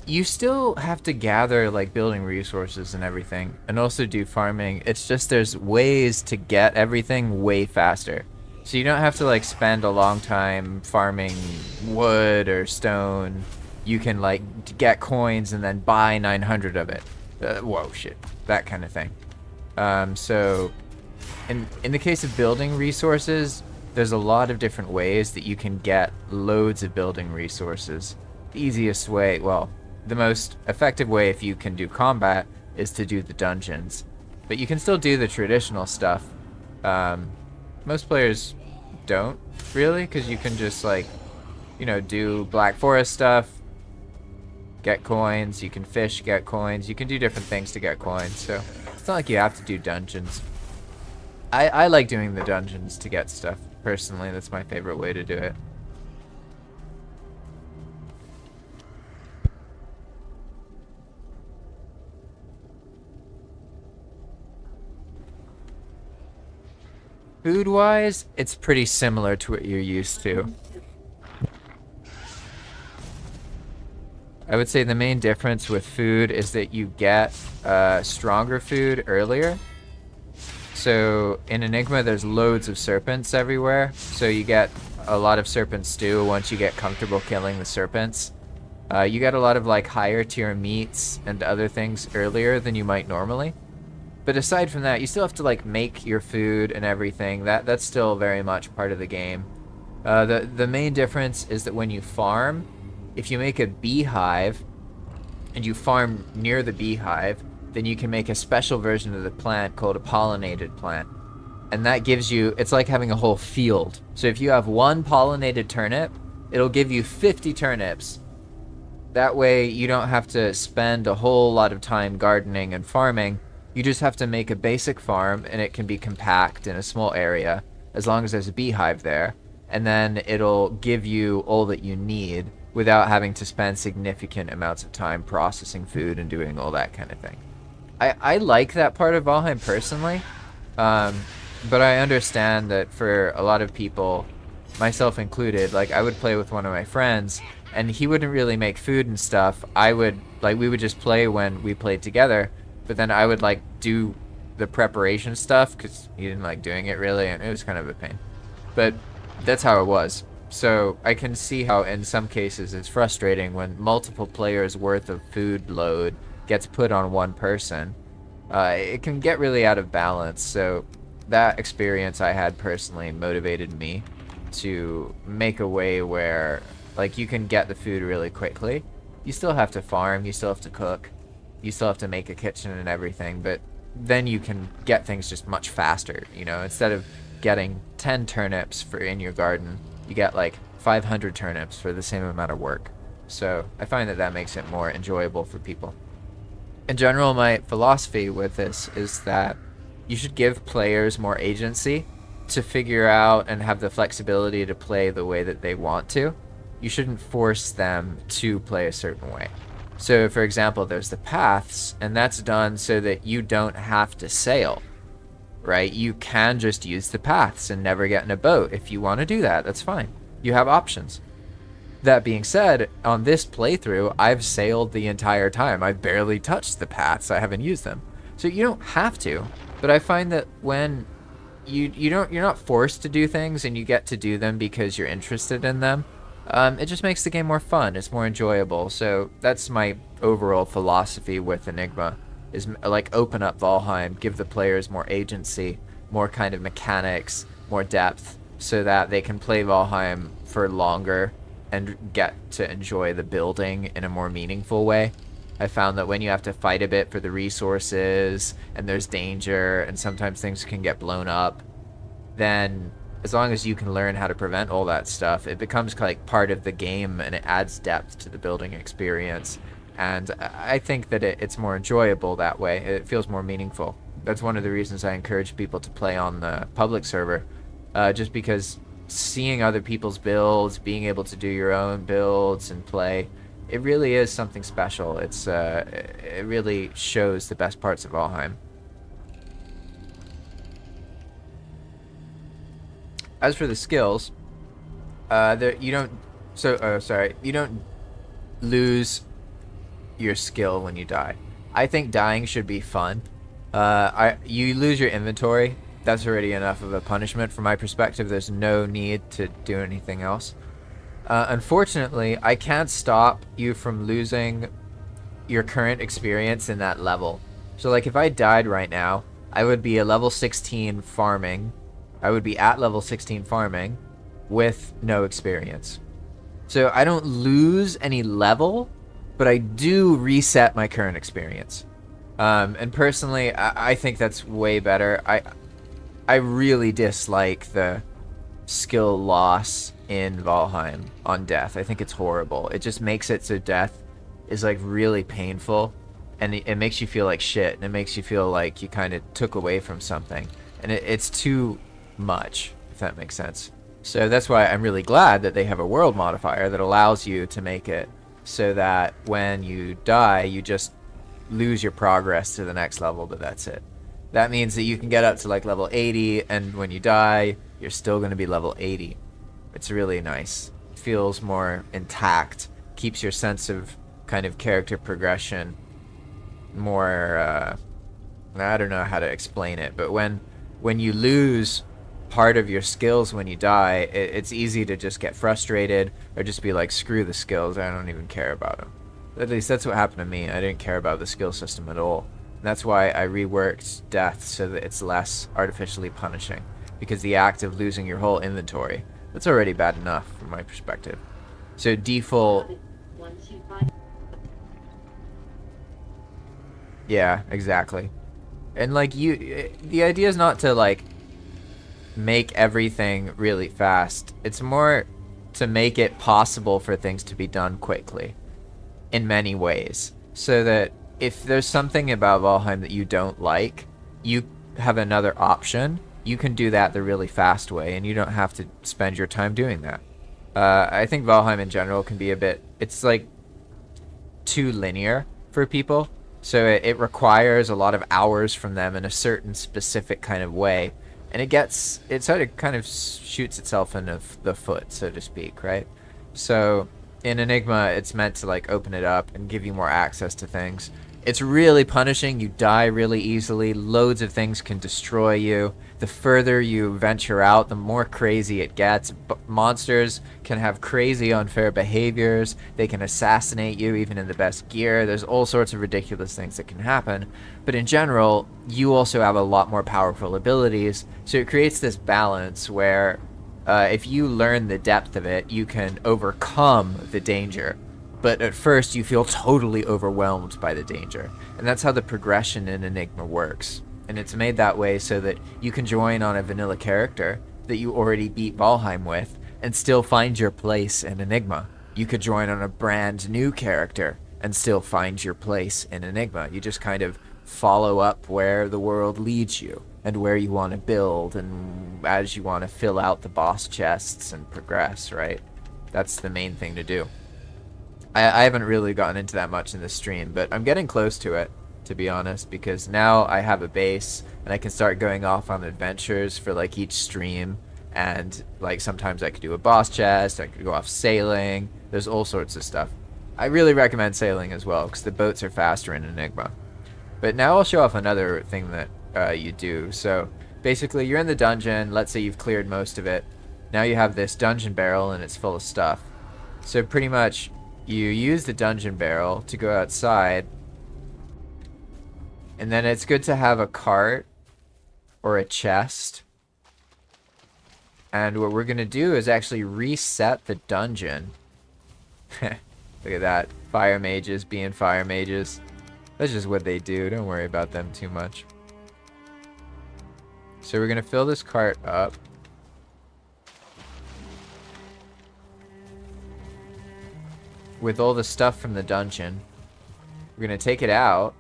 you still have to gather like building resources and everything, and also do farming. It's just there's ways to get everything way faster. So you don't have to like spend a long time farming wood or stone. You can like get coins and then buy 900 of it. Whoa, shit. That kind of thing. So in the case of building resources, there's a lot of different ways that you can get loads of building resources. The easiest way, well, the most effective way if you can do combat is to do the dungeons. But you can still do the traditional stuff. Most players don't, really, because you can just, like, you know, do Black Forest stuff, get coins, you can fish, get coins, you can do different things to get coins, so it's not like you have to do dungeons. I like doing the dungeons to get stuff. Personally, that's my favorite way to do it. Food-wise, it's pretty similar to what you're used to. I would say the main difference with food is that you get stronger food earlier. So in Enigma, there's loads of serpents everywhere. So you get a lot of serpent stew once you get comfortable killing the serpents. You get a lot of like higher tier meats and other things earlier than you might normally. But aside from that, you still have to like make your food and everything. That's still very much part of the game. The main difference is that when you farm, if you make a beehive and you farm near the beehive, then you can make a special version of the plant called a pollinated plant. And that gives you, it's like having a whole field. So if you have one pollinated turnip, it'll give you 50 turnips. That way you don't have to spend a whole lot of time gardening and farming. You just have to make a basic farm, and it can be compact in a small area as long as there's a beehive there. And then it'll give you all that you need without having to spend significant amounts of time processing food and doing all that kind of thing. I like that part of Valheim personally, but I understand that for a lot of people, myself included, like I would play with one of my friends and he wouldn't really make food and stuff. We would just play when we played together, but then I would like do the preparation stuff because he didn't like doing it really, and it was kind of a pain. But that's how it was. So I can see how in some cases it's frustrating when multiple players worth of food load gets put on one person. It can get really out of balance. So that experience I had personally motivated me to make a way where like you can get the food really quickly. You still have to farm, you still have to cook, you still have to make a kitchen and everything, but then you can get things just much faster, you know, instead of getting 10 turnips for in your garden, you get like 500 turnips for the same amount of work. So I find that that makes it more enjoyable for people. In general, my philosophy with this is that you should give players more agency to figure out and have the flexibility to play the way that they want to. You shouldn't force them to play a certain way. So for example, there's the paths, and that's done so that you don't have to sail, right? You can just use the paths and never get in a boat. If you want to do that, that's fine. You have options. That being said, on this playthrough, I've sailed the entire time. I've barely touched the paths. I haven't used them. So you don't have to, but I find that when you're not forced to do things and you get to do them because you're interested in them, it just makes the game more fun. It's more enjoyable. So that's my overall philosophy with Enigma, is like open up Valheim, give the players more agency, more kind of mechanics, more depth, so that they can play Valheim for longer and get to enjoy the building in a more meaningful way. I found that when you have to fight a bit for the resources and there's danger and sometimes things can get blown up, then as long as you can learn how to prevent all that stuff, it becomes like part of the game and it adds depth to the building experience. And I think that it's more enjoyable that way. It feels more meaningful. That's one of the reasons I encourage people to play on the public server, just because seeing other people's builds, being able to do your own builds and play, it really is something special. It really shows the best parts of Valheim. As for the skills, you don't lose your skill when you die. I think dying should be fun. You lose your inventory. That's already enough of a punishment from my perspective. There's no need to do anything else. Unfortunately, I can't stop you from losing your current experience in that level. So like if I died right now, I would be a level 16 farming. I would be at level 16 farming with no experience. So I don't lose any level, but I do reset my current experience. And personally, I think that's way better. I really dislike the skill loss in Valheim on death. I think it's horrible. It just makes it so death is like really painful, and it makes you feel like shit, and it makes you feel like you kind of took away from something, and it's too much, if that makes sense. So that's why I'm really glad that they have a world modifier that allows you to make it so that when you die, you just lose your progress to the next level, but that's it. That means that you can get up to like level 80, and when you die, you're still going to be level 80. It's really nice. It feels more intact, keeps your sense of kind of character progression more, I don't know how to explain it, but when you lose part of your skills when you die, it's easy to just get frustrated or just be like, screw the skills, I don't even care about them. At least that's what happened to me. I didn't care about the skill system at all. And that's why I reworked death so that it's less artificially punishing, because the act of losing your whole inventory, that's already bad enough from my perspective. So default... Yeah, exactly. And like the idea is not to like make everything really fast. It's more to make it possible for things to be done quickly in many ways, so that if there's something about Valheim that you don't like, you have another option. You can do that the really fast way, and you don't have to spend your time doing that. I think Valheim in general can be a bit, it's like too linear for people. So it requires a lot of hours from them in a certain specific kind of way. And it sort of kind of shoots itself in the foot, so to speak, right? So in Enigma, it's meant to like open it up and give you more access to things. It's really punishing. You die really easily. Loads of things can destroy you. The further you venture out, the more crazy it gets. Monsters can have crazy unfair behaviors. They can assassinate you even in the best gear. There's all sorts of ridiculous things that can happen. But in general, you also have a lot more powerful abilities. So it creates this balance where if you learn the depth of it, you can overcome the danger. But at first, you feel totally overwhelmed by the danger. And that's how the progression in Enigma works. And it's made that way so that you can join on a vanilla character that you already beat Valheim with and still find your place in Enigma. You could join on a brand new character and still find your place in Enigma. You just kind of follow up where the world leads you and where you want to build and as you want to fill out the boss chests and progress, right? That's the main thing to do. I haven't really gotten into that much in this stream, but I'm getting close to it, to be honest, because now I have a base and I can start going off on adventures for like each stream. And like sometimes I could do a boss chest, I could go off sailing, there's all sorts of stuff. I really recommend sailing as well because the boats are faster in Enigma. But now I'll show off another thing that you do. So basically you're in the dungeon, let's say you've cleared most of it. Now you have this dungeon barrel and it's full of stuff. So pretty much you use the dungeon barrel to go outside, and then it's good to have a cart or a chest. And what we're gonna do is actually reset the dungeon. Look at that, fire mages being fire mages. That's just what they do, don't worry about them too much. So we're gonna fill this cart up. With all the stuff from the dungeon. We're gonna take it out.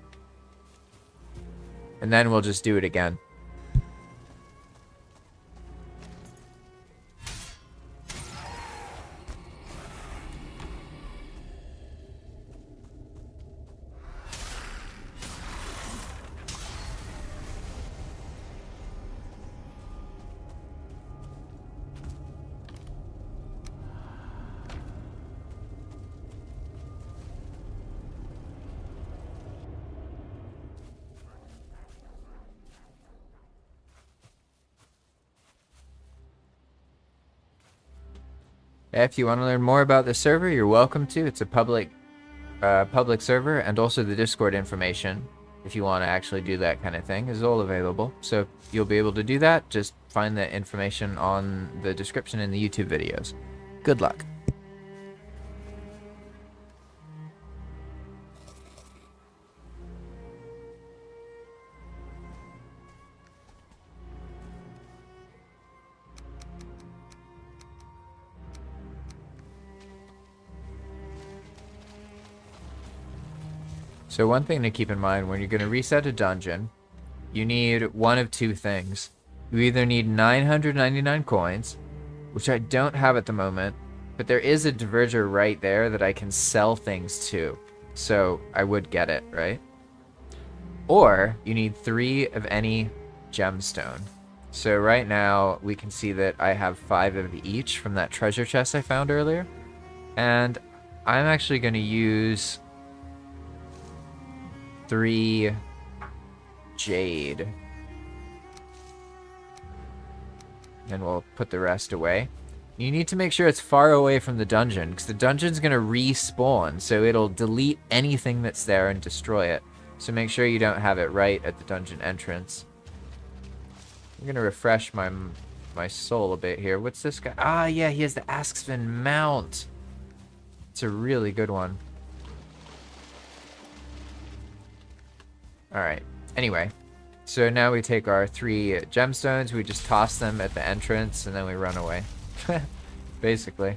And then we'll just do it again. If you want to learn more about the server, you're welcome to. It's a public server, and also the Discord information, if you want to actually do that kind of thing, is all available. So you'll be able to do that. Just find the information on the description in the YouTube videos. Good luck. So one thing to keep in mind when you're going to reset a dungeon, you need one of two things. You either need 999 coins, which I don't have at the moment, but there is a diverger right there that I can sell things to. So I would get it, right? Or you need 3 of any gemstone. So right now we can see that I have 5 of each from that treasure chest I found earlier. And I'm actually going to use 3 jade. And we'll put the rest away. You need to make sure it's far away from the dungeon, because the dungeon's going to respawn, so it'll delete anything that's there and destroy it. So make sure you don't have it right at the dungeon entrance. I'm going to refresh my soul a bit here. What's this guy? Ah, yeah, he has the Axeman mount. It's a really good one. Alright, anyway, so now we take our 3 gemstones, we just toss them at the entrance, and then we run away. Basically.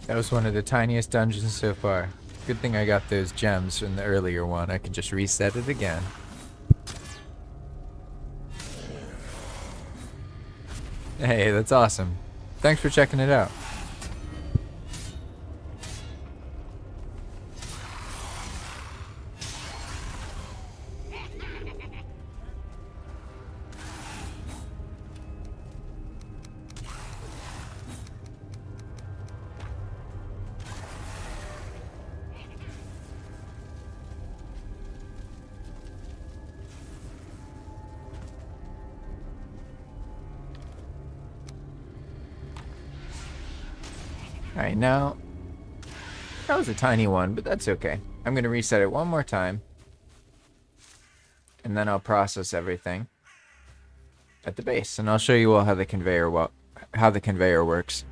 That was one of the tiniest dungeons so far. Good thing I got those gems in the earlier one. I could just reset it again. Hey, that's awesome. Thanks for checking it out. Alright, now, that was a tiny one, but that's okay. I'm going to reset it one more time. And then I'll process everything at the base. And I'll show you all how the conveyor works.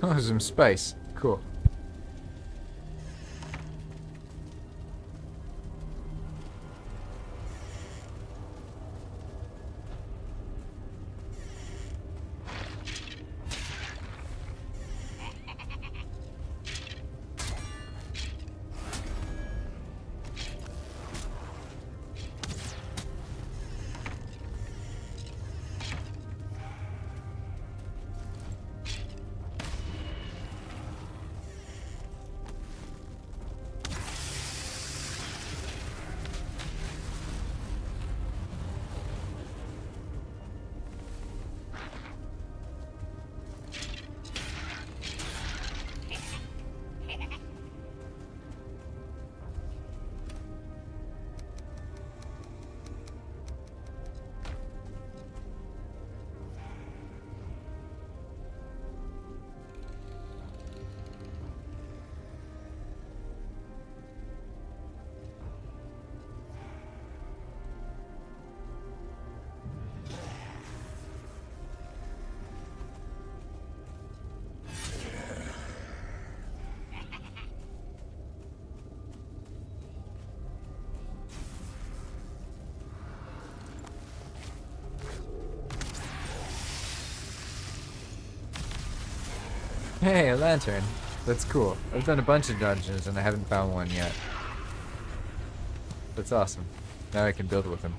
Oh, some spice. Cool. Hey, a lantern. That's cool. I've done a bunch of dungeons and I haven't found one yet. That's awesome. Now I can build with them.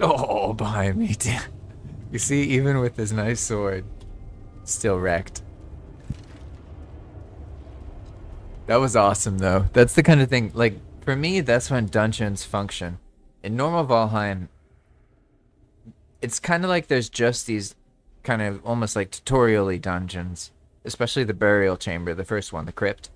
Oh, behind me. Damn. You see, even with this nice sword, still wrecked. That was awesome, though. That's the kind of thing, like, for me, that's when dungeons function. In normal Valheim, it's kind of like there's just these kind of almost like tutorial-y dungeons. Especially the burial chamber, the first one, the crypt.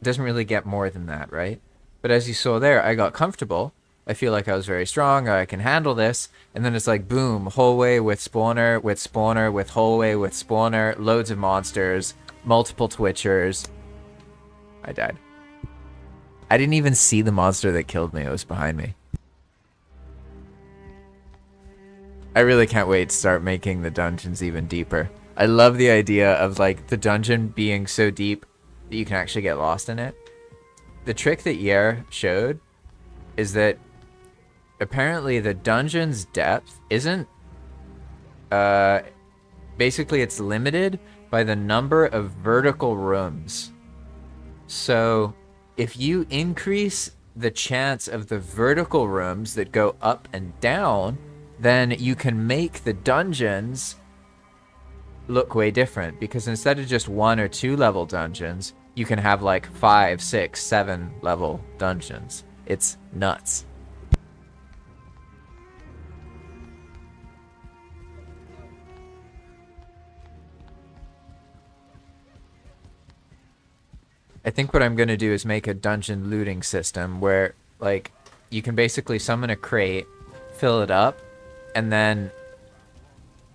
It doesn't really get more than that, right? But as you saw there, I got comfortable. I feel like I was very strong, I can handle this, and then it's like boom, hallway with spawner, with spawner, with hallway, with spawner, loads of monsters, multiple twitchers. I died. I didn't even see the monster that killed me, it was behind me. I really can't wait to start making the dungeons even deeper. I love the idea of like the dungeon being so deep that you can actually get lost in it. The trick that Yer showed is that apparently the dungeon's depth isn't basically it's limited by the number of vertical rooms. So if you increase the chance of the vertical rooms that go up and down, then you can make the dungeons look way different, because instead of just 1 or 2 level dungeons, you can have like 5, 6, 7 level dungeons. It's nuts. I think what I'm going to do is make a dungeon looting system where, like, you can basically summon a crate, fill it up, and then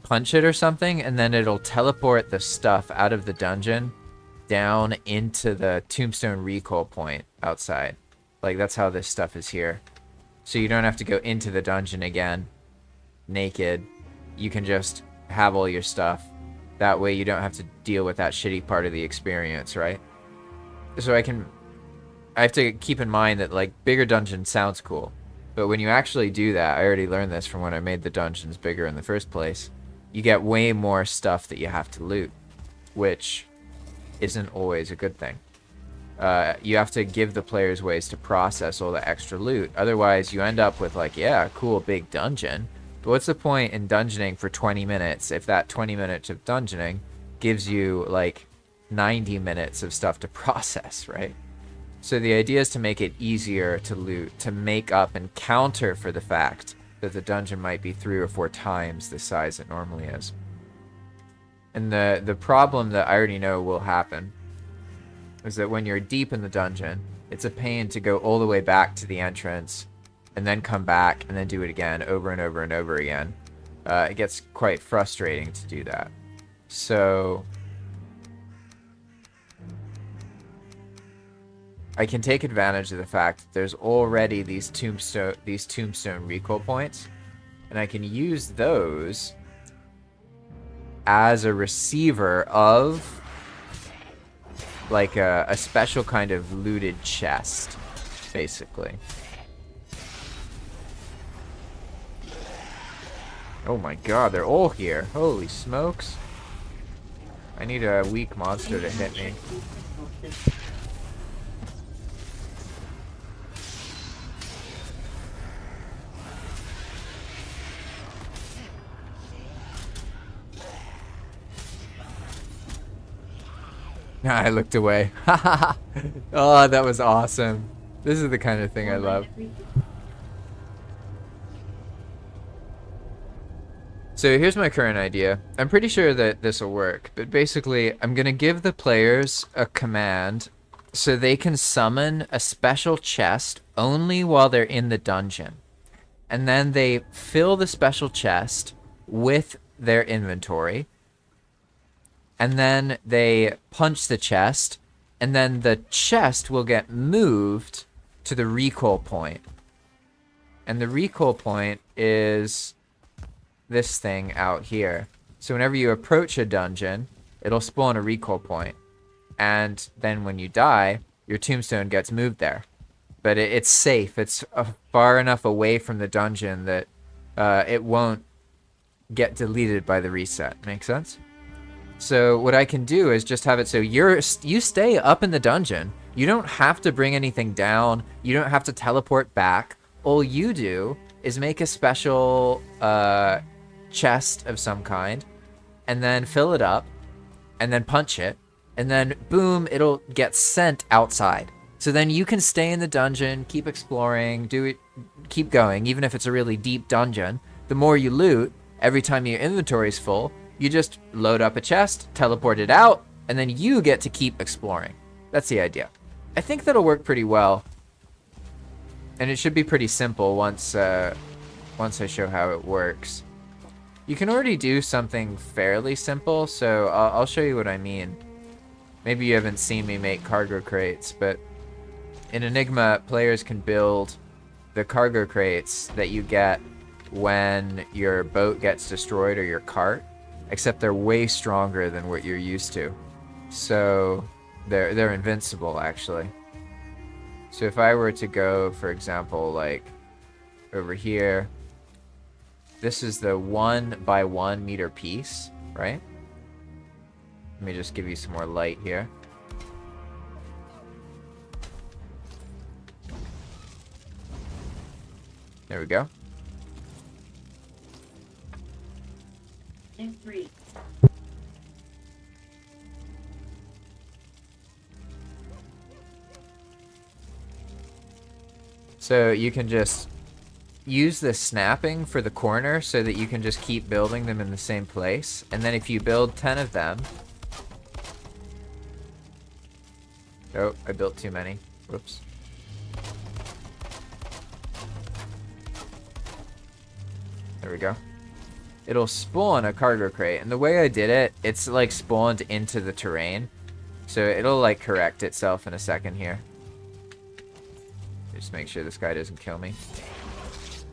punch it or something, and then it'll teleport the stuff out of the dungeon down into the tombstone recall point outside. Like, that's how this stuff is here. So you don't have to go into the dungeon again naked. You can just have all your stuff. That way you don't have to deal with that shitty part of the experience, right? So I have to keep in mind that, like, bigger dungeon sounds cool, but when you actually do that, I already learned this from when I made the dungeons bigger in the first place, you get way more stuff that you have to loot, which isn't always a good thing. You have to give the players ways to process all the extra loot. Otherwise, you end up with, like, yeah, cool big dungeon, but what's the point in dungeoning for 20 minutes if that 20 minutes of dungeoning gives you, like, 90 minutes of stuff to process, right? So the idea is to make it easier to loot, to make up and counter for the fact that the dungeon might be 3 or 4 times the size it normally is. And the problem that I already know will happen is that when you're deep in the dungeon, it's a pain to go all the way back to the entrance and then come back and then do it again over and over and over again. It gets quite frustrating to do that. So I can take advantage of the fact that there's already these tombstone recall points, and I can use those as a receiver of, like, a special kind of looted chest, basically. Oh my god, they're all here. Holy smokes. I need a weak monster to hit me. I looked away. Oh, that was awesome. This is the kind of thing I love. So here's my current idea. I'm pretty sure that this will work, but basically I'm going to give the players a command so they can summon a special chest only while they're in the dungeon. And then they fill the special chest with their inventory. And then they punch the chest, and then the chest will get moved to the recall point. And the recall point is this thing out here. So whenever you approach a dungeon, it'll spawn a recall point. And then when you die, your tombstone gets moved there. But it's safe. It's far enough away from the dungeon that it won't get deleted by the reset. Make sense? So what I can do is just have it so you stay up in the dungeon. You don't have to bring anything down. You don't have to teleport back. All you do is make a special chest of some kind, and then fill it up, and then punch it, and then boom, it'll get sent outside. So then you can stay in the dungeon, keep exploring, keep going, even if it's a really deep dungeon. The more you loot, every time your inventory is full, you just load up a chest, teleport it out, and then you get to keep exploring. That's the idea. I think that'll work pretty well. And it should be pretty simple once I show how it works. You can already do something fairly simple, so I'll show you what I mean. Maybe you haven't seen me make cargo crates, but in Enigma, players can build the cargo crates that you get when your boat gets destroyed or your cart. Except they're way stronger than what you're used to. So they're invincible, actually. So if I were to go, for example, like over here, this is the 1 by 1 meter piece, right? Let me just give you some more light here. There we go. So you can just use the snapping for the corner so that you can just keep building them in the same place. And then if you build 10 of them... Oh, I built too many. Whoops. There we go. It'll spawn a cargo crate. And the way I did it, it's like spawned into the terrain. So it'll like correct itself in a second here. Just make sure this guy doesn't kill me.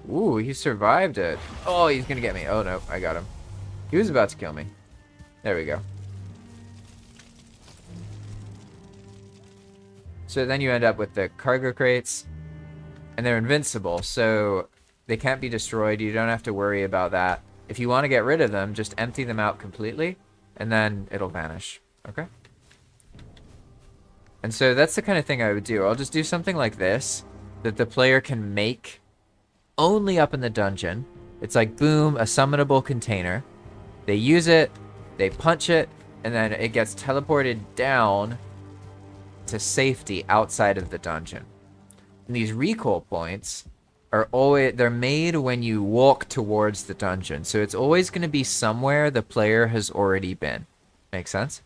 Ooh, he survived it. Oh, he's gonna get me. Oh no, I got him. He was about to kill me. There we go. So then you end up with the cargo crates. And they're invincible, so they can't be destroyed. You don't have to worry about that. If you want to get rid of them, just empty them out completely. And then it'll vanish. Okay? And so that's the kind of thing I would do. I'll just do something like this that the player can make only up in the dungeon. It's like, boom, a summonable container. They use it, they punch it, and then it gets teleported down to safety outside of the dungeon. And these recall points are always, they're made when you walk towards the dungeon. So it's always going to be somewhere the player has already been. Make sense?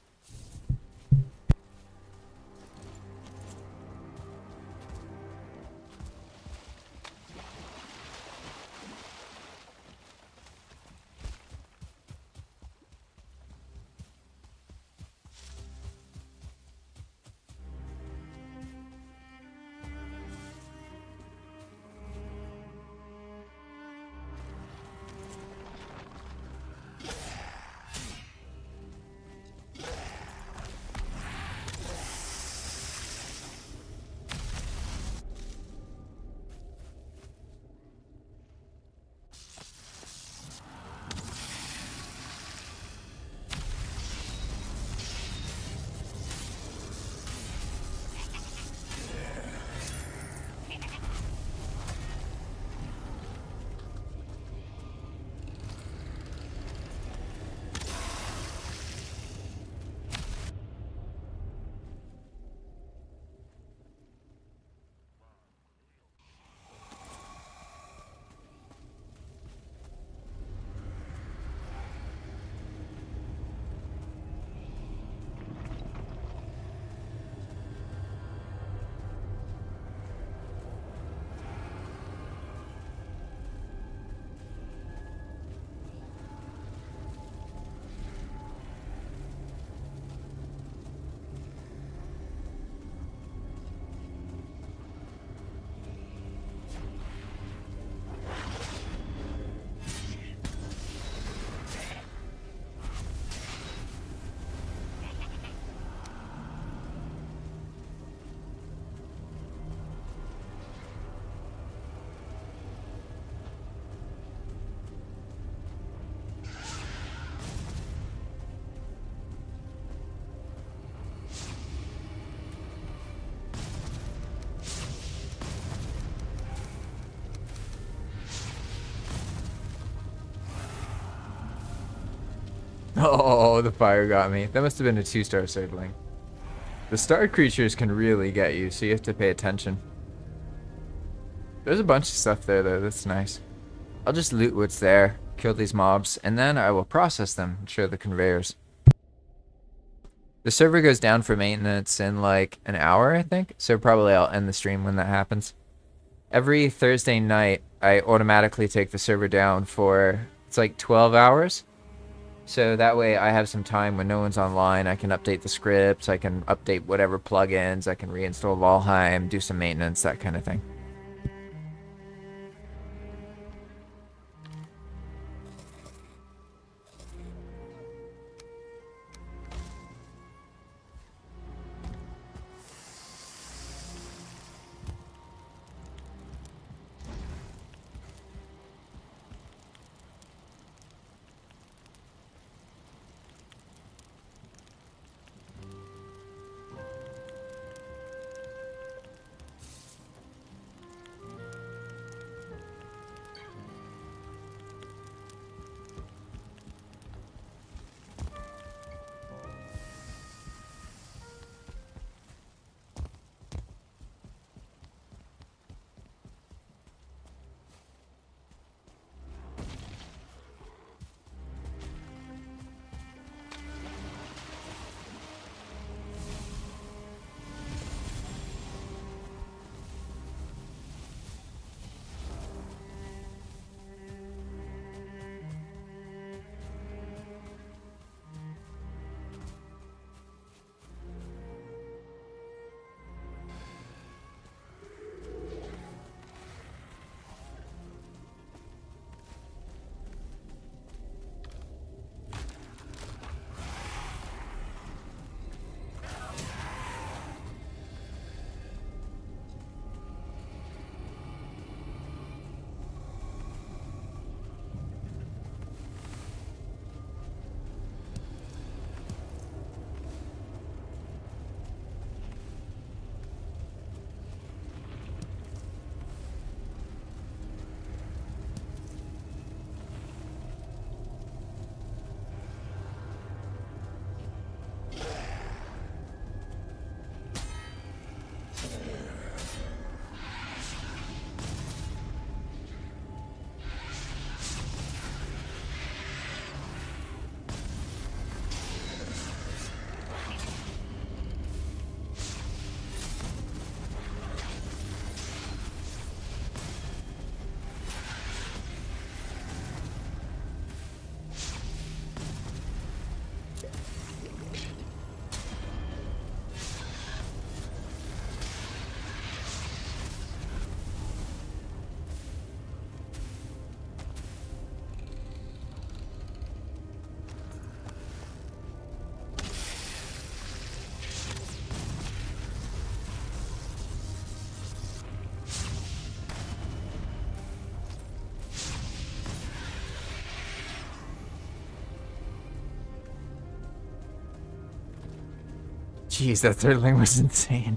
Oh, the fire got me. That must have been a 2-star circling. The star creatures can really get you, so you have to pay attention. There's a bunch of stuff there, though. That's nice. I'll just loot what's there, kill these mobs, and then I will process them and show the conveyors. The server goes down for maintenance in like an hour, I think. So probably I'll end the stream when that happens. Every Thursday night, I automatically take the server down for, it's like 12 hours. So that way I have some time when no one's online. I can update the scripts, I can update whatever plugins, I can reinstall Valheim, do some maintenance, that kind of thing. Jeez, that third thing was insane.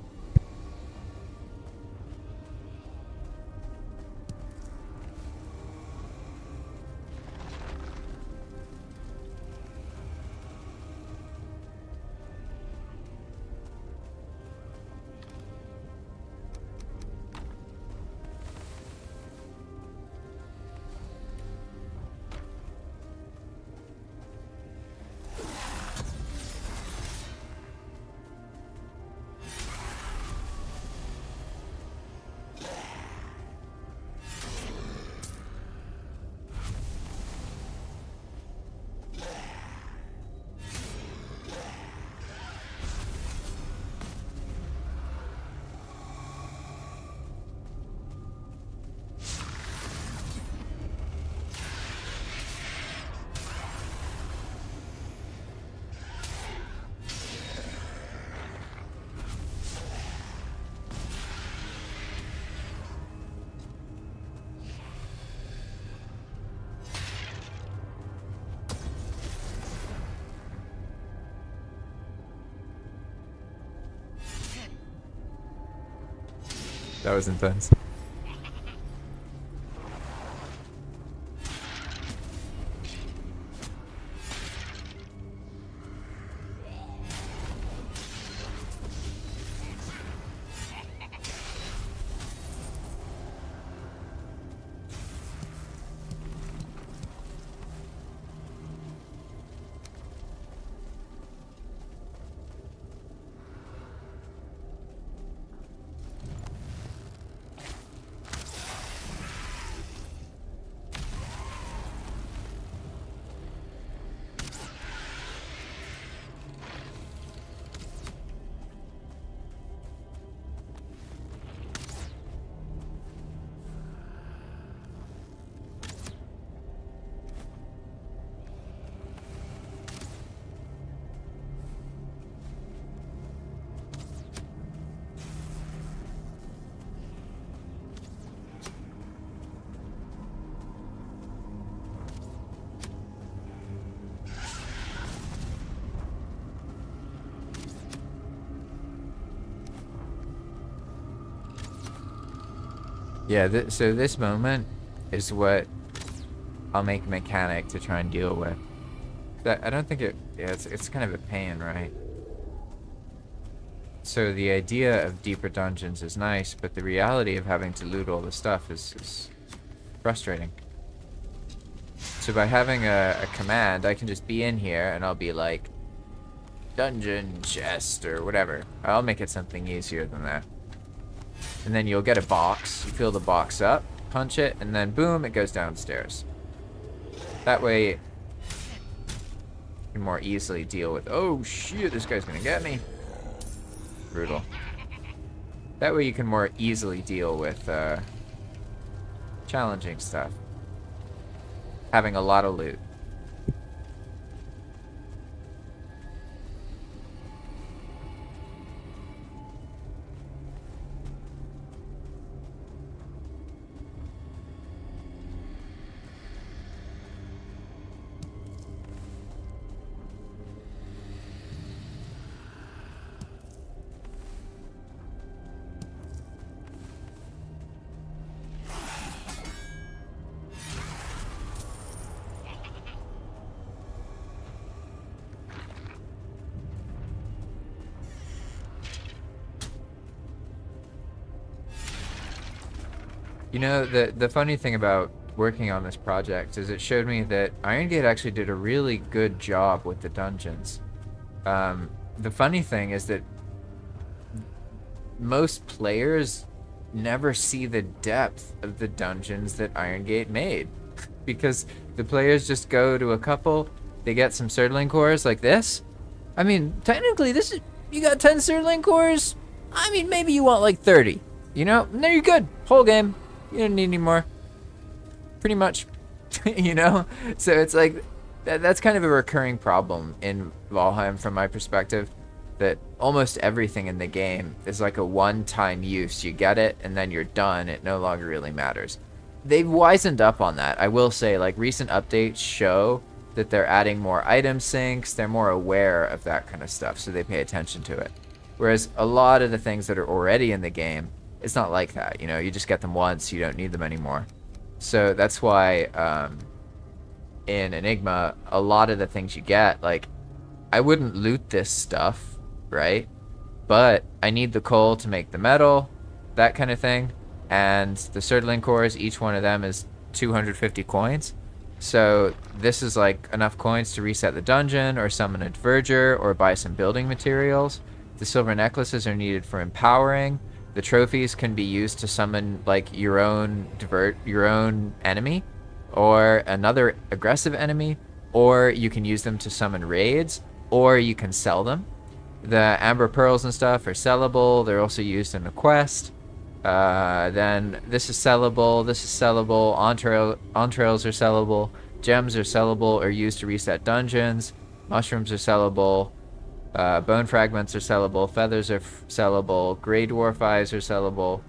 That was intense. Yeah, so this moment is what I'll make a mechanic to try and deal with. I don't think it's kind of a pain, right? So the idea of deeper dungeons is nice, but the reality of having to loot all the stuff is frustrating. So by having a command, I can just be in here and I'll be like, dungeon chest or whatever. I'll make it something easier than that. And then you'll get a box, you fill the box up, punch it, and then boom, it goes downstairs. That way, you can more easily deal with, oh shit, this guy's gonna get me. Brutal. That way you can more easily deal with challenging stuff. Having a lot of loot. You know, the funny thing about working on this project is it showed me that Iron Gate actually did a really good job with the dungeons. The funny thing is that most players never see the depth of the dungeons that Iron Gate made. Because the players just go to a couple, they get some Surdling cores like this. I mean, technically, this is, you got 10 Surdling cores? I mean, maybe you want like 30. You know? And there you're good. Whole game. You don't need any more. Pretty much. You know? So it's like, that's kind of a recurring problem in Valheim from my perspective. That almost everything in the game is like a one-time use. You get it, and then you're done. It no longer really matters. They've wisened up on that. I will say, like, recent updates show that they're adding more item syncs. They're more aware of that kind of stuff, so they pay attention to it. Whereas a lot of the things that are already in the game, it's not like that. You know, you just get them once, you don't need them anymore. So that's why in Enigma, a lot of the things you get, like, I wouldn't loot this stuff, right? But I need the coal to make the metal, that kind of thing. And the Surtling cores, each one of them is 250 coins. So this is like enough coins to reset the dungeon or summon a Verger or buy some building materials. The silver necklaces are needed for empowering. The trophies can be used to summon like your own enemy or another aggressive enemy, or you can use them to summon raids, or you can sell them. The amber pearls and stuff are sellable. They're also used in a quest. Then this is sellable. This is sellable. Entrails are sellable. Gems are sellable or used to reset dungeons. Mushrooms are sellable. Bone fragments are sellable. Feathers are sellable. Grey dwarf eyes are sellable.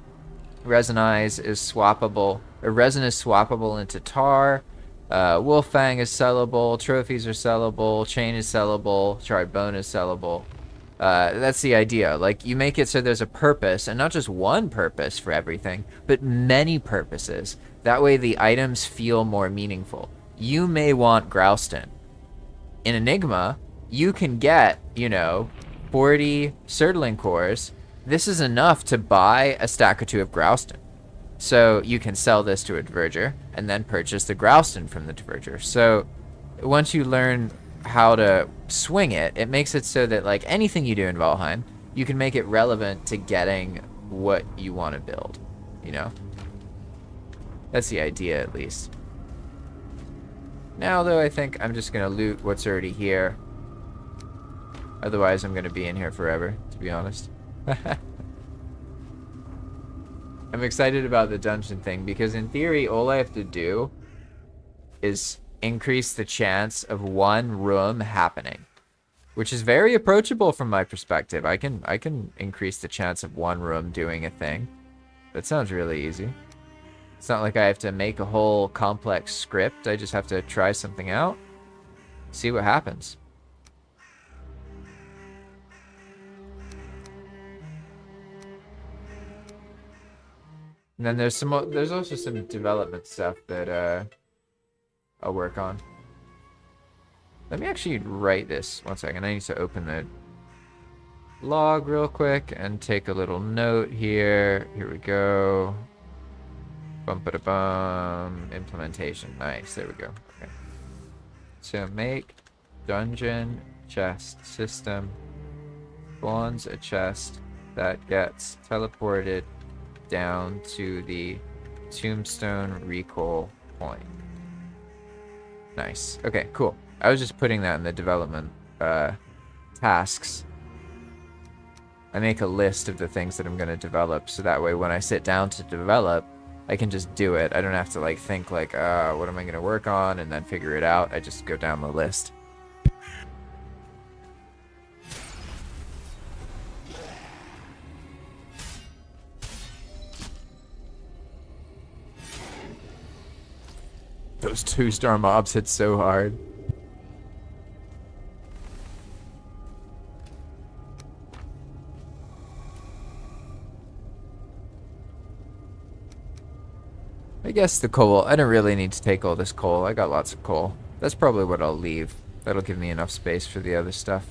Resin eyes is swappable. Or resin is swappable into tar. Wolf fang is sellable. Trophies are sellable. Chain is sellable. Charred bone is sellable. That's the idea. Like, you make it so there's a purpose, and not just one purpose for everything, but many purposes. That way the items feel more meaningful. You may want Grouston. In Enigma, you can get, 40 Surtling cores. This is enough to buy a stack or two of Grouston. So you can sell this to a Verger, and then purchase the Grouston from the Verger. So once you learn how to swing it, it makes it so that like anything you do in Valheim, you can make it relevant to getting what you want to build, That's the idea, at least. Now, though, I think I'm just going to loot what's already here. Otherwise, I'm going to be in here forever, to be honest. I'm excited about the dungeon thing, because in theory, all I have to do is increase the chance of one room happening, which is very approachable from my perspective. I can increase the chance of one room doing a thing. That sounds really easy. It's not like I have to make a whole complex script. I just have to try something out, see what happens. And then there's also some development stuff that I'll work on. Let me actually write this. One second. I need to open the log real quick and take a little note here. Here we go. Bum-ba-da-bum. Implementation. Nice. There we go. Okay. So make dungeon chest system spawns a chest that gets teleported down to the tombstone recall point. Nice. Okay, cool. I was just putting that in the development tasks. I make a list of the things that I'm going to develop, so that way when I sit down to develop, I can just do it. I don't have to like think like, what am I going to work on, and then figure it out. I just go down the list. Those 2-star mobs hit so hard. I guess the coal, I don't really need to take all this coal. I got lots of coal. That's probably what I'll leave. That'll give me enough space for the other stuff.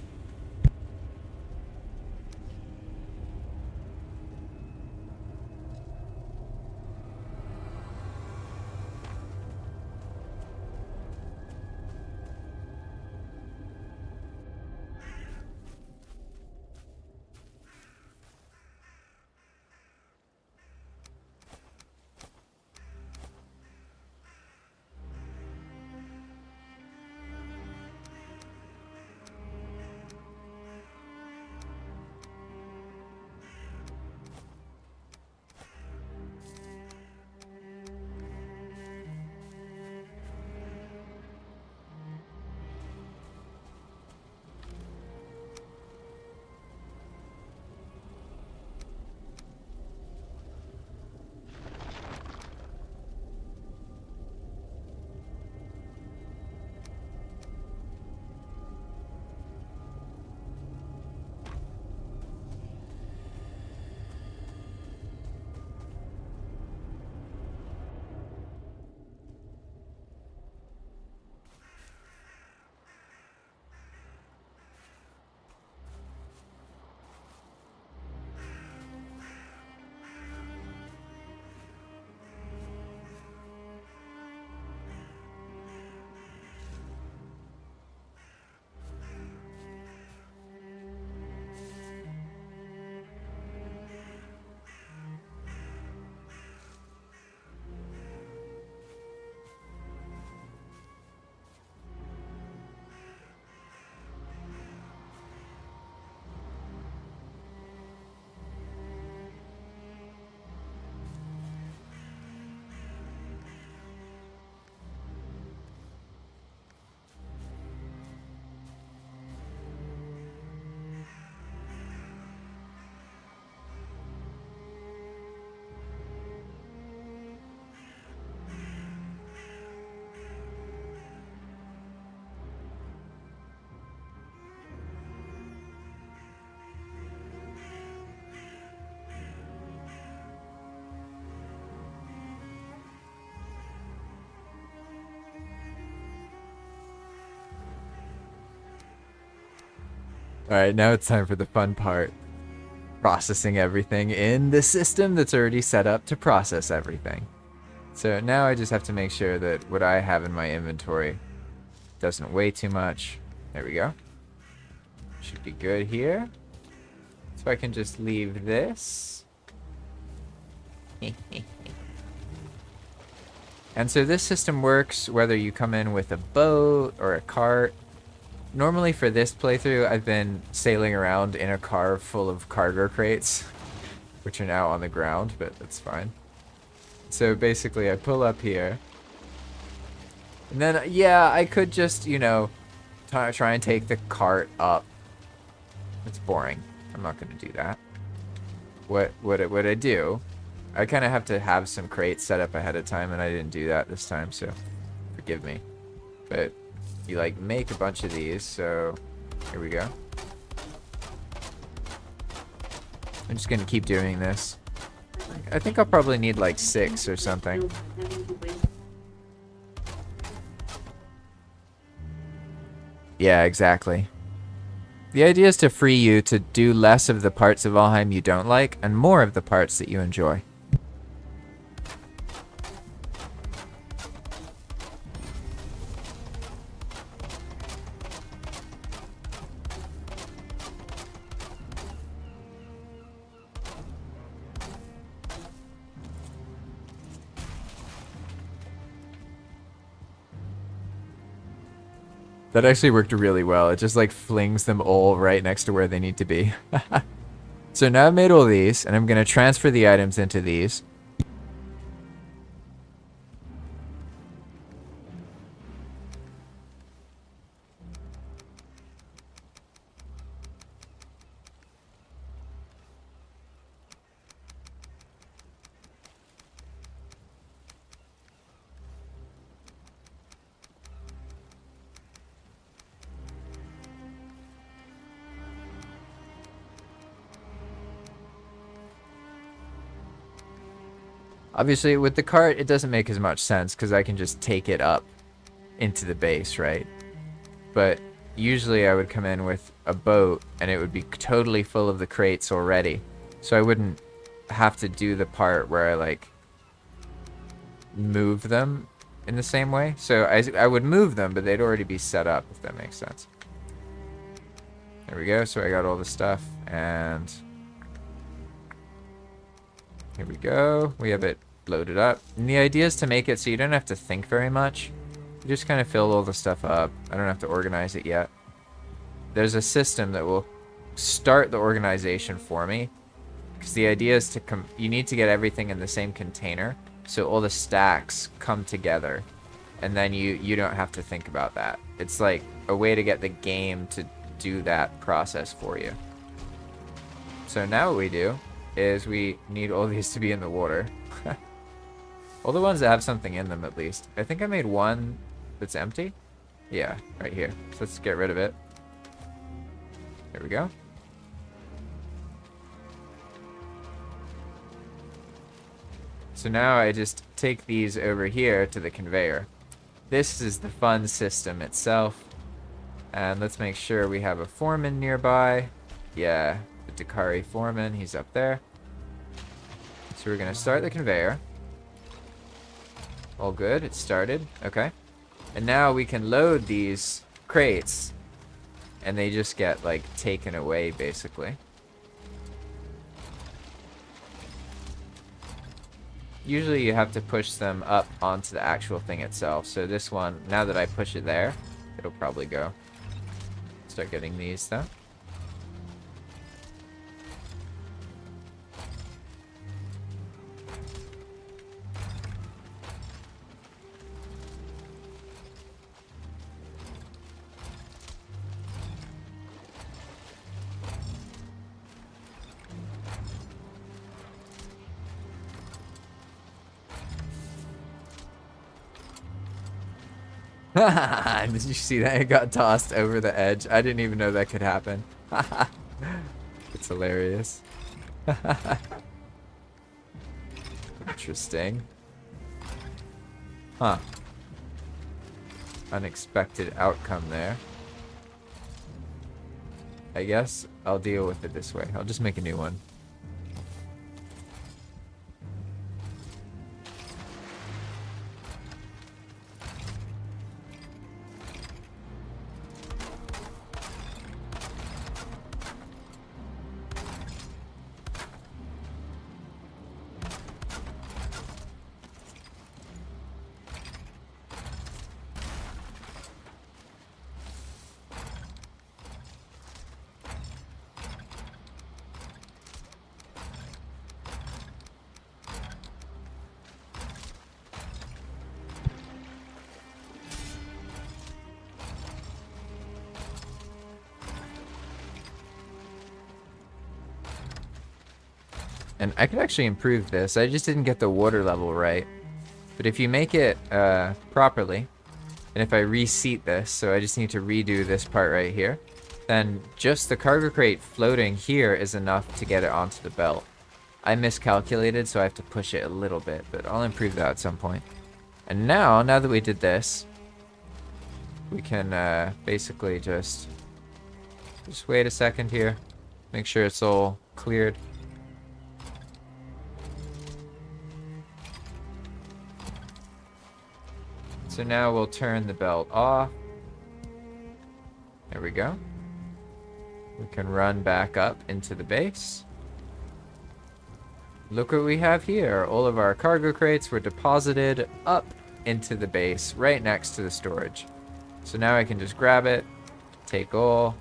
Alright, now it's time for the fun part. Processing everything in the system that's already set up to process everything. So now I just have to make sure that what I have in my inventory doesn't weigh too much. There we go. Should be good here. So I can just leave this. And so this system works whether you come in with a boat or a cart. Normally for this playthrough, I've been sailing around in a car full of cargo crates, which are now on the ground, but that's fine. So basically I pull up here. And then, yeah, I could just, you know, try and take the cart up. It's boring. I'm not going to do that. What I do, I kind of have to have some crates set up ahead of time, and I didn't do that this time, so forgive me. But you, like, make a bunch of these, so here we go. I'm just going to keep doing this. I think I'll probably need, like, 6 or something. Yeah, exactly. The idea is to free you to do less of the parts of Valheim you don't like and more of the parts that you enjoy. That actually worked really well. It just like flings them all right next to where they need to be. So now I've made all these, and I'm going to transfer the items into these. Obviously, with the cart, it doesn't make as much sense because I can just take it up into the base, right? But usually I would come in with a boat and it would be totally full of the crates already. So I wouldn't have to do the part where I like move them in the same way. So I would move them, but they'd already be set up, if that makes sense. There we go. So I got all the stuff, and here we go. We have it loaded up. And the idea is to make it so you don't have to think very much. You just kind of fill all the stuff up. I don't have to organize it yet. There's a system that will start the organization for me. Because the idea is to you need to get everything in the same container, so all the stacks come together, and then you don't have to think about that. It's like a way to get the game to do that process for you. So now what we do is we need all these to be in the water. All the ones that have something in them, at least. I think I made one that's empty. Yeah, right here. So let's get rid of it. There we go. So now I just take these over here to the conveyor. This is the fun system itself. And let's make sure we have a foreman nearby. Yeah, the Dakari foreman, he's up there. So we're going to start the conveyor. All good, it started. Okay. And now we can load these crates. And they just get, like, taken away, basically. Usually you have to push them up onto the actual thing itself. So this one, now that I push it there, it'll probably go. Start getting these, though. Did you see that? It got tossed over the edge. I didn't even know that could happen. It's hilarious. Interesting. Huh. Unexpected outcome there. I guess I'll deal with it this way. I'll just make a new one. And I could actually improve this. I just didn't get the water level right. But if you make it properly, and if I reseat this, so I just need to redo this part right here, then just the cargo crate floating here is enough to get it onto the belt. I miscalculated, so I have to push it a little bit, but I'll improve that at some point. And now that we did this, we can basically just wait a second here, make sure it's all cleared. So now we'll turn the belt off. There we go. We can run back up into the base. Look what we have here. All of our cargo crates were deposited up into the base right next to the storage. So now I can just grab it, take all,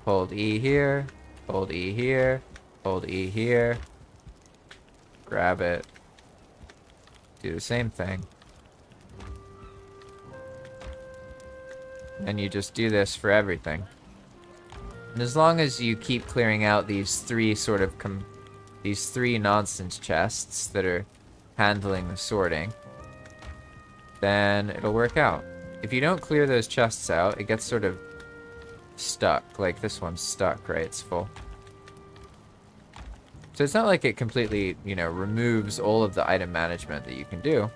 hold E here, hold E here, hold E here, grab it, do the same thing. And you just do this for everything. And as long as you keep clearing out these three these three nonsense chests that are handling the sorting, then it'll work out. If you don't clear those chests out, it gets sort of stuck. Like this one's stuck, right? It's full. So it's not like it completely, you know, removes all of the item management that you can do.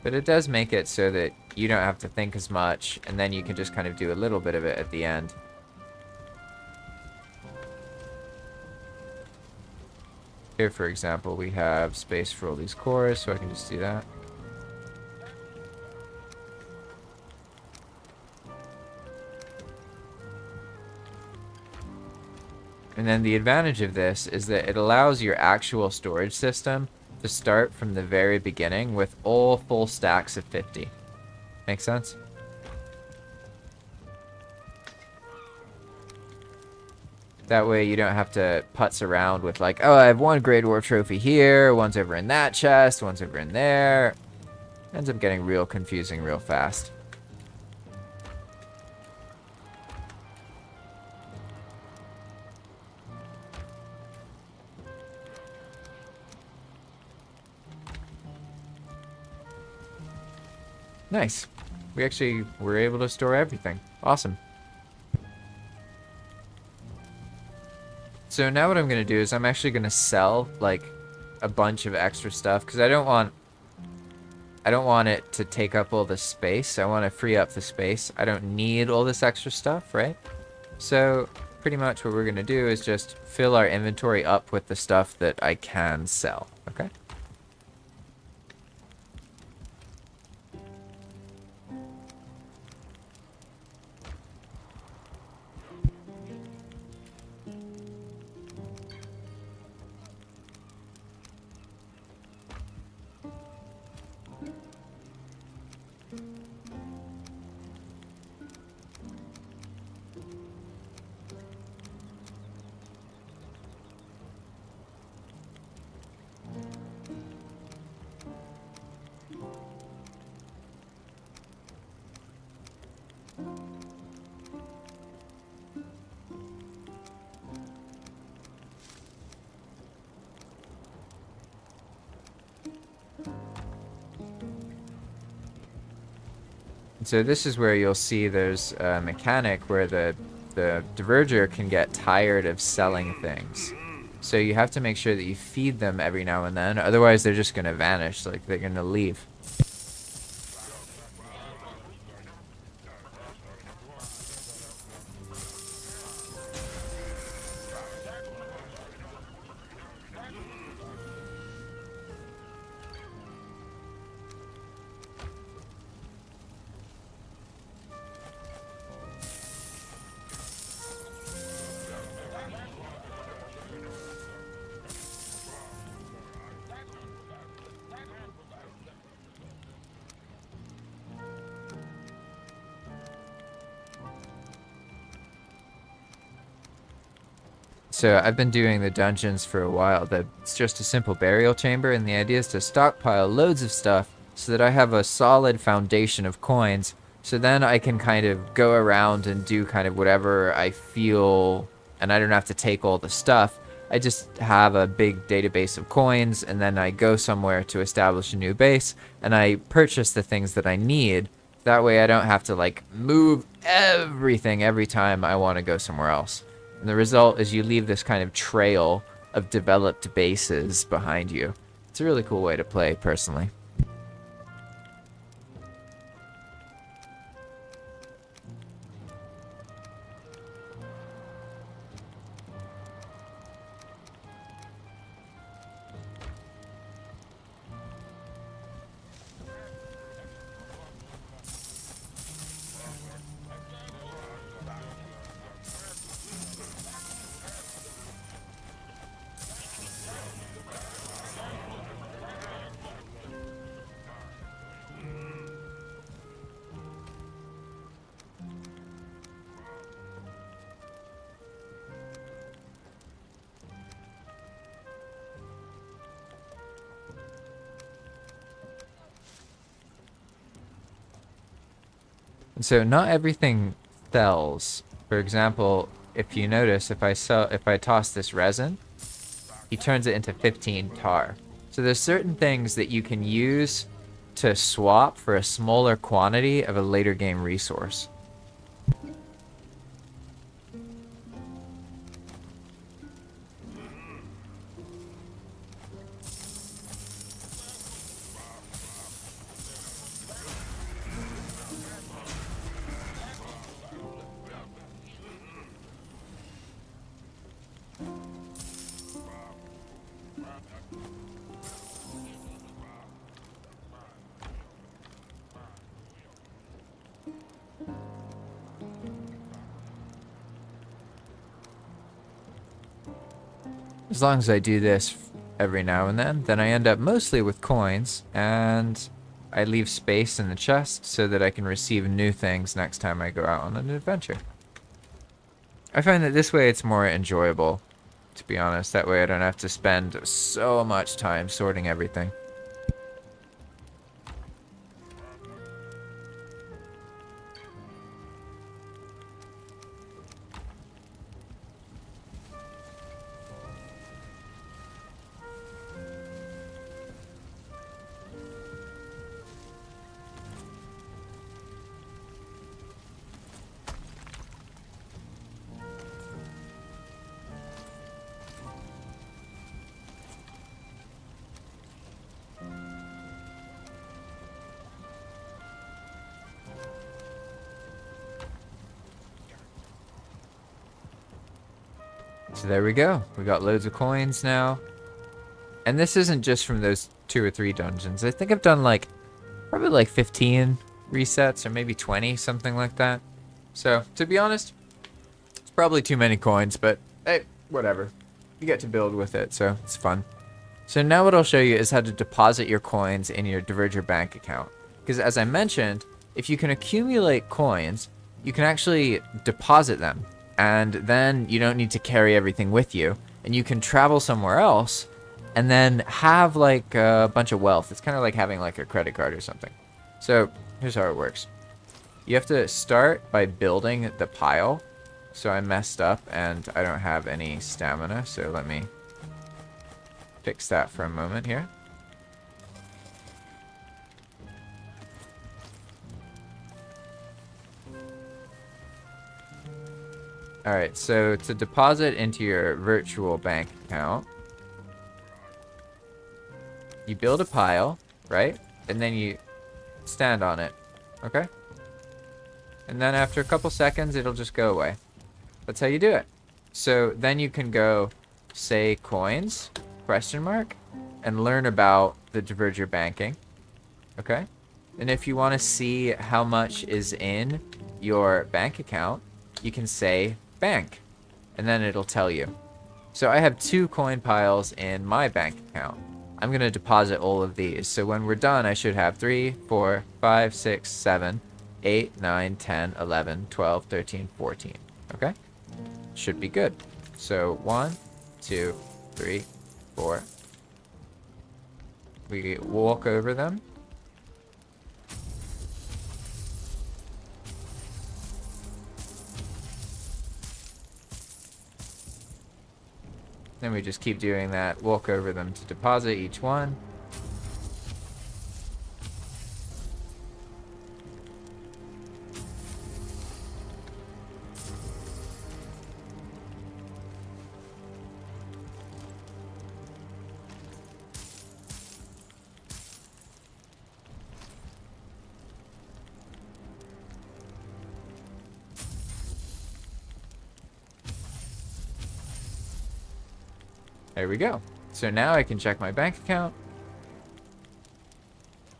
But it does make it so that you don't have to think as much, and then you can just kind of do a little bit of it at the end. Here, for example, we have space for all these cores, so I can just do that. And then the advantage of this is that it allows your actual storage system to start from the very beginning with all full stacks of 50. Make sense? That way you don't have to putz around with like, oh, I have one Great War trophy here, one's over in that chest, one's over in there. Ends up getting real confusing real fast. Nice. We actually were able to store everything. Awesome. So now what I'm going to do is I'm actually going to sell like a bunch of extra stuff because I don't want it to take up all the space. I want to free up the space. I don't need all this extra stuff, right? So pretty much what we're going to do is just fill our inventory up with the stuff that I can sell, okay? So this is where you'll see there's a mechanic where the diverger can get tired of selling things. So you have to make sure that you feed them every now and then, otherwise they're just going to vanish, like they're going to leave. So I've been doing the dungeons for a while. It's just a simple burial chamber, and the idea is to stockpile loads of stuff so that I have a solid foundation of coins. So then I can kind of go around and do kind of whatever I feel, and I don't have to take all the stuff. I just have a big database of coins, and then I go somewhere to establish a new base, and I purchase the things that I need. That way I don't have to like move everything every time I want to go somewhere else. And the result is you leave this kind of trail of developed bases behind you. It's a really cool way to play, personally. And so not everything sells. For example, if you notice, if I toss this resin, he turns it into 15 tar. So there's certain things that you can use to swap for a smaller quantity of a later game resource. As long as I do this every now and then I end up mostly with coins, and I leave space in the chest so that I can receive new things next time I go out on an adventure. I find that this way it's more enjoyable, to be honest. That way I don't have to spend so much time sorting everything. So there we go. We got loads of coins now. And this isn't just from those 2 or 3 dungeons. I think I've done like, probably like 15 resets or maybe 20, something like that. So, to be honest, it's probably too many coins, but hey, whatever. You get to build with it, so it's fun. So now what I'll show you is how to deposit your coins in your Diverger bank account. Because as I mentioned, if you can accumulate coins, you can actually deposit them. And then you don't need to carry everything with you. And you can travel somewhere else and then have like a bunch of wealth. It's kind of like having like a credit card or something. So here's how it works. You have to start by building the pile. So I messed up and I don't have any stamina. So let me fix that for a moment here. Alright, so to deposit into your virtual bank account, you build a pile, right? And then you stand on it, okay? And then after a couple seconds, it'll just go away. That's how you do it. So then you can go, say, coins, question mark, and learn about the Diverger banking, okay? And if you want to see how much is in your bank account, you can say bank, and then it'll tell you. So I have 2 coin piles in my bank account. I'm going to deposit all of these. So when we're done, I should have 3, 4, 5, 6, 7, 8, 9, 10, 11, 12, 13, 14. Okay? Should be good. So 1, 2, 3, 4. We walk over them. Then we just keep doing that, walk over them to deposit each one. There we go. So now I can check my bank account.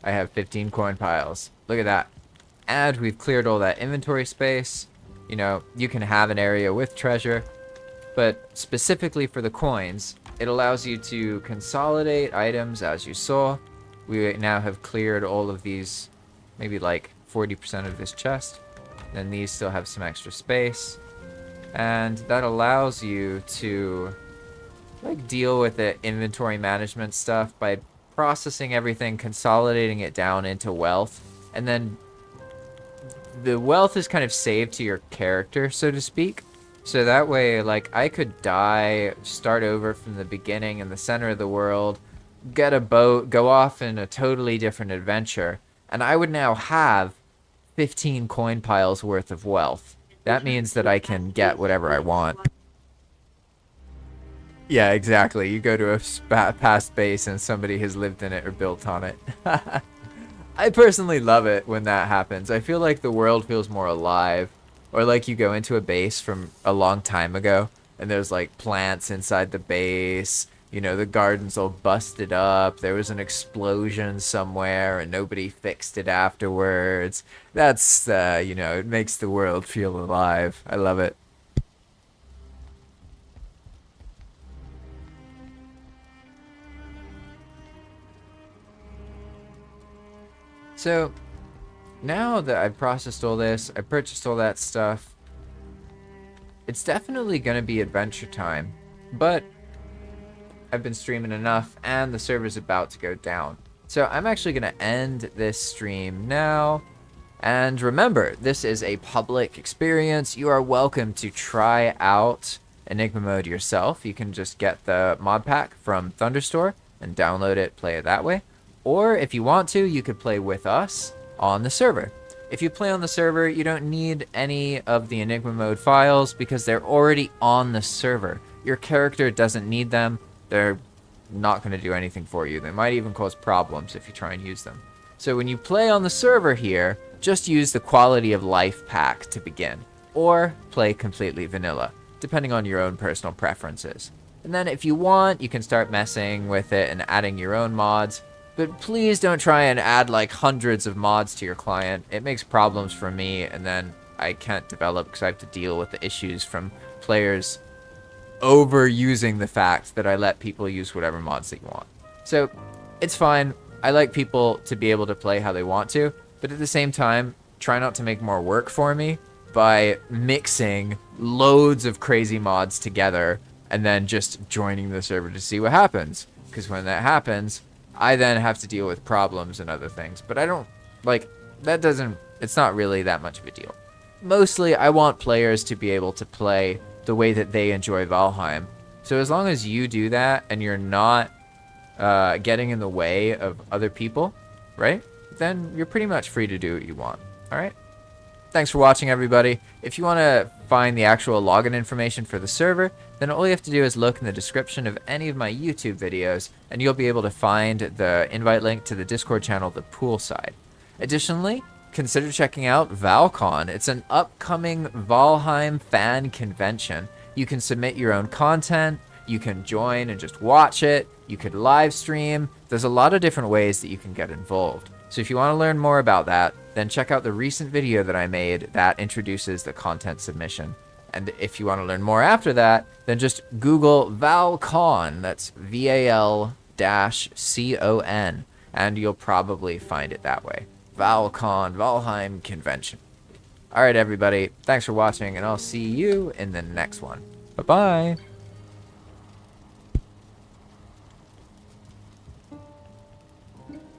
I have 15 coin piles. Look at that. And we've cleared all that inventory space. You know, you can have an area with treasure, but specifically for the coins, it allows you to consolidate items as you saw. We now have cleared all of these, maybe like 40% of this chest. Then these still have some extra space. And that allows you to like deal with the inventory management stuff by processing everything, consolidating it down into wealth, and then the wealth is kind of saved to your character, so to speak. So that way, like, I could die, start over from the beginning in the center of the world, get a boat, go off in a totally different adventure, and I would now have 15 coin piles worth of wealth. That means that I can get whatever I want. Yeah, exactly. You go to a past base and somebody has lived in it or built on it. I personally love it when that happens. I feel like the world feels more alive. Or like you go into a base from a long time ago and there's like plants inside the base. You know, the garden's all busted up. There was an explosion somewhere and nobody fixed it afterwards. That's, you know, it makes the world feel alive. I love it. So, now that I've processed all this, I purchased all that stuff, it's definitely going to be adventure time, but I've been streaming enough and the server's about to go down. So I'm actually going to end this stream now, and remember, this is a public experience. You are welcome to try out Enigma Mode yourself. You can just get the mod pack from Thunderstore and download it, play it that way. Or if you want to, you could play with us on the server. If you play on the server, you don't need any of the Enigma Mode files because they're already on the server. Your character doesn't need them. They're not going to do anything for you. They might even cause problems if you try and use them. So when you play on the server here, just use the quality of life pack to begin. Or play completely vanilla, depending on your own personal preferences. And then if you want, you can start messing with it and adding your own mods. But please don't try and add like hundreds of mods to your client. It makes problems for me, and then I can't develop because I have to deal with the issues from players overusing the fact that I let people use whatever mods they want. So it's fine. I like people to be able to play how they want to, but at the same time, try not to make more work for me by mixing loads of crazy mods together and then just joining the server to see what happens. Because when that happens, I then have to deal with problems and other things. But I don't, like, that doesn't, it's not really that much of a deal. Mostly, I want players to be able to play the way that they enjoy Valheim. So as long as you do that and you're not getting in the way of other people, right? Then you're pretty much free to do what you want. All right? Thanks for watching, everybody. If you want to find the actual login information for the server, then all you have to do is look in the description of any of my YouTube videos, and you'll be able to find the invite link to the Discord channel, The Poolside. Additionally, consider checking out ValCon. It's an upcoming Valheim fan convention. You can submit your own content, you can join and just watch it, you could live stream. There's a lot of different ways that you can get involved. So if you want to learn more about that, then check out the recent video that I made that introduces the content submission. And if you want to learn more after that, then just Google ValCon, that's VAL-CON, and you'll probably find it that way. ValCon, Valheim Convention. Alright everybody, thanks for watching, and I'll see you in the next one. Bye-bye.